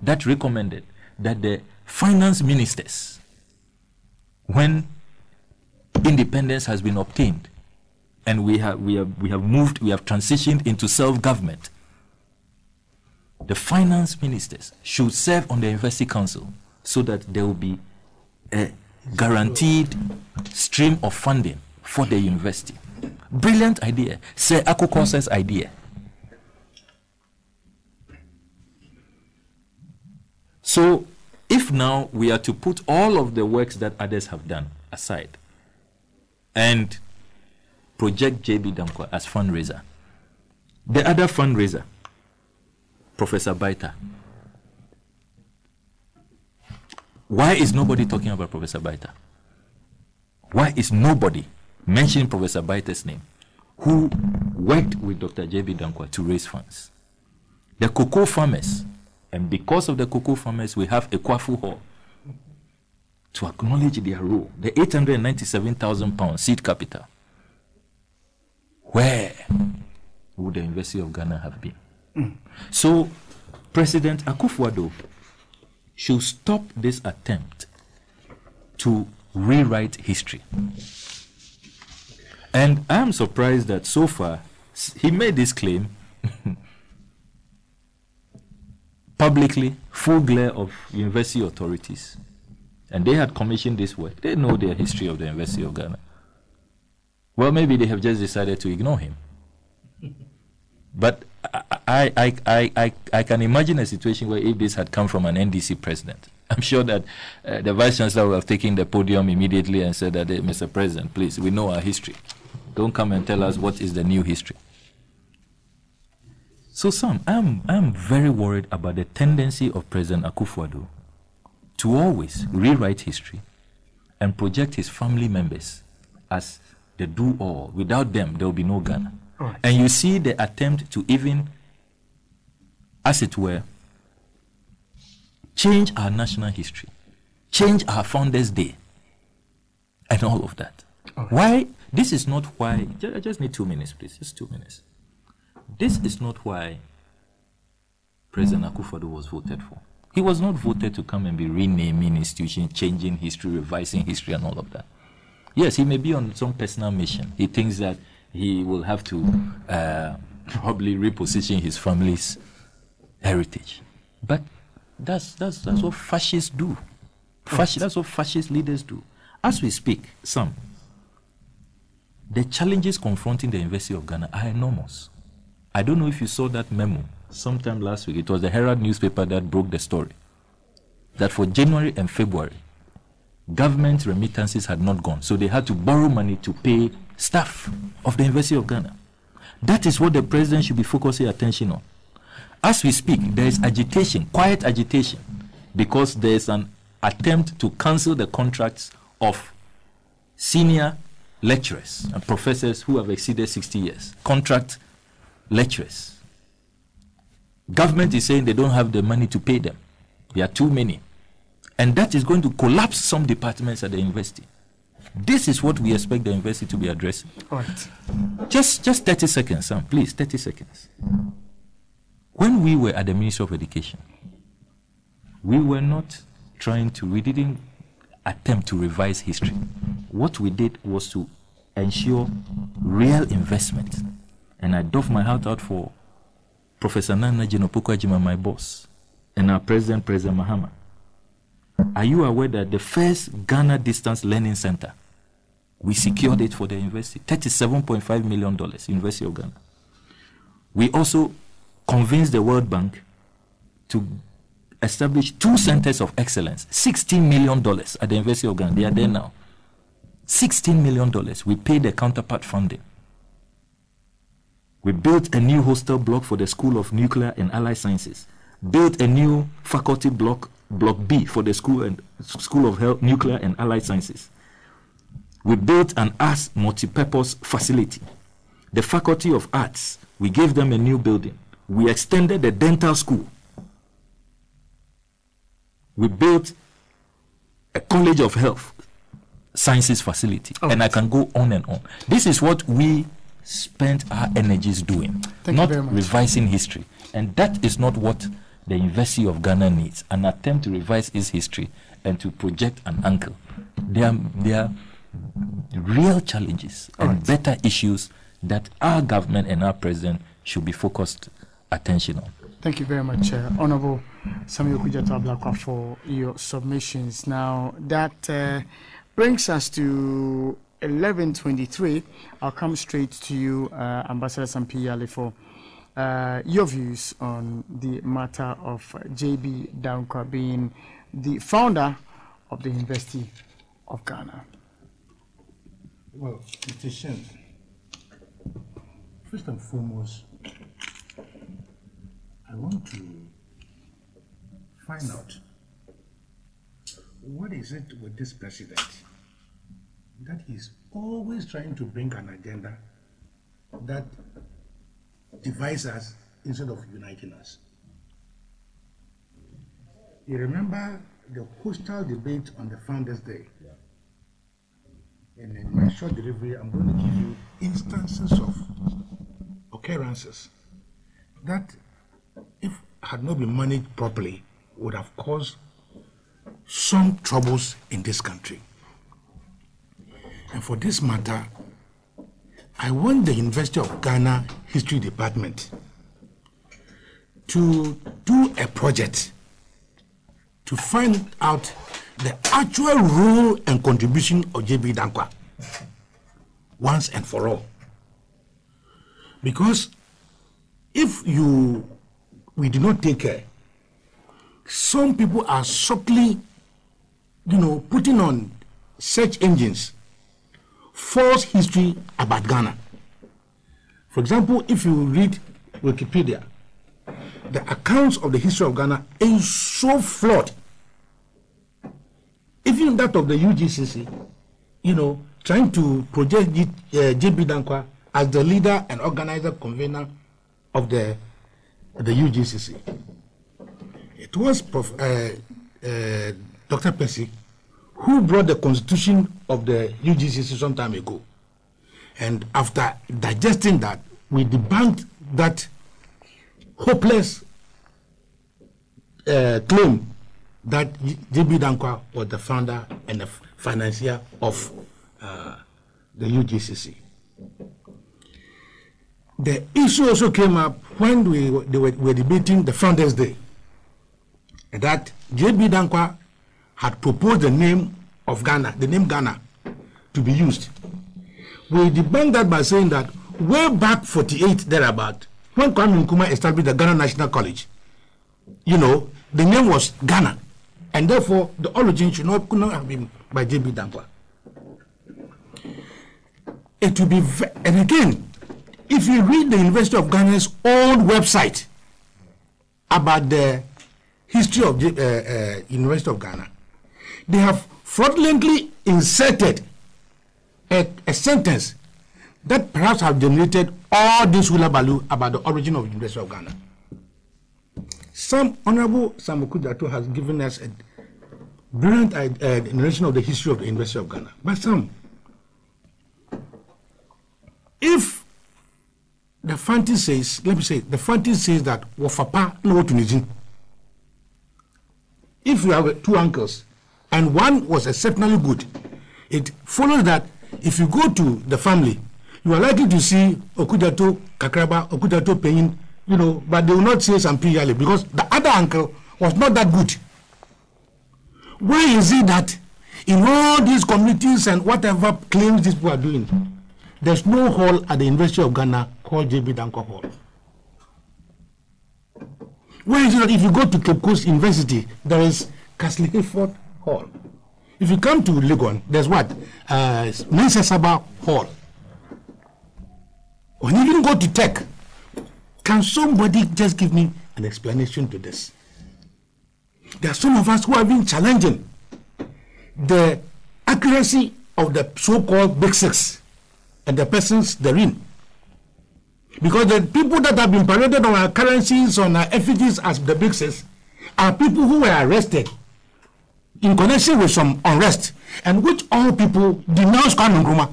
that recommended that the finance ministers, when independence has been obtained and we have transitioned into self-government, the finance ministers should serve on the university council so that there will be a guaranteed stream of funding for the university. Brilliant idea. Sir Akukosa's idea. So if now we are to put all of the works that others have done aside and project J.B. Dankwa as fundraiser, the other fundraiser, Professor Baita, why is nobody talking about Professor Baita? Why is nobody mentioning Professor Baita's name? who worked with Dr. J.B. Dankwa to raise funds. The cocoa farmers, and because of the cocoa farmers, we have a Kwafu Hall to acknowledge their role. The £897,000 seed capital. Where would the University of Ghana have been? So, President Akufo-Addo should stop this attempt to rewrite history. And I'm surprised that so far, he made this claim publicly, full glare of university authorities. And they had commissioned this work. They know the history of the University of Ghana. Well, maybe they have just decided to ignore him. But I can imagine a situation where if this had come from an NDC president, I'm sure that the Vice Chancellor would have taken the podium immediately and said that, Mr. President, please, we know our history. Don't come and tell us what is the new history. So, Sam, I'm very worried about the tendency of President Akufo-Addo to always rewrite history and project his family members as the do-all. Without them, there will be no Ghana. Right. And you see the attempt to even, as it were, change our national history, change our Founders' Day, and all of that. Right. Why? This is not why. I just need 2 minutes, please. Just 2 minutes. This is not why President Akufo-Addo was voted for. He was not voted to come and be renaming institutions, changing history, revising history, and all of that. Yes, he may be on some personal mission. He thinks that he will have to probably reposition his family's heritage. But that's what fascists do. That's what fascist leaders do. As we speak, Sam, the challenges confronting the University of Ghana are enormous. I don't know if you saw that memo sometime last week. It was the Herald newspaper that broke the story that for January and February, government remittances had not gone, so they had to borrow money to pay staff of the University of Ghana. That is what the president should be focusing attention on. As we speak, there is agitation, quiet agitation, because there is an attempt to cancel the contracts of senior lecturers and professors who have exceeded 60 years. Contract lecturers. Government is saying they don't have the money to pay them. There are too many. And that is going to collapse some departments at the university. This is what we expect the university to be addressing. All right. Just 30 seconds, Sam, please, 30 seconds. When we were at the Ministry of Education, we were not we didn't attempt to revise history. What we did was to ensure real investment. And I doff my hat out for Professor Nana Jinopoko-Ajima, my boss, and our President Mahama. Are you aware that the first Ghana Distance Learning Center, we secured it for the university, $37.5 million, University of Ghana. We also convinced the World Bank to establish 2 centers of excellence, $16 million at the University of Ghana. They are there now. $16 million. We paid the counterpart funding. We built a new hostel block for the School of Nuclear and Allied Sciences, built a new faculty block B for the School of Health, Nuclear and Allied Sciences. We built an arts multi-purpose facility. The Faculty of Arts, we gave them a new building. We extended the dental school. We built a College of Health Sciences facility. Oh. And I can go on and on. This is what we spent our energies doing, not revising history. And that is not what the University of Ghana needs, an attempt to revise its history and to project an anchor. There are real challenges and better issues that our government and our president should be focused attention on. Thank you very much, Honorable Samuel Kujata Ablakwa, for your submissions. Now, that brings us to 11:23. I'll come straight to you, Ambassador Sampi Yale, for your views on the matter of J.B. Dankwa being the founder of the University of Ghana. Well, it's a shame. First and foremost, I want to find out what is it with this president that he's always trying to bring an agenda that divides us instead of uniting us. You remember the hostile debate on the Founders' Day? And in my short delivery, I'm going to give you instances of occurrences that, if had not been managed properly, would have caused some troubles in this country. And for this matter, I want the University of Ghana History Department to do a project to find out the actual role and contribution of J.B. Dankwa once and for all. Because if we do not take care, some people are subtly, putting on search engines false history about Ghana. For example, if you read Wikipedia, the accounts of the history of Ghana is so flawed. Even that of the UGCC, trying to project J.B. Dankwa as the leader and organizer, convener of the UGCC. It was Dr. Percy who brought the constitution of the UGCC some time ago. And after digesting that, we debunked that hopeless claim that J.B. Dankwa was the founder and the financier of the UGCC. The issue also came up when we were debating the Founders' Day, that J.B. Dankwa had proposed the name of Ghana, the name Ghana, to be used. We debunked that by saying that way back 48 thereabout, when Kwame Nkrumah established the Ghana National College, the name was Ghana, and therefore the origin could not have been by J.B. Dankwa. It will be, and again, if you read the University of Ghana's own website about the history of University of Ghana, they have fraudulently inserted a sentence that perhaps have generated all this hullabaloo about the origin of the University of Ghana. Some Honorable Sam Okudato has given us a brilliant narration of the history of the University of Ghana. But some, if the Fanti says, let me say, the Fanti says that Wafapa no Tunisian. If you have two uncles and one was exceptionally good, it follows that if you go to the family, you are likely to see Okudato, Kakraba, Okudato Peyin, but they will not say Sampiyale because the other uncle was not that good. Why is it that in all these communities and whatever claims these people are doing, there's no hall at the University of Ghana called J.B. Dankwa Hall? Why is it that if you go to Cape Coast University, there is Castle Hayford Hall? If you come to Legon, there's what? Mensa Saba Hall. When you even go to Tech, can somebody just give me an explanation to this? There are some of us who have been challenging the accuracy of the so-called Big Six and the persons therein. Because the people that have been paraded on our currencies, on our effigies as the Big Six, are people who were arrested in connection with some unrest, and which all people denounce Kwame Nkrumah.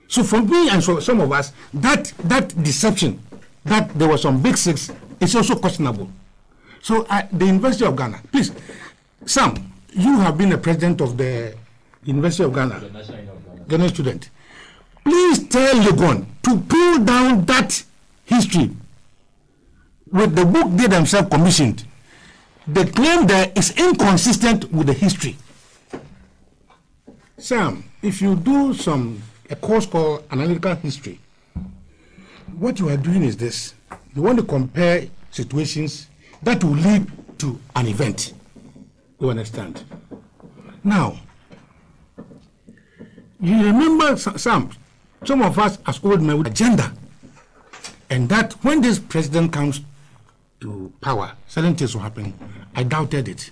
So for me and for some of us, that deception, that there was some Big Six, is also questionable. So the University of Ghana, please, Sam, you have been a president of the University of Ghana, the National Union of Ghana student. Please tell Legon to pull down that history with the book they themselves commissioned. The claim there is inconsistent with the history. Sam, if you do a course called analytical history, what you are doing is this. You want to compare situations that will lead to an event. You understand? Now, you remember, Sam, some of us as old men with agenda, and that when this president comes to power, certain things will happen. I doubted it.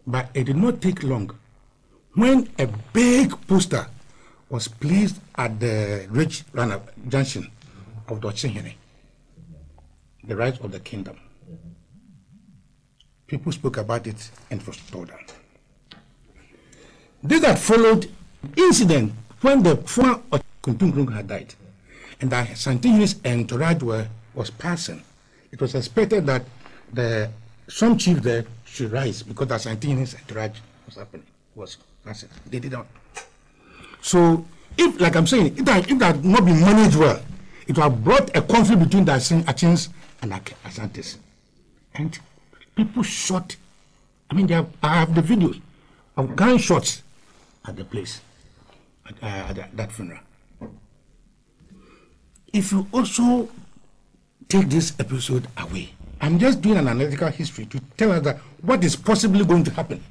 But it did not take long when a big poster was placed at the Ridge Runner Junction of Dochihene, the rise of the kingdom. People spoke about it and it was torn down. This had followed incident when the former Kuntungrung had died and the Santinese entourage was passing. It was expected that some chief there should rise because the Santinese entourage was passing. They did not. So, if, like I'm saying, if that had not been managed well, it would have brought a conflict between the Achins and Asantes. And people shot. I mean, I have the videos of gunshots at the place, at that funeral. If you also take this episode away, I'm just doing an analytical history to tell us that what is possibly going to happen.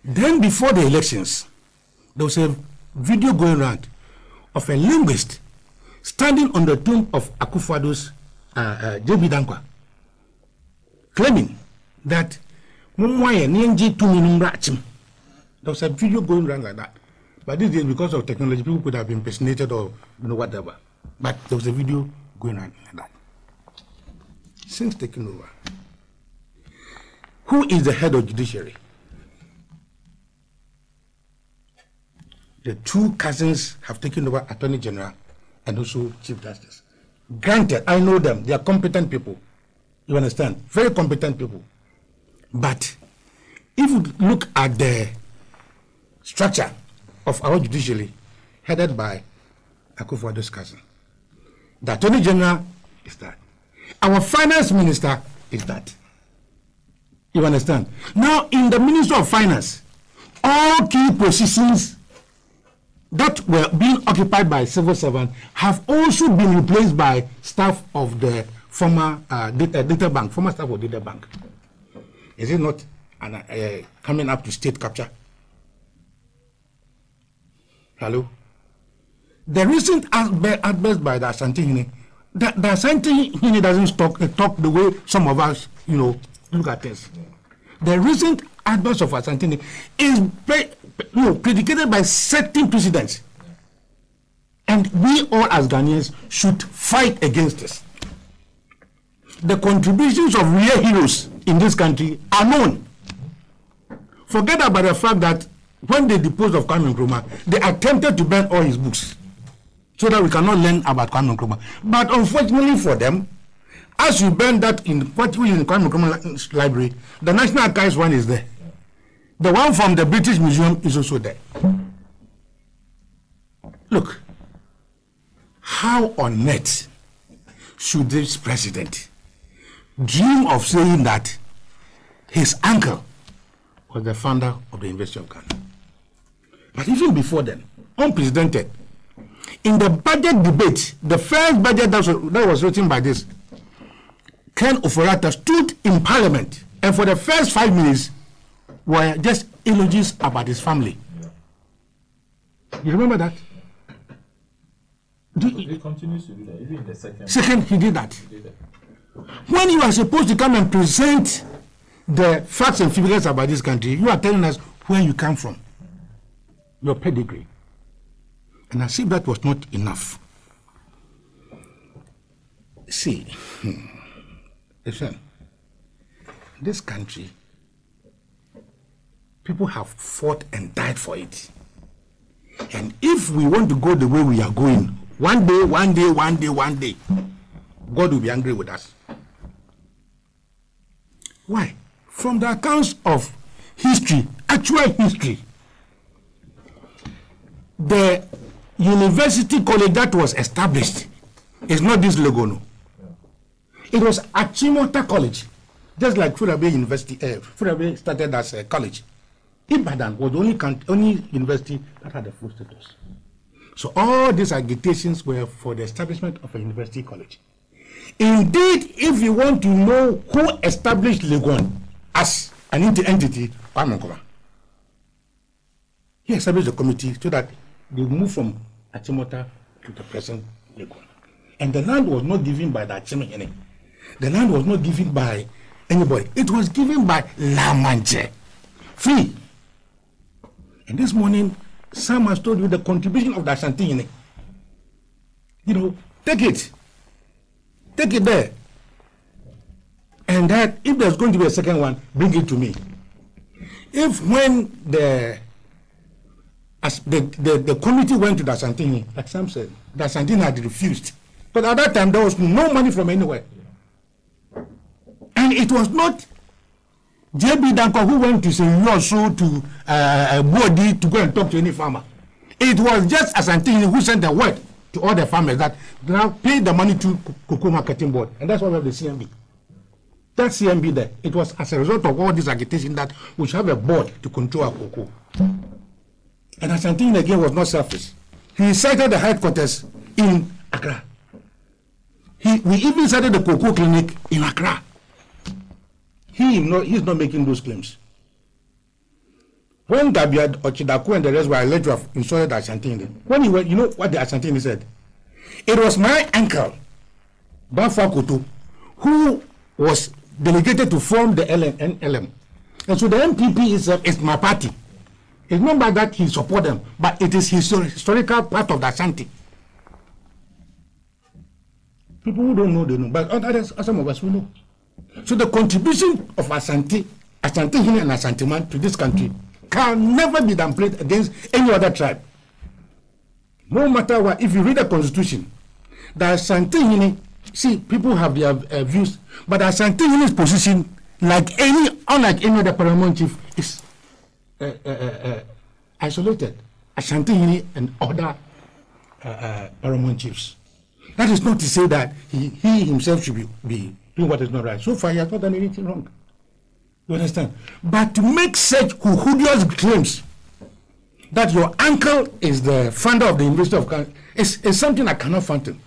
Then before the elections, there was a video going around of a linguist standing on the tomb of Akufo-Addo's J.B. Dankwa, claiming that there was a video going around like that. But this is because of technology, people could have been impersonated or whatever. But there was a video going around like that. Since taking over, who is the head of judiciary? The two cousins have taken over Attorney General and also Chief Justice. Granted, I know them. They are competent people. You understand? Very competent people. But if you look at the structure of our judiciary, headed by Akufo-Addo's cousin, the Attorney General is that. Our Finance Minister is that. You understand? Now, in the Ministry of Finance, all key positions that were being occupied by civil servants have also been replaced by staff of the former Data Bank, former staff of Data Bank. Is it not coming up to state capture? Hello? The recent outburst by the Asante-Hine, the Asante-Hine doesn't talk the way some of us, look at this. The recent outburst of Asante-Hine is predicated by certain precedents. And we all as Ghanaians should fight against this. The contributions of real heroes in this country are known. Forget about the fact that when they deposed of Kwame Nkrumah, they attempted to burn all his books so that we cannot learn about Kwame Nkrumah. But unfortunately for them, as you burn that in what we in Kwame Nkrumah library, the National Archives one is there. The one from the British Museum is also there. Look, how on earth should this president dream of saying that his uncle was the founder of the University of Ghana? But even before then, unprecedented. In the budget debate, the first budget that was written by this, Ken Ofori-Atta stood in Parliament, and for the first 5 minutes were just eulogies about his family. You remember that? He continues to do that, even in the second. Second, he did that. When you are supposed to come and present the facts and figures about this country, you are telling us where you come from, your pedigree. And as if that was not enough. See, listen, this country, people have fought and died for it. And if we want to go the way we are going, one day, God will be angry with us. Why? From the accounts of history, actual history, the university college that was established is not this logo, no. It was Achimota College, just like Furabe University. Furabe started as a college. Ibadan was the only university that had a full status. So all these agitations were for the establishment of a university college. Indeed, if you want to know who established Legon as an entity, Kwame Nkrumah, he established a committee so that they move from Achimota to the present Legon. And the land was not given by the Achimota. The land was not given by anybody. It was given by La Manche, free. And this morning, Sam has told you the contribution of the Ashanti. You know, take it there. And that if there's going to be a second one, bring it to me. If when the committee went to the Ashanti, like Sam said, the Ashanti had refused. But at that time, there was no money from anywhere. And it was not J.B. Danko who went to St. Yosu to Bodi to go and talk to any farmer. It was just Ashanti who sent the word to all the farmers that now pay the money to Cocoa Marketing Board. And that's why we have the CMB. That CMB there, it was as a result of all this agitation that we should have a board to control our cocoa. And Ashanti again was not selfish. He cited the headquarters in Accra. We even started the cocoa clinic in Accra. He's not making those claims. When Gabiad, Ochidaku and the rest were alleged to have insulted Ashanti, when he went, you know what the Ashanti said? It was my uncle, Bafa Koto, who was delegated to form the NLM. And so the MPP is my party. It's not by that he support them, but it is historical part of the Ashanti. People who don't know, they know. But others, some of us, we know. So the contribution of Ashanti and Ashanti man to this country can never be downplayed against any other tribe. No matter what, if you read the constitution, the Ashanti, see, people have their views, but Ashanti's position, unlike any other paramount chief, is isolated. Ashanti and other paramount chiefs. That is not to say that he himself should be doing what is not right. So far, he has not done anything wrong. You understand? But to make such hudious claims that your uncle is the founder of the University of Ghana is something I cannot fathom.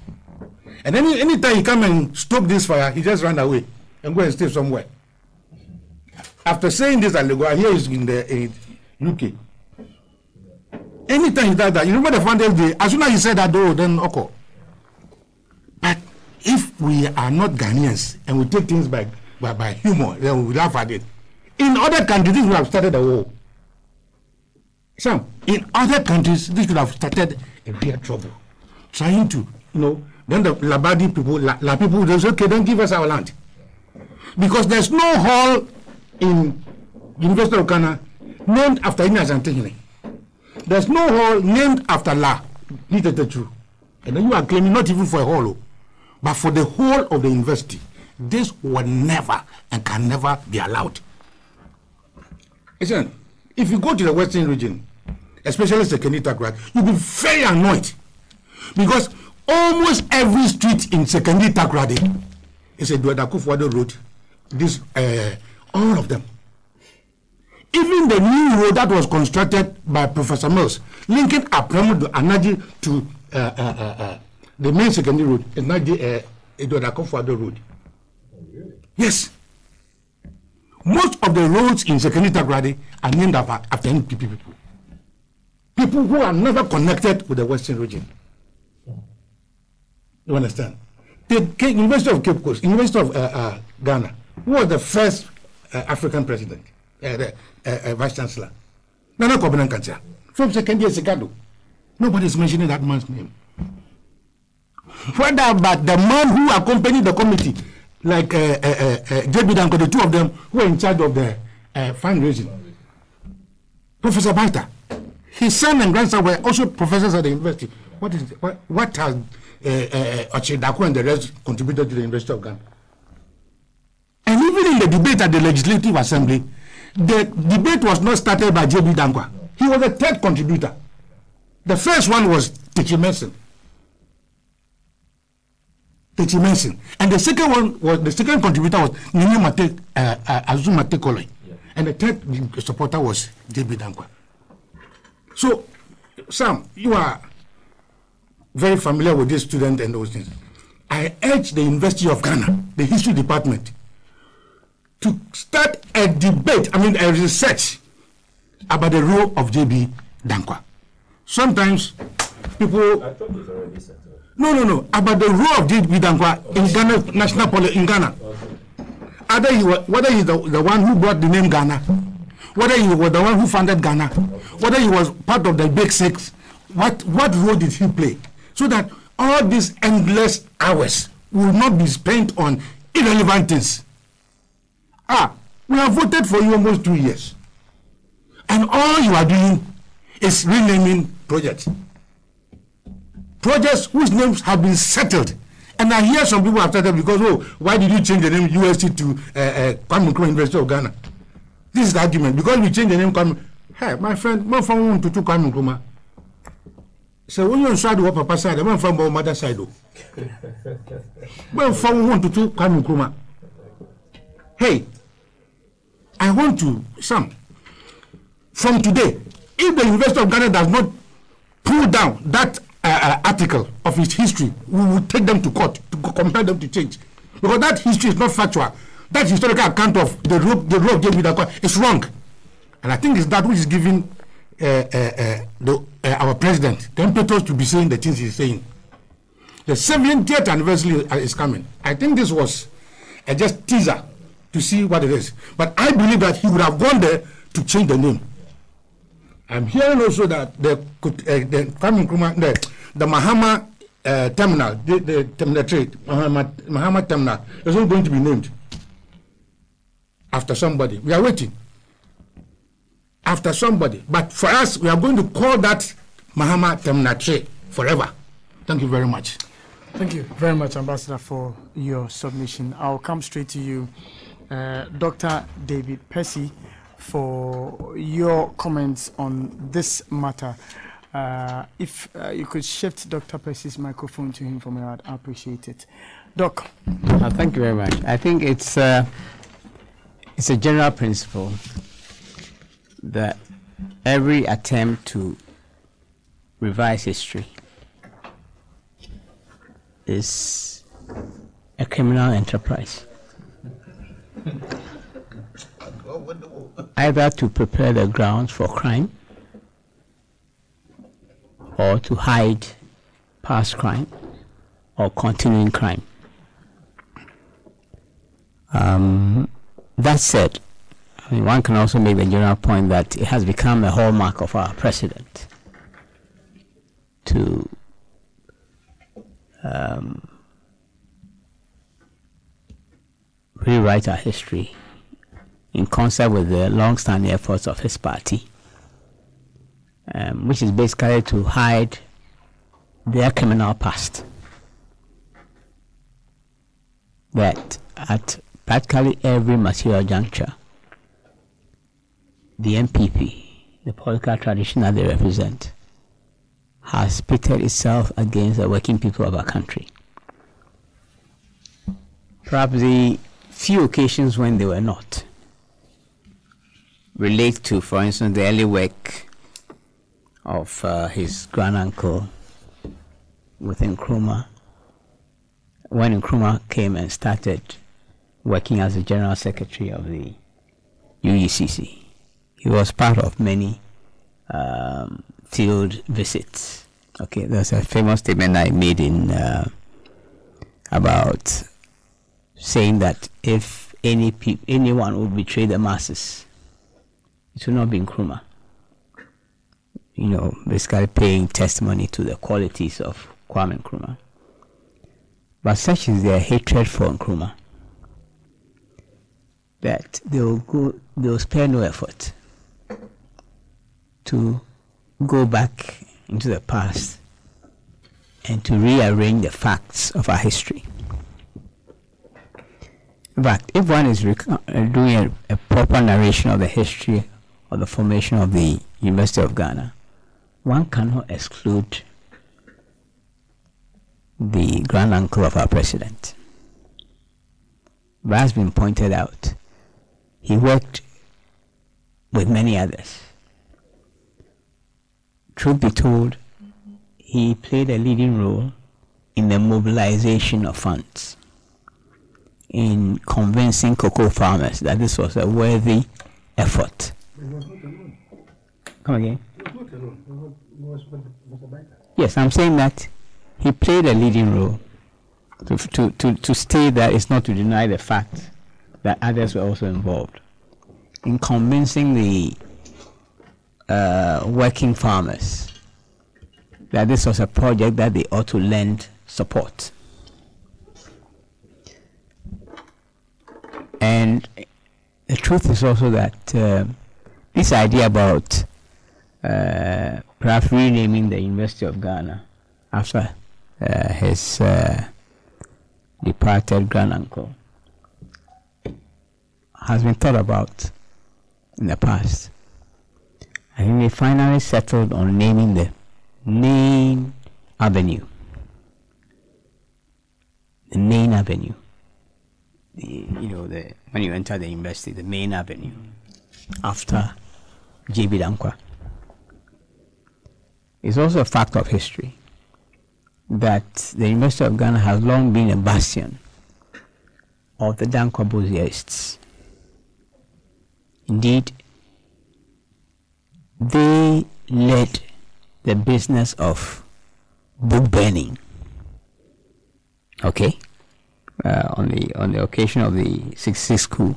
And anytime he come and stoke this fire, he just run away and go and stay somewhere. After saying this, I here is in the UK. Anytime he does that, you remember the Founders Day, as soon as he said that, then okay. But if we are not Ghanaians and we take things by humor, then we laugh at it. In other countries, this would have started a war. Sam, in other countries, this would have started a real trouble. Trying to, then the Labadi people, La people, they say, okay, then give us our land. Because there's no hall in University of Ghana named after any Ashanti. There's no hall named after La. And then you are claiming not even for a hall, but for the whole of the university. This will never and can never be allowed. Listen, if you go to the Western region, especially Sekeni Takrady, you'll be very annoyed because almost every street in Sekeni Takrady is a Duadakufwado road. This, all of them. Even the new road that was constructed by Professor Mills, linking Alhaji And Alhaji to the main secondary road, is not the Duadakufwado road. Yes. Most of the roads in Sekeni Takrady are named after NPP people. People who are never connected with the Western region. You understand? The University of Cape Coast, University of Ghana, who was the first African president, vice chancellor? Nana Kobenan Kancha. From second year Segado. Nobody is mentioning that man's name. What about the man who accompanied the committee, like J.B. Danko, the two of them who were in charge of the fundraising? Professor Balta. His son and grandson were also professors at the university. What has Ochidaku and the rest contributed to the University of Ghana? And even in the debate at the Legislative Assembly, the debate was not started by J.B. Dankwa. He was the third contributor. The first one was Techi Mason. And the second one was, the second contributor was Nini Mate, Azuma Tekole. And the third supporter was J.B. Dankwa. So, Sam, you are very familiar with this student and those things. I urge the University of Ghana, the history department, to start a debate, a research about the role of J.B. Dankwa. Sometimes people... I thought it already set up. No. About the role of J.B. Dankwa in Ghana, national politics in Ghana. Whether he's the one who brought the name Ghana, whether he was the one who founded Ghana, whether he was part of the Big Six, what role did he play? So that all these endless hours will not be spent on irrelevant things. We have voted for you almost 2 years. And all you are doing is renaming projects. Projects whose names have been settled. And I hear some people have started because, why did you change the name UST to Kwame Nkrumah University of Ghana? This is the argument. Because we changed the name Kwame. Hey, my friend, my phone want to Kwame Nkrumah. So when you're inside the papa side, I'm from my mother side. My phone want to Kwame Nkrumah. Hey, I want to, Sam, from today, if the University of Ghana does not pull down that article of its history, we will take them to court to compel them to change. Because that history is not factual. That historical account of the law gave you the court is wrong. And I think it's that which is giving our president the impetus to be saying the things he's saying. The 70th anniversary is coming. I think this was just teaser to see what it is. But I believe that he would have gone there to change the name. I'm hearing also that the Mahama terminal, the terminal trade, Mahama terminal, is not going to be named after somebody. We are waiting. After somebody. But for us, we are going to call that Mahama terminal trade forever. Thank you very much. Thank you very much, Ambassador, for your submission. I'll come straight to you, Dr. David Percy, for your comments on this matter. If you could shift Dr. Percy's microphone to him for me, I'd appreciate it. Doc. Thank you very much. I think it's a general principle that every attempt to revise history is a criminal enterprise. Either to prepare the grounds for crime or to hide past crime or continuing crime. That said, I mean, one can also make the general point that it has become a hallmark of our president to rewrite our history in concert with the long-standing efforts of his party, which is basically to hide their criminal past. That at practically every material juncture, the MPP, the political tradition that they represent, has pitted itself against the working people of our country. Perhaps the few occasions when they were not relate to, for instance, the early work of his granduncle with Nkrumah, when Nkrumah came and started working as the General Secretary of the UECC. He was part of many field visits. Okay, there's a famous statement I made in about saying that if anyone would betray the masses, it will not be Nkrumah. You know, basically paying testimony to the qualities of Kwame Nkrumah. But such is their hatred for Nkrumah that they will spare no effort to go back into the past and to rearrange the facts of our history. In fact, if one is doing a proper narration of the history of the formation of the University of Ghana, one cannot exclude the granduncle of our president. But has been pointed out, he worked with many others. Truth be told, he played a leading role in the mobilization of funds, in convincing cocoa farmers that this was a worthy effort. Come again? Yes, I'm saying that he played a leading role. To state that is not to deny the fact that others were also involved. in convincing the working farmers that this was a project that they ought to lend support. And the truth is also that this idea about perhaps renaming the University of Ghana after his departed granduncle has been thought about in the past. I think they finally settled on naming the main avenue. The main avenue. When you enter the university, the main avenue, after J.B. Dankwa. It's also a fact of history that the University of Ghana has long been a bastion of the Dankwa Boziaists. Indeed, they led the business of book burning. Okay? On the occasion of the 66 coup,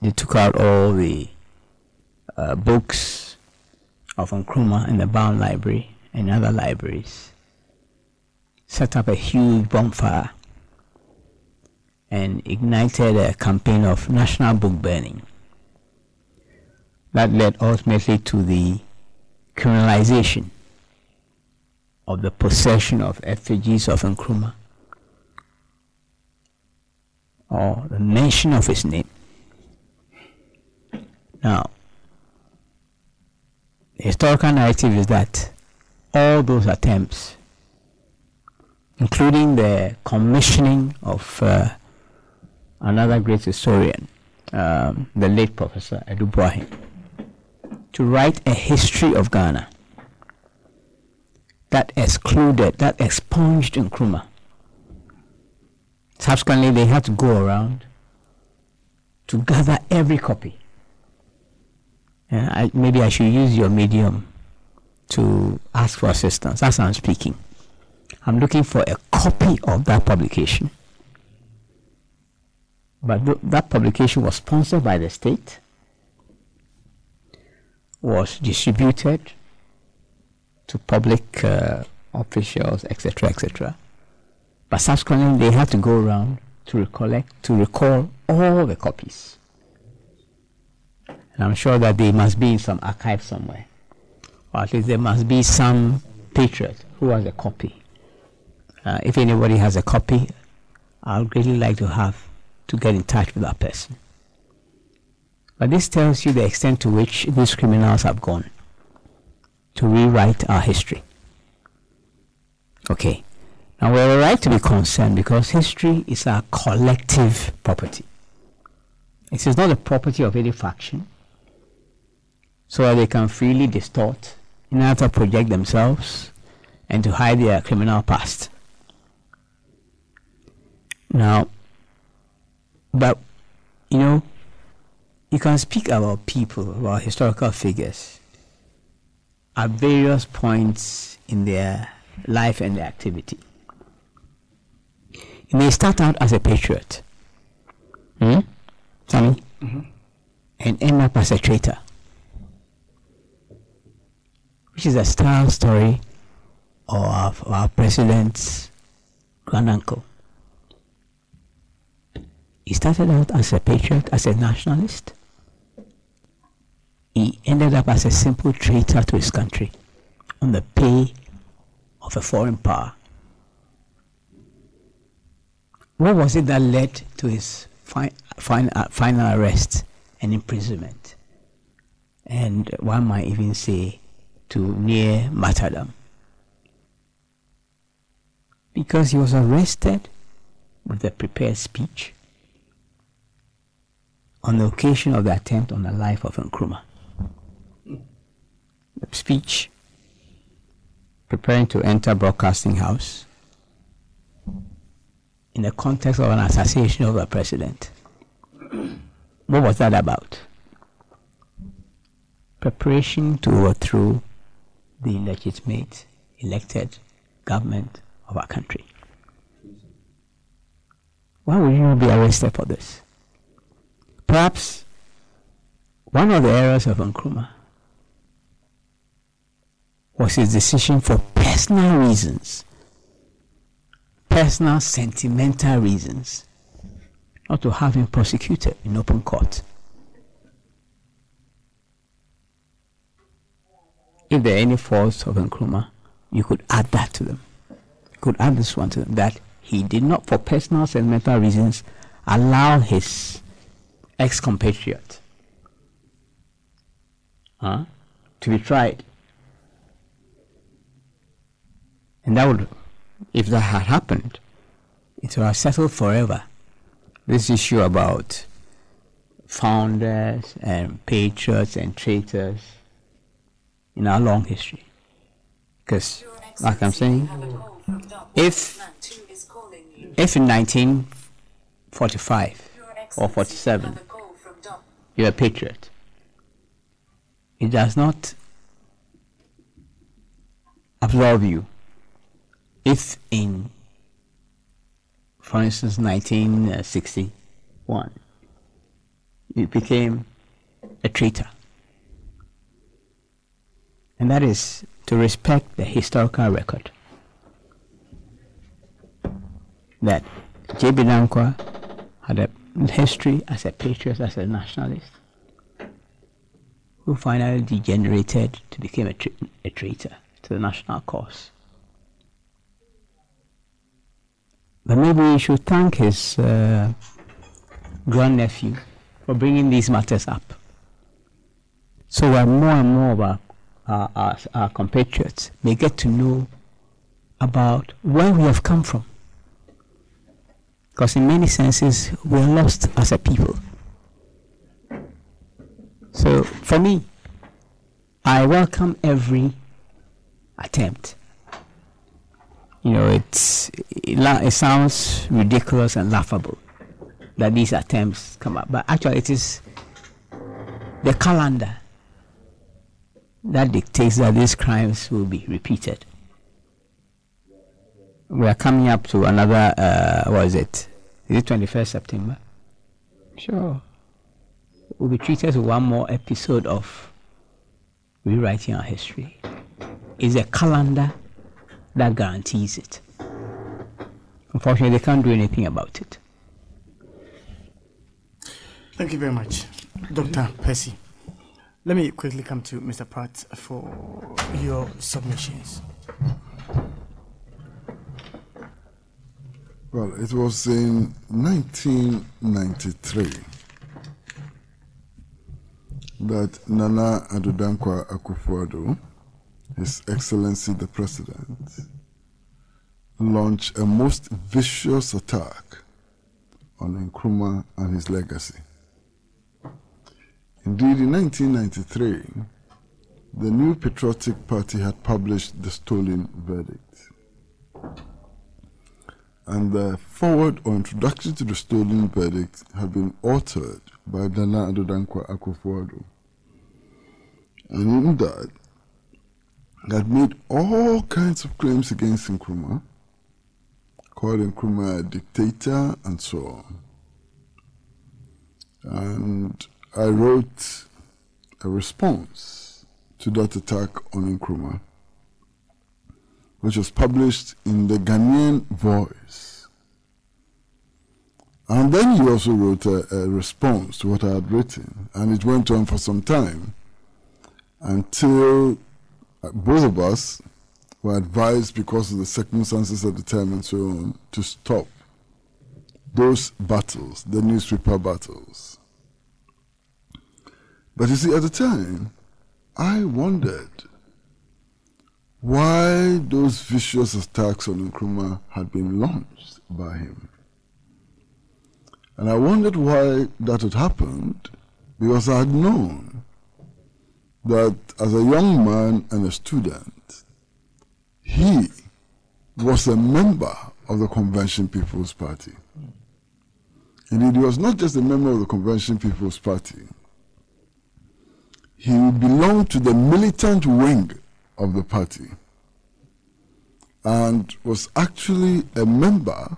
they took out all the books of Nkrumah in the Brown Library and other libraries, set up a huge bonfire, and ignited a campaign of national book burning that led ultimately to the criminalization of the possession of effigies of Nkrumah, or the mention of his name. Now, the historical narrative is that all those attempts, including the commissioning of another great historian, the late Professor Edu Boahen, to write a history of Ghana that expunged Nkrumah. Subsequently, they had to go around to gather every copy. Maybe I should use your medium to ask for assistance as I'm speaking. I'm looking for a copy of that publication. But that publication was sponsored by the state, was distributed to public officials, etc., etc. But subsequently, they had to go around to recall all the copies. And I'm sure that they must be in some archive somewhere, or at least there must be some patriot who has a copy. If anybody has a copy, I'd really like to get in touch with that person. But this tells you the extent to which these criminals have gone to rewrite our history. Okay. Now we have a right to be concerned because history is our collective property. It is not the property of any faction, so that they can freely distort in order to project themselves and to hide their criminal past. Now, but you can speak about people, about historical figures at various points in their life and their activity. You may start out as a patriot, Sammy, and end up as a traitor, which is a style story of our president's granduncle. He started out as a patriot, as a nationalist. He ended up as a simple traitor to his country on the pay of a foreign power. What was it that led to his final arrest and imprisonment? And one might even say to near martyrdom. Because he was arrested with a prepared speech on the occasion of the attempt on the life of Nkrumah. The speech preparing to enter broadcasting house in the context of an assassination of a president. What was that about? Preparation to overthrow the legitimate elected government of our country. Why would you be arrested for this? Perhaps one of the errors of Nkrumah was his decision for personal reasons, personal sentimental reasons, not to have him prosecuted in open court. If there are any faults of Nkrumah, you could add that to them. You could add this one to them, that he did not, for personal sentimental reasons, allow his ex-compatriot to be tried. And that would, if that had happened, it would have settled forever this issue about founders and patriots and traitors in our long history. Because, like I'm saying, if in 1945 or 47 you're a patriot, it does not absolve you if in, for instance, 1961 you became a traitor. And that is to respect the historical record that J.B. Dankwa had a history as a patriot, as a nationalist, who finally degenerated to become a traitor to the national cause. But maybe we should thank his grandnephew for bringing these matters up, so that more and more of our compatriots may get to know about where we have come from. Because in many senses, we are lost as a people. So for me, I welcome every attempt. You know, it sounds ridiculous and laughable that these attempts come up, but actually it is the calendar that dictates that these crimes will be repeated. We are coming up to another, what is it? Is it 21st September? Sure. We'll be treated to one more episode of rewriting our history. It's a calendar that guarantees it. Unfortunately, they can't do anything about it. Thank you very much, Dr. Percy. Let me quickly come to Mr. Pratt for your submissions. Well, it was in 1993 that Nana Addo Dankwa Akufo-Addo, His Excellency the President, launched a most vicious attack on Nkrumah and his legacy. Indeed, in 1993, the New Patriotic Party had published the Stolen Verdict. And the foreword or introduction to the Stolen Verdict had been authored by Nana Addo Dankwa Akufo-Addo. And in that, had made all kinds of claims against Nkrumah, called Nkrumah a dictator and so on. And I wrote a response to that attack on Nkrumah, which was published in the Ghanaian Voice. And then he also wrote a response to what I had written, and it went on for some time until both of us were advised, because of the circumstances at the time and so on, to stop those battles, the newspaper battles. But you see, at the time, I wondered why those vicious attacks on Nkrumah had been launched by him. And I wondered why that had happened, because I had known that as a young man and a student, he was a member of the Convention People's Party. Indeed, he was not just a member of the Convention People's Party. He belonged to the militant wing of the party and was actually a member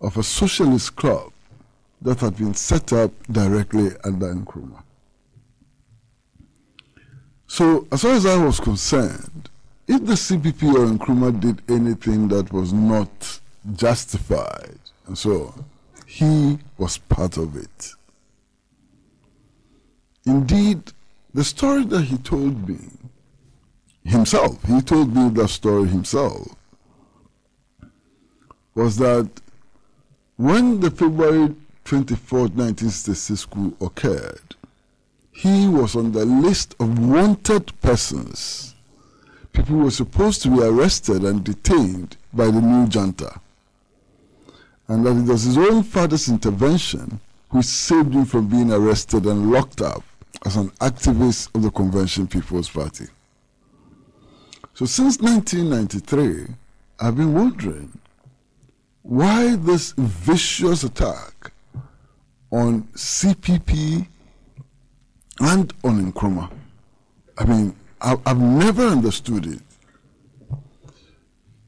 of a socialist club that had been set up directly under Nkrumah. So, as far as I was concerned, if the CPP or Nkrumah did anything that was not justified and so on, he was part of it. Indeed, the story that he told me himself, he told me that story himself, was that when the February 24th, 1966 coup occurred, he was on the list of wanted persons. People were supposed to be arrested and detained by the new junta. And that it was his own father's intervention which saved him from being arrested and locked up as an activist of the Convention People's Party. So since 1993, I've been wondering why this vicious attack on CPP and on Nkrumah. I mean, I've never understood it.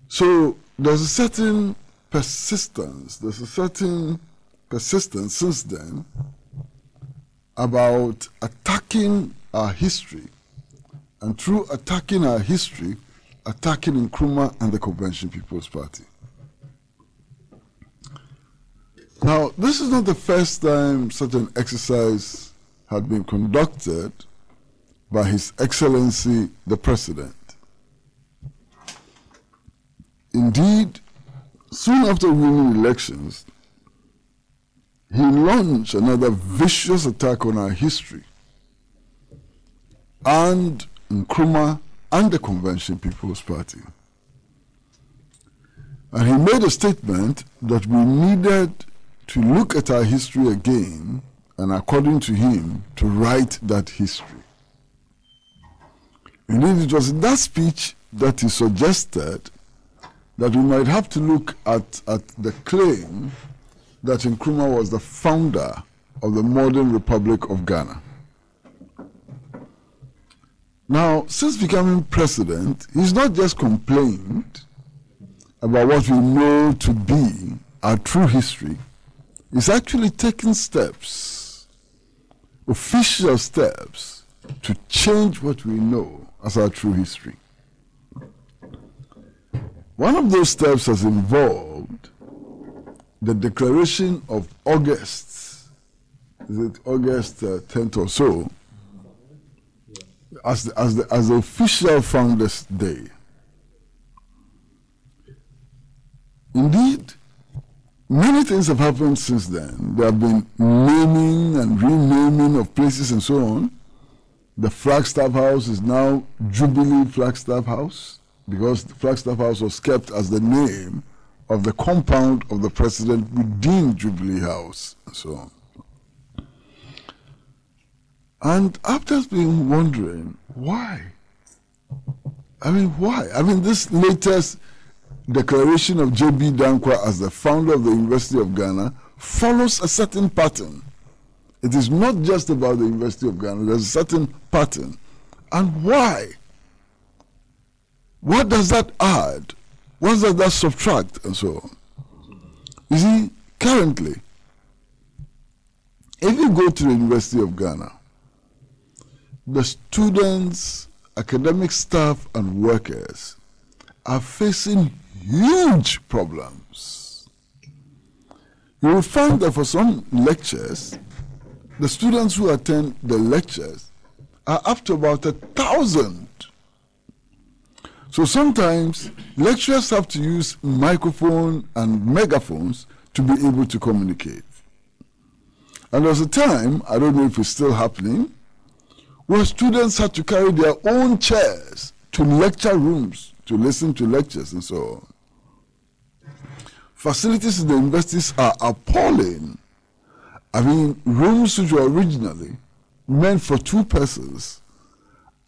So there's a certain persistence since then about attacking our history, and through attacking our history, attacking Nkrumah and the Convention People's Party. Now, this is not the first time such an exercise had been conducted by His Excellency the President. Indeed, soon after winning elections, he launched another vicious attack on our history and Nkrumah and the Convention People's Party. And he made a statement that we needed to look at our history again, and according to him, to write that history. Indeed, it was in that speech that he suggested that we might have to look at the claim that Nkrumah was the founder of the modern Republic of Ghana. Now, since becoming president, he's not just complained about what we know to be our true history. He's actually taken steps, official steps, to change what we know as our true history. One of those steps has involved the declaration of August, is it August 10th or so, as the official Founders' Day. Indeed, many things have happened since then. There have been naming and renaming of places and so on. The Flagstaff House is now Jubilee Flagstaff House, because the Flagstaff House was kept as the name of the compound of the president within Jubilee House, and so on. And I've just been wondering, why? I mean, why? I mean, this latest declaration of J.B. Dankwa as the founder of the University of Ghana follows a certain pattern. It is not just about the University of Ghana, there's a certain pattern. And why? What does that add? What does that subtract? And so on. You see, currently, if you go to the University of Ghana, the students, academic staff, and workers are facing huge problems. You will find that for some lectures, the students who attend the lectures are up to about 1,000. So sometimes lecturers have to use microphone and megaphones to be able to communicate. And there was a time, I don't know if it's still happening, where students had to carry their own chairs to lecture rooms to listen to lectures and so on. Facilities in the universities are appalling. I mean, rooms which were originally meant for 2 persons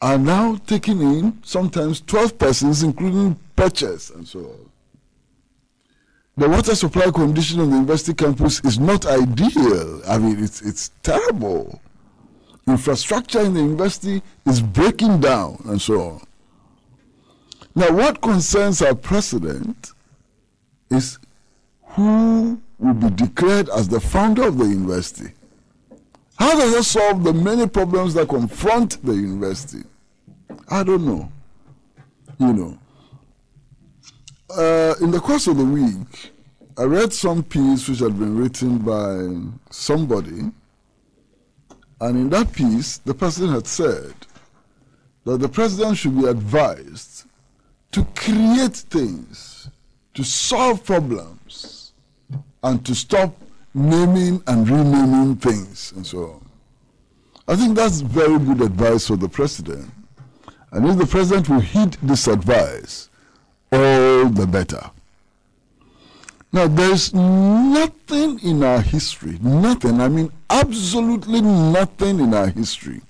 are now taking in sometimes 12 persons, including pitchers and so on. The water supply condition on the university campus is not ideal. I mean, it's terrible. Infrastructure in the university is breaking down and so on. Now, what concerns our president is who will be declared as the founder of the university. How does that solve the many problems that confront the university? I don't know. In the course of the week, I read some piece which had been written by somebody, and in that piece, the person had said that the president should be advised to create things, to solve problems, and to stop naming and renaming things, and so on. I think that's very good advice for the president. And if the president will heed this advice, all the better. Now, there's nothing in our history, nothing, I mean absolutely nothing in our history,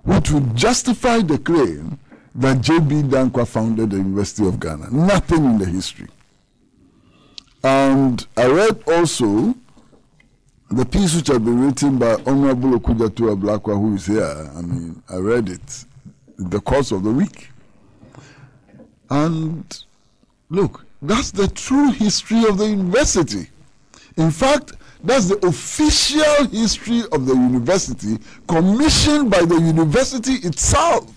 which would justify the claim that J.B. Dankwa founded the University of Ghana. Nothing in the history. And I read also the piece which had been written by Honorable Okudjatu Ablakwa, who is here. I mean, I read it in the course of the week. And look, that's the true history of the university. In fact, that's the official history of the university, commissioned by the university itself.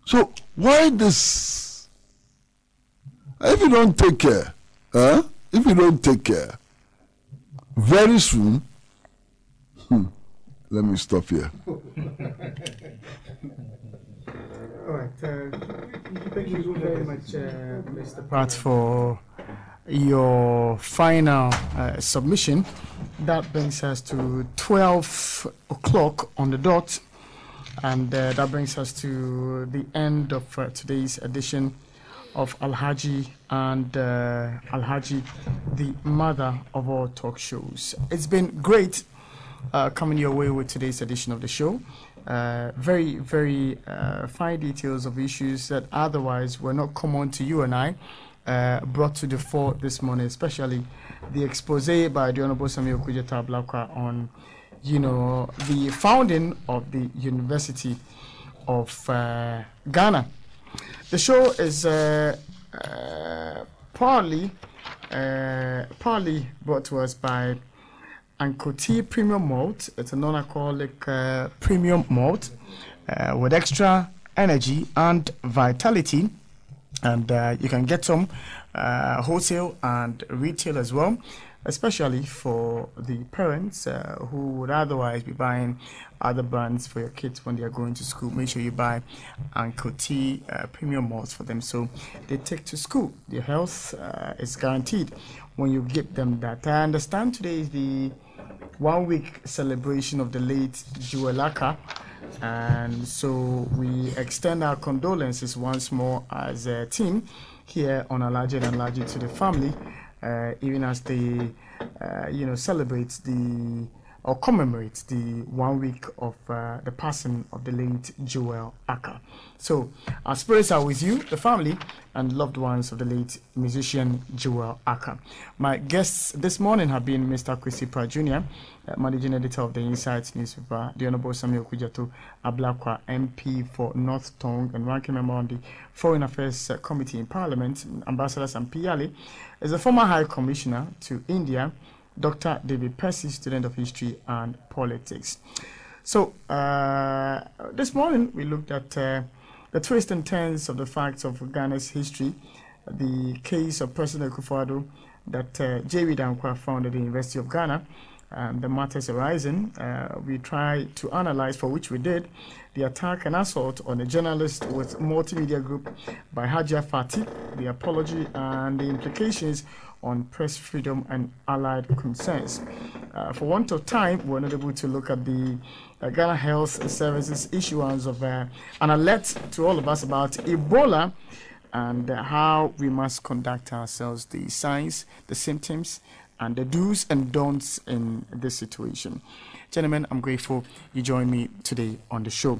So why this? If you don't take care, if you don't take care, very soon, let me stop here. All right. Thank you very much, Mr. Pratt, for your final submission. That brings us to 12 o'clock on the dot, and that brings us to the end of today's edition of Alhaji and Alhaji, the mother of all talk shows. It's been great coming your way with today's edition of the show. Very, very fine details of issues that otherwise were not common to you and I, brought to the fore this morning, especially the expose by the Honorable Samuel Okudjatu Ablakwa on, the founding of the University of Ghana. The show is proudly brought to us by Ankoti Premium Malt. It's a non-alcoholic premium malt with extra energy and vitality, and you can get some wholesale and retail as well, especially for the parents who would otherwise be buying other brands for your kids when they are going to school. Make sure you buy Ankoti premium malts for them so they take to school. Their health is guaranteed when you give them that. I understand today is the 1 week celebration of the late Joel Aka, and so we extend our condolences once more as a team here on Alhaji And Alhaji to the family, even as they celebrate or commemorate the 1 week of the passing of the late Joel Aka. So our spirits are with you, the family and loved ones of the late musician Joel Aka. My guests this morning have been Mr. Kwesi Pratt Jr., managing editor of the Insights newspaper, the Honorable Samuel Okudjatu Ablakwa, MP for North Tongue and ranking member on the Foreign Affairs Committee in Parliament, Ambassador Sampiyali, is a former High Commissioner to India, Dr. David Percy, student of history and politics. So this morning we looked at the twists and turns of the facts of Ghana's history, the case of President Akufo-Addo that J.B. Dankwa founded the University of Ghana, and the matters arising. We tried to analyze, for which we did, the attack and assault on a journalist with multimedia group by Hajia Fatih, the apology and the implications on press freedom and allied concerns. For want of time, we're not able to look at the Ghana Health Services issuance of an alert to all of us about Ebola and how we must conduct ourselves, the signs, the symptoms, and the do's and don'ts in this situation. Gentlemen, I'm grateful you joined me today on the show.